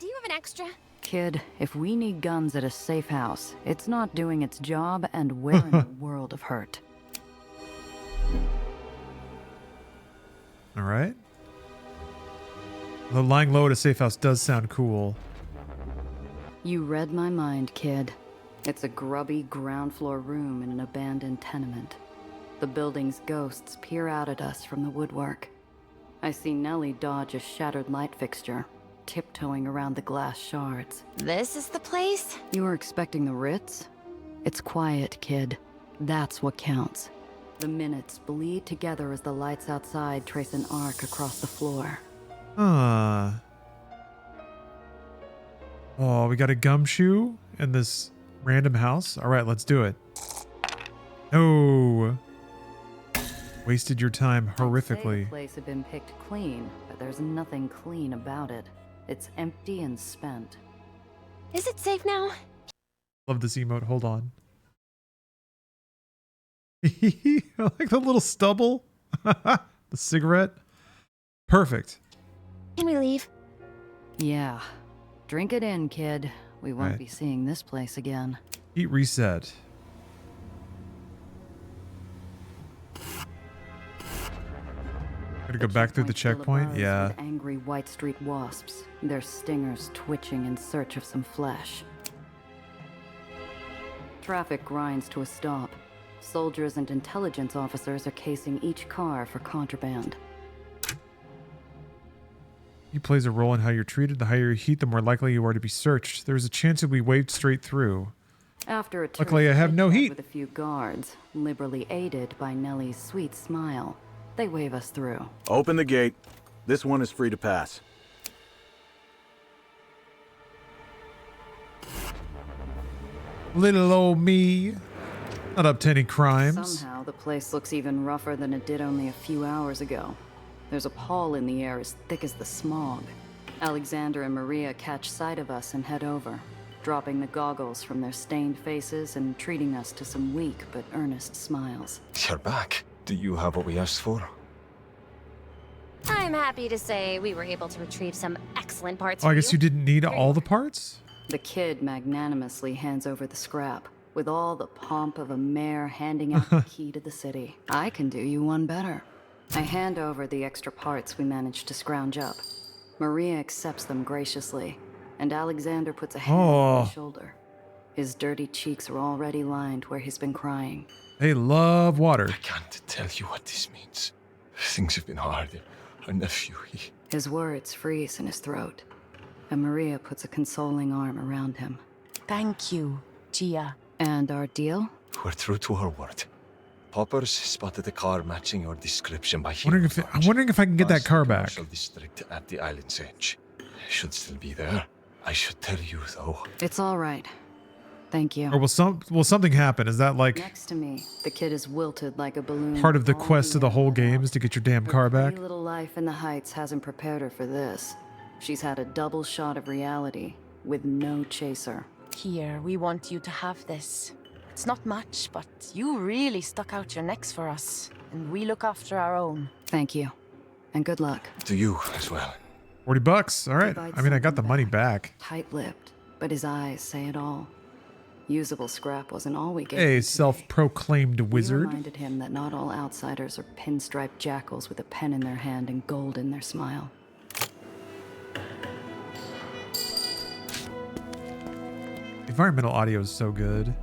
Do you have an extra? Kid, if we need guns at a safe house, it's not doing its job, and we're in a world of hurt. Alright. The lying low at a safe house does sound cool. You read my mind, kid. It's a grubby ground floor room in an abandoned tenement. The building's ghosts peer out at us from the woodwork. I see Nellie dodge a shattered light fixture, tiptoeing around the glass shards. This is the place? You were expecting the Ritz? It's quiet, kid. That's what counts. The minutes bleed together as the lights outside trace an arc across the floor. Oh, we got a gumshoe in this random house. All right, let's do it. Oh, wasted your time horrifically. The place had been picked clean, but there's nothing clean about it. It's empty and spent. Is it safe now? Love this emote. Hold on. I like the little stubble. The cigarette. Perfect. Can we leave? Yeah. Drink it in, kid. We won't Right. be seeing this place again. Heat reset. Gotta go back through the checkpoint? Buzz Yeah. with angry White Street wasps, their stingers twitching in search of some flesh. Traffic grinds to a stop. Soldiers and intelligence officers are casing each car for contraband. He plays a role in how you're treated. The higher you heat, the more likely you are to be searched. There's a chance you'll be waved straight through. After a Luckily, I terse have no chit-chat heat. with a few guards, liberally aided by Nellie's sweet smile, they wave us through. Open the gate. This one is free to pass. Little old me. Not up to any crimes. Somehow, the place looks even rougher than it did only a few hours ago. There's a pall in the air as thick as the smog. Alexander and Maria catch sight of us and head over. dropping the goggles from their stained faces and treating us to some weak but earnest smiles. You're back. Do you have what we asked for? I'm happy to say we were able to retrieve some excellent parts Oh, I for guess you didn't need all the parts? The kid magnanimously hands over the scrap, with all the pomp of a mayor handing out the key to the city. I can do you one better. I hand over the extra parts we managed to scrounge up. Maria accepts them graciously, and Alexander puts a hand on my shoulder. His dirty cheeks are already lined where he's been crying. They love water. I can't tell you what this means. Things have been hard. Our nephew, His words freeze in his throat, and Maria puts a consoling arm around him. Thank you, Gia. And our deal? We're true to our word. Poppers spotted a car matching your description by I'm wondering if I can get that car back. Commercial district at the island's edge. Should still be there. I should tell you though. It's all right. Thank you. Or will something happen? Is that like Next to me, the kid is wilted like a balloon. part of the quest of the whole game is to get your damn car back? Pretty little life in the Heights hasn't prepared her for this. She's had a double shot of reality with no chaser. Here, we want you to have this. It's not much, but you really stuck out your necks for us, and we look after our own. Thank you, and good luck. To you as well. $40. All right. I mean, I got the money back. Tight-lipped, but his eyes say it all. Usable scrap wasn't all we gave. A self-proclaimed We wizard. reminded him that not all outsiders are pinstriped jackals with a pen in their hand and gold in their smile. Environmental audio is so good.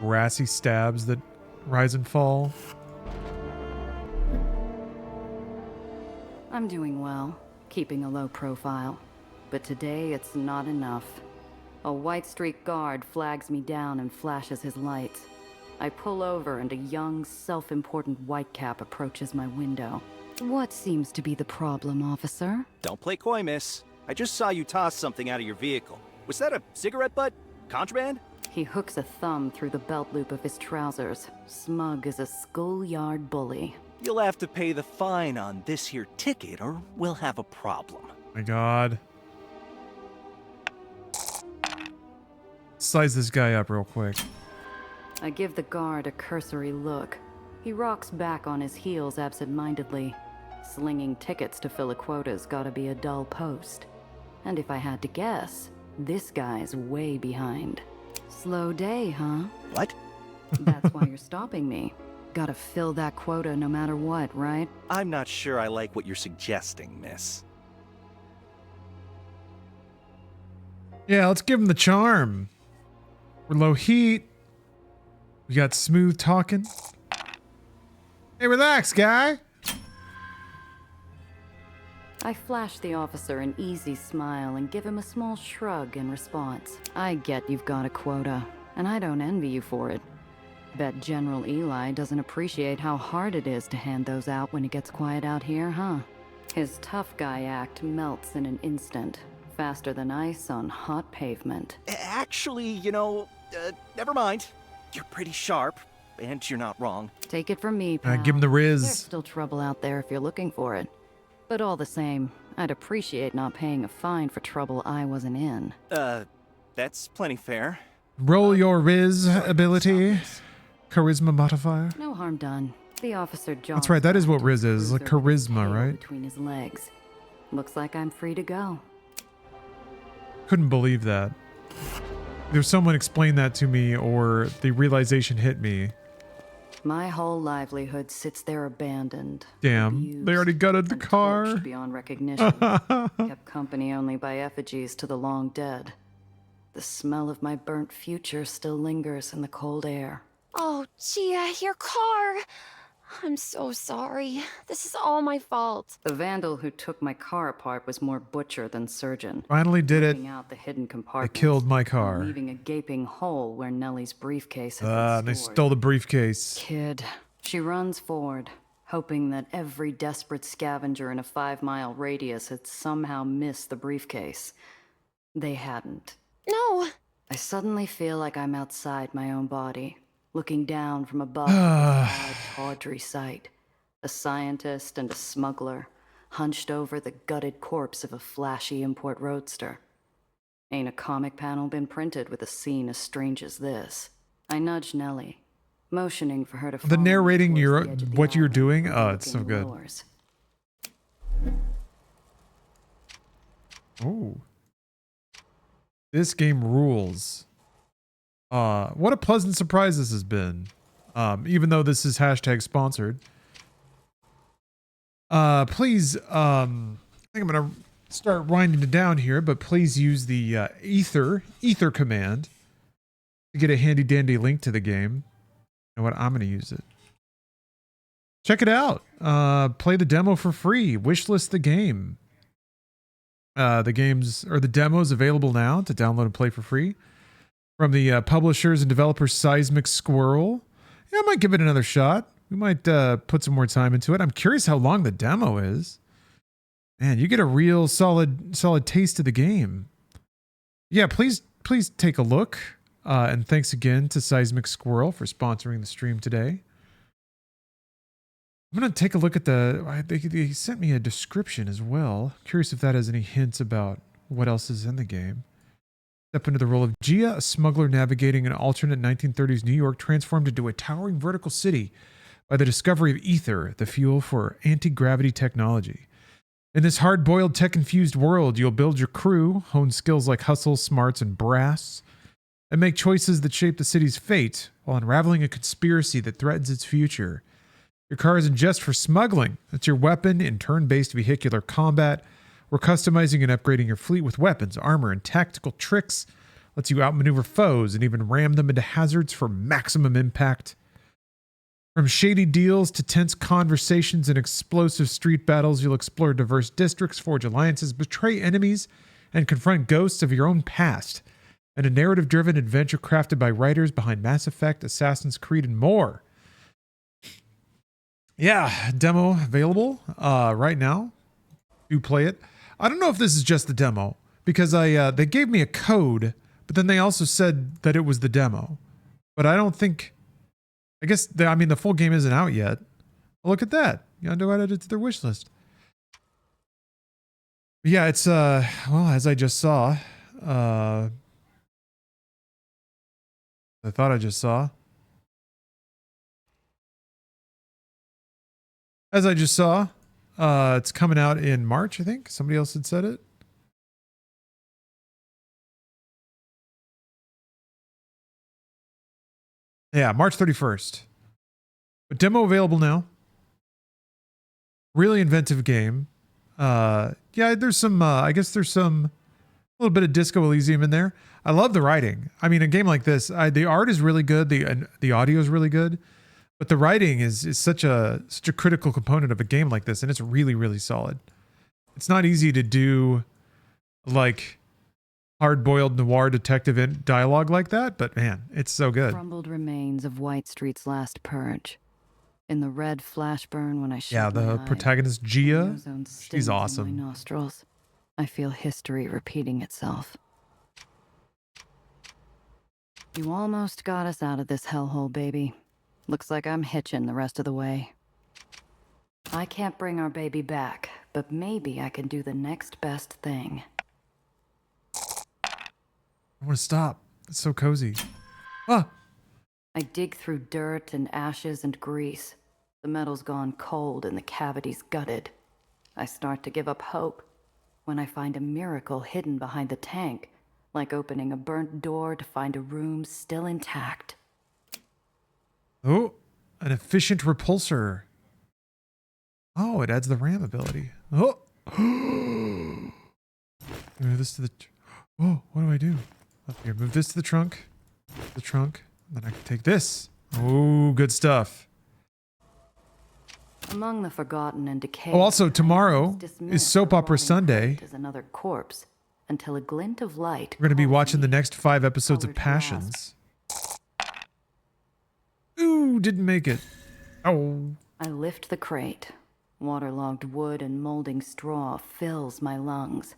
Grassy stabs that rise and fall. I'm doing well, keeping a low profile. But today it's not enough. A White Streak guard flags me down and flashes his lights. I pull over and a young, self-important whitecap approaches my window. What seems to be the problem, officer? Don't play coy, miss. I just saw you toss something out of your vehicle. Was that a cigarette butt? Contraband? He hooks a thumb through the belt loop of his trousers, smug as a schoolyard bully. You'll have to pay the fine on this here ticket or we'll have a problem. My God. Size this guy up real quick. I give the guard a cursory look. He rocks back on his heels absent-mindedly. Slinging tickets to fill a quota's gotta be a dull post. And if I had to guess, this guy's way behind. Slow day, huh? What? That's why you're stopping me. Gotta fill that quota no matter what, right? I'm not sure I like what you're suggesting, miss. Yeah, let's give him the charm. We're low heat. We got smooth talking. Hey, relax, guy. I flash the officer an easy smile and give him a small shrug in response. I get you've got a quota, and I don't envy you for it. Bet General Eli doesn't appreciate how hard it is to hand those out when it gets quiet out here, huh? His tough guy act melts in an instant, faster than ice on hot pavement. Actually, you know, never mind. You're pretty sharp, and you're not wrong. Take it from me, pal. Give him the riz. There's still trouble out there if you're looking for it. But all the same, I'd appreciate not paying a fine for trouble I wasn't in. That's plenty fair. Roll your riz ability. Charisma modifier. No harm done. The officer jogs. That's right, that is what riz is. Like charisma, right? Between his legs. Looks like I'm free to go. Couldn't believe that. There's someone explained that to me, or the realization hit me. My whole livelihood sits there abandoned. Damn, abused, they already gutted the car. torched beyond recognition. Kept company only by effigies to the long dead. The smell of my burnt future still lingers in the cold air. Oh, Gia, your car. I'm so sorry. This is all my fault. The vandal who took my car apart was more butcher than surgeon. Finally did it. Ripping out the hidden They compartments, killed my car. leaving a gaping hole where Nellie's briefcase had been They stored. stole the briefcase. Kid. She runs forward, hoping that every desperate scavenger in a 5-mile radius had somehow missed the briefcase. They hadn't. No. I suddenly feel like I'm outside my own body, looking down from above at this odd, tawdry sight. A scientist and a smuggler, hunched over the gutted corpse of a flashy import roadster. Ain't a comic panel been printed with a scene as strange as this. I nudged Nellie, motioning for her to The follow narrating me your towards the edge of the what you're island doing, overlooking it's so the good. lowers. Oh. This game rules. What a pleasant surprise this has been. Even though this is hashtag sponsored. Please, I think I'm gonna start winding it down here, but please use the Aether command to get a handy dandy link to the game. You know what? I'm gonna use it. Check it out. Play the demo for free. Wishlist the game. The demos available now to download and play for free from the publishers and developers Seismic Squirrel. Yeah, I might give it another shot. We might put some more time into it. I'm curious how long the demo is. Man, you get a real solid taste of the game. Yeah, please take a look. And thanks again to Seismic Squirrel for sponsoring the stream today. I'm going to take a look at they sent me a description as well. Curious if that has any hints about what else is in the game. Step into the role of Gia, a smuggler navigating an alternate 1930s New York transformed into a towering vertical city by the discovery of Aether, the fuel for anti-gravity technology. In this hard-boiled, tech-infused world, you'll build your crew, hone skills like hustle, smarts, and brass, and make choices that shape the city's fate while unraveling a conspiracy that threatens its future. Your car isn't just for smuggling. It's your weapon in turn-based vehicular combat. We're customizing and upgrading your fleet with weapons, armor, and tactical tricks. Lets you outmaneuver foes and even ram them into hazards for maximum impact. From shady deals to tense conversations and explosive street battles, you'll explore diverse districts, forge alliances, betray enemies, and confront ghosts of your own past. And a narrative-driven adventure crafted by writers behind Mass Effect, Assassin's Creed, and more. Yeah, demo available right now. Do play it. I don't know if this is just the demo because they gave me a code, but then they also said that it was the demo. But I don't think. I guess the full game isn't out yet. Well, look at that. Yondo added it to their wish list. But yeah, it's well, as I just saw. I thought I just saw. As I just saw, it's coming out in March, I think. Somebody else had said it. Yeah, March 31st. But demo available now. Really inventive game. Yeah, there's some, I guess there's some, a little bit of Disco Elysium in there. I love the writing. I mean, a game like this, the art is really good. The audio is really good. But the writing is such a critical component of a game like this, and it's really, really solid. It's not easy to do like hard-boiled noir detective dialogue like that, but man, it's so good. Crumbled remains of White Street's last purge. In the red flash burn when I shut the my eyes, protagonist Gia, she's in awesome. my nostrils. I feel history repeating itself. You almost got us out of this hellhole, baby. Looks like I'm hitching the rest of the way. I can't bring our baby back, but maybe I can do the next best thing. I want to stop. It's so cozy. Ah! I dig through dirt and ashes and grease. The metal's gone cold and the cavity's gutted. I start to give up hope when I find a miracle hidden behind the tank, like opening a burnt door to find a room still intact. Oh, an efficient repulsor. Oh, it adds the ram ability. Oh. Move this to the... Oh, what do I do? Up here, move this to the trunk. The trunk. Then I can take this. Oh, good stuff. Among the forgotten and decayed. Oh, also tomorrow is Soap Opera Sunday. As another corpse until a glint of light. We're going to be watching the next 5 episodes of Passions. Ooh, didn't make it. Oh. I lift the crate. Waterlogged wood and molding straw fills my lungs.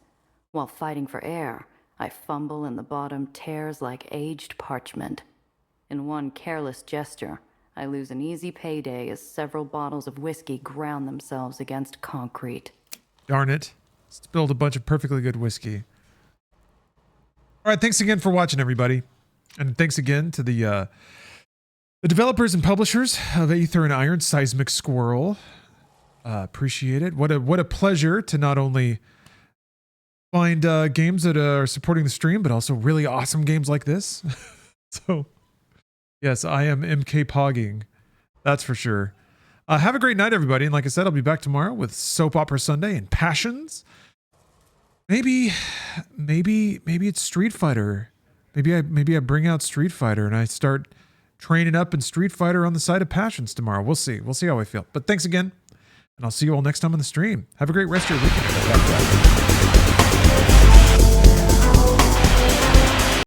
While fighting for air, I fumble and the bottom tears like aged parchment. In one careless gesture, I lose an easy payday as several bottles of whiskey ground themselves against concrete. Darn it. Spilled a bunch of perfectly good whiskey. All right, thanks again for watching, everybody. And thanks again to the developers and publishers of Aether and Iron, Seismic Squirrel. Appreciate it. What a pleasure to not only find games that are supporting the stream, but also really awesome games like this. So, yes, I am MK Pogging. That's for sure. Have a great night, everybody. And like I said, I'll be back tomorrow with Soap Opera Sunday and Passions. Maybe it's Street Fighter. Maybe I bring out Street Fighter and I start training up in Street Fighter on the side of Passions tomorrow. We'll see. We'll see how I feel. But thanks again. And I'll see you all next time on the stream. Have a great rest of your weekend.